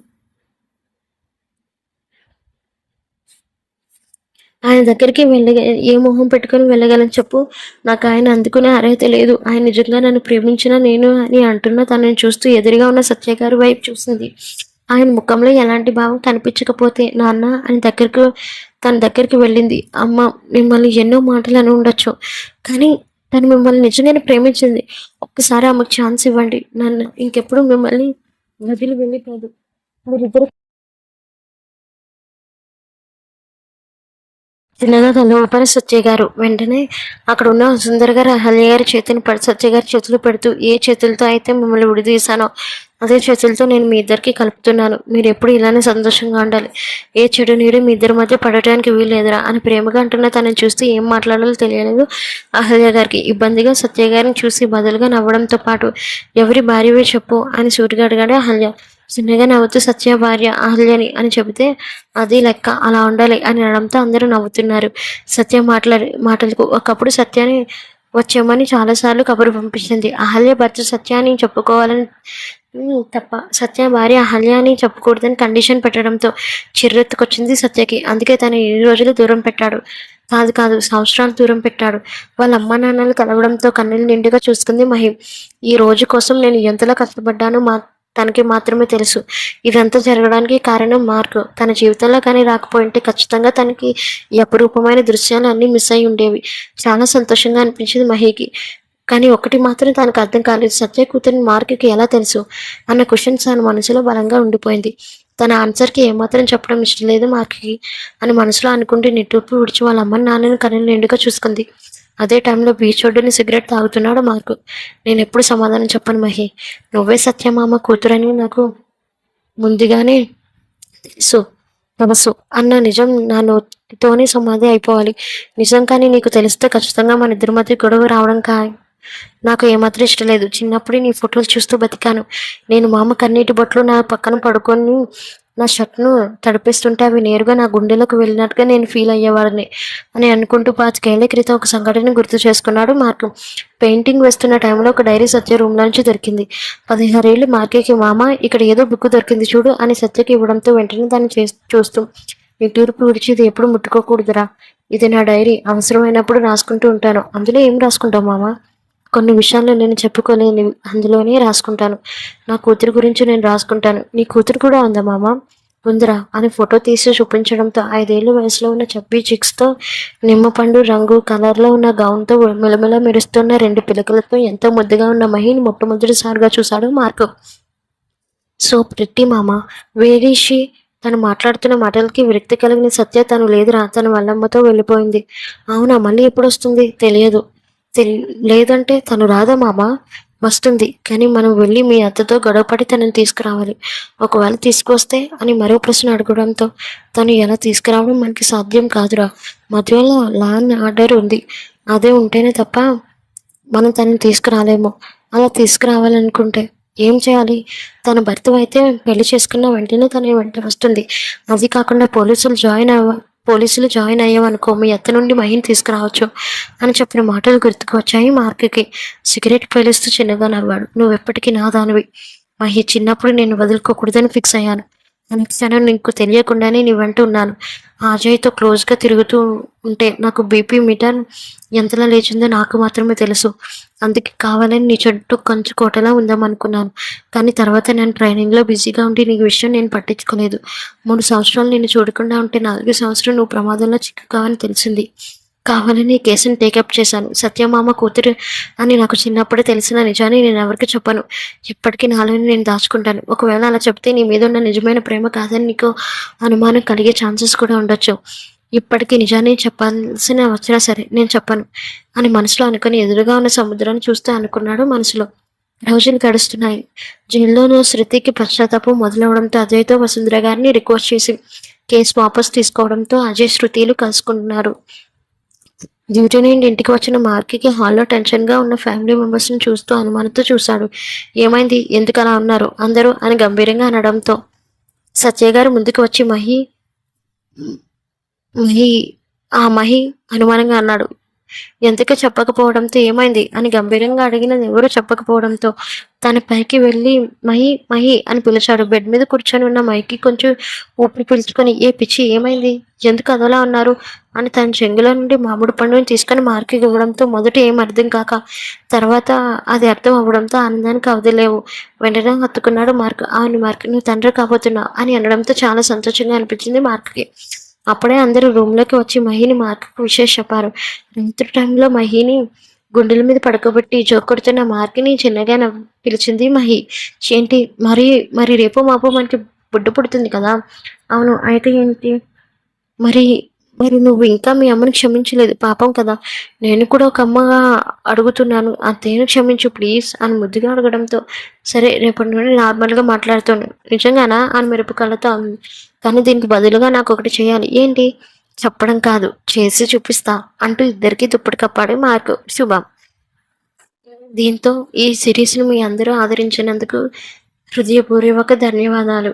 ఆయన దగ్గరికి ఏ మొహం పెట్టుకొని వెళ్ళగలను చెప్పు? నాకు ఆయన అందుకునే అర్హత లేదు. ఆయన నిజంగా నన్ను ప్రేమించినా నేను అని అంటున్నా తనని చూస్తూ ఎదురుగా ఉన్న సత్య గారి వైపు చూసింది. ఆయన ముఖంలో ఎలాంటి భావం కనిపించకపోతే, నాన్న అని తన దగ్గరికి వెళ్ళింది. అమ్మ, మిమ్మల్ని ఎన్నో మాటలు అని ఉండొచ్చు, కానీ తను మిమ్మల్ని నిజంగానే ప్రేమించింది. ఒక్కసారి ఆమెకు ఛాన్స్ ఇవ్వండి. నన్ను ఇంకెప్పుడు మిమ్మల్ని వదిలి వెళ్ళిపోదు. మీరిద్దరు చిన్నగా తల ఊపారు సత్య గారు. వెంటనే అక్కడ ఉన్న సుందర్ గారు అహల్య గారి చేతిని సత్య గారి చేతులు పెడుతూ, ఏ చేతులతో అయితే మిమ్మల్ని విడదీశానో అదే చేతులతో నేను మీ ఇద్దరికి కలుపుతున్నాను. మీరు ఎప్పుడు ఇలానే సంతోషంగా ఉండాలి. ఏ చెడు నీడు మీ ఇద్దరి మధ్య పడటానికి వీల్లేదురా అని ప్రేమగా అంటున్న తనని చూస్తే ఏం మాట్లాడాలో తెలియలేదు అహల్య గారికి. ఇబ్బందిగా సత్య గారిని చూసి బదులుగా నవ్వడంతో పాటు, ఎవరి భార్యవే చెప్పు అని సూటిగా అడిగాడు అహల్య. చిన్నగా నవ్వుతూ, సత్య భార్య అహల్యని అని చెబితే, అది లెక్క, అలా ఉండాలి అని అనడంతో అందరూ నవ్వుతున్నారు. సత్య మాటలకు ఒకప్పుడు సత్యాన్ని వచ్చామని చాలాసార్లు కబురు పంపించింది. అహల్య భర్త సత్య అని చెప్పుకోవాలని తప్ప సత్య భార్య అహల్య అని చెప్పకూడదని కండిషన్ పెట్టడంతో చిర్రెత్తుకొచ్చింది సత్యకి. అందుకే తను 7 రోజులు దూరం పెట్టాడు. కాదు, సంవత్సరాలు దూరం పెట్టాడు. వాళ్ళ అమ్మ నాన్నలు కలవడంతో కన్నీళ్ళు నిండుగా చూసుకుంది మహి. ఈ రోజు కోసం నేను ఎంతలా కష్టపడ్డానో తనకి మాత్రమే తెలుసు. ఇదంతా జరగడానికి కారణం మార్క్. తన జీవితంలో కానీ రాకపోయింటే ఖచ్చితంగా తనకి ఈ అపురూపమైన దృశ్యాలు అన్నీ మిస్ అయి ఉండేవి. చాలా సంతోషంగా అనిపించింది మహికి. కానీ ఒకటి మాత్రం తనకు అర్థం కాలేదు. సత్య కూతురిని మార్క్కి ఎలా తెలుసు అన్న క్వశ్చన్ తన మనసులో బలంగా ఉండిపోయింది. తన ఆన్సర్కి ఏమాత్రం చెప్పడం ఇష్టం లేదు మార్క్కి అని మనసులో అనుకుంటూ నిట్టూర్పు విడిచి వాళ్ళ అమ్మని నాన్నని కన్నులు నిండుగా చూసుకుంది. అదే టైంలో బీచ్ ఒడ్డుని సిగరెట్ తాగుతున్నాడు మార్కు. నేను ఎప్పుడు సమాధానం చెప్పను మహి, నువ్వే సత్యమామ కూతురని నాకు ముందుగానే తెలుసు అన్న నిజం నా నోటితోనే సమాధి అయిపోవాలి. నిజం కానీ నీకు తెలిస్తే ఖచ్చితంగా మన ఇద్దరి మధ్య గొడవ రావడం నాకు ఏమాత్రం ఇష్టం లేదు. చిన్నప్పుడే నీ ఫోటోలు చూస్తూ బతికాను. నేను మామ కన్నీటి బొట్లు నా పక్కన పడుకొని నా షర్ట్ను తడిపిస్తుంటే అవి నేరుగా నా గుండెలోకి వెళ్ళినట్టుగా నేను ఫీల్ అయ్యేవాడిని అని అనుకుంటూ 5 ఏళ్ల క్రితం ఒక సంఘటన గుర్తు చేసుకున్నాడు మార్కు. పెయింటింగ్ వేస్తున్న టైంలో ఒక డైరీ సత్య రూమ్లో నుంచి దొరికింది. 16 ఏళ్ళు మార్కేకి, మామ ఇక్కడ ఏదో బుక్ దొరికింది చూడు అని సత్యకి ఇవ్వడంతో వెంటనే దాన్ని చూస్తూ, నీ తూర్పు విడిచి ఇది ఎప్పుడు ముట్టుకోకూడదురా, ఇది నా డైరీ, అవసరమైనప్పుడు రాసుకుంటూ ఉంటాను. అందులో ఏం రాసుకుంటావు మామ? కొన్ని విషయాల్లో నేను చెప్పుకోలేని అందులోనే రాసుకుంటాను. నా కూతురు గురించి నేను రాసుకుంటాను. నీ కూతురు కూడా ఉందా మామ? ఉందిరా అని ఫోటో తీసి చూపించడంతో 5 ఏళ్ళ వయసులో ఉన్న చబ్బీ చిక్స్తో, నిమ్మపండు రంగు కలర్లో ఉన్న గౌన్తో మెలమెల మెరుస్తున్న 2 పిలకలతో ఎంతో ముద్దుగా ఉన్న మహిని మొట్టమొదటిసారిగా చూశాడు మార్కు. సో ప్రిట్టి మామ, వేరీషి తను మాట్లాడుతున్న మాటలకి విరక్తి కలిగిన సత్య, తను లేదురా, తన వాళ్ళమ్మతో వెళ్ళిపోయింది. అవునా, మళ్ళీ ఎప్పుడు వస్తుంది? తెలియదు. లేదంటే తను రాదా మామ? వస్తుంది, కానీ మనం వెళ్ళి మీ అత్తతో గొడవపడి తనని తీసుకురావాలి. ఒకవేళ తీసుకొస్తే అని మరో ప్రశ్న అడగడంతో, తను ఎలా తీసుకురావడం మనకి సాధ్యం కాదురా, మధ్యలో లా అండ్ ఆర్డర్ ఉంది, అదే ఉంటేనే తప్ప మనం తనని తీసుకురాలేము. అలా తీసుకురావాలనుకుంటే ఏం చేయాలి? తన భర్త అయితే పెళ్లి చేసుకున్న వెంటనే తన వెంట వస్తుంది. అది కాకుండా పోలీసులు జాయిన్ అయ్యామనుకో, మీ అత్త నుండి మహిని తీసుకురావచ్చు అని చెప్పిన మాటలు గుర్తుకు వచ్చాయి మార్క్కి. సిగరెట్ పేలుస్తూ చిన్నగా నవ్వాడు. నువ్వెప్పటికీ నా దానివి మహి. చిన్నప్పుడు నేను వదులుకోకూడదని ఫిక్స్ అయ్యాను. క్షణం నీకు తెలియకుండానే నీ వెంట ఉన్నాను. అజయ్తో క్లోజ్గా తిరుగుతూ ఉంటే నాకు బీపీ మీటర్ ఎంతలా లేచిందో నాకు మాత్రమే తెలుసు. అందుకే కావాలని నీ చుట్టూ కంచు కోటలా ఉందామనుకున్నాను. కానీ తర్వాత నేను ట్రైనింగ్లో బిజీగా ఉండి నీ విషయం నేను పట్టించుకోలేదు. 3 సంవత్సరాలు నేను చూడకుండా ఉంటే 4వ సంవత్సరం నువ్వు ప్రమాదంలో చిక్కుకావని తెలిసింది. కావాలని కేసుని టేకప్ చేశాను. సత్యమామ కూతురు అని నాకు చిన్నప్పుడే తెలిసిన నిజాన్ని నేను ఎవరికి చెప్పను. ఇప్పటికీ నాలోని నేను దాచుకుంటాను. ఒకవేళ అలా చెప్తే నీ మీద ఉన్న నిజమైన ప్రేమ కాదని నీకు అనుమానం కలిగే ఛాన్సెస్ కూడా ఉండొచ్చు. ఇప్పటికీ నిజాన్ని చెప్పాల్సిన వచ్చినా సరే నేను చెప్పను అని మనసులో అనుకుని ఎదురుగా ఉన్న సముద్రాన్ని చూస్తూ అనుకున్నాడు మనసులో. రోజులు గడుస్తున్నాయి. జైల్లోనూ శృతికి పశ్చాత్తాపం మొదలవడంతో అజయ్తో వసుంధర గారిని రిక్వెస్ట్ చేసి కేసు వాపస్ తీసుకోవడంతో అజయ్ శృతిలు కలుసుకుంటున్నారు. డ్యూటీ నుండి ఇంటికి వచ్చిన మార్కికి హాల్లో టెన్షన్గా ఉన్న ఫ్యామిలీ మెంబర్స్ని చూస్తూ అనుమానంతో చూశాడు. ఏమైంది, ఎందుకు అలా ఉన్నారు అందరూ అని గంభీరంగా అనడంతో సత్య గారు ముందుకు వచ్చి మహి మహి మహి అనుమానంగా అన్నాడు. ఎంతకీ చెప్పకపోవడంతో ఏమైంది అని గంభీరంగా అడిగినది ఎవరూ చెప్పకపోవడంతో తన పైకి వెళ్ళి మహి మహి అని పిలిచాడు. బెడ్ మీద కూర్చొని ఉన్న మహికి కొంచెం ఊపిరి పీల్చుకొని ఏ పిచ్చి ఏమైంది, ఎందుకు అదోలా ఉన్నారు అని తన చెంగులో నుండి మామిడి పండుని తీసుకొని మార్కి ఇవ్వడంతో మొదట ఏం అర్థం కాక తర్వాత అది అర్థం అవ్వడంతో ఆనందానికి అవధలేవు. వెంటనే హత్తుకున్నాడు మార్క్. అవును మార్క్, నువ్వు తండ్రి కాబోతున్నావు అని అనడంతో చాలా సంతోషంగా అనిపించింది మార్క్కి. అప్పుడే అందరూ రూమ్లోకి వచ్చి మహిని మార్క్కి విషయం చెప్పారు. రాత్రి టైంలో మహిని గుండెల మీద పడుకోబెట్టి జోకొడుతున్న మార్క్ని చిన్నగా పిలిచింది మహి. ఏంటి మరి మరి రేపో మాపో మనకి బుడ్డ పుడుతుంది కదా. అవును, అయితే ఏంటి మరి మరి నువ్వు ఇంకా మీ అమ్మని క్షమించలేదు, పాపం కదా. నేను కూడా ఒక అమ్మగా అడుగుతున్నాను, అంతేను క్షమించు ప్లీజ్ అని ముద్దుగా అడగడంతో సరే రేపటి నుండి నార్మల్గా మాట్లాడుతాను. నిజంగానా అని మెరుపు కళ్ళతో అంది. కానీ దీనికి బదులుగా నాకు ఒకటి చేయాలి. ఏంటి? చెప్పడం కాదు, చేసి చూపిస్తా అంటూ ఇద్దరికి దుప్పటి కప్పాడు మార్క్. శుభం. దీంతో ఈ సిరీస్ను మీ అందరూ ఆదరించినందుకు హృదయపూర్వక ధన్యవాదాలు.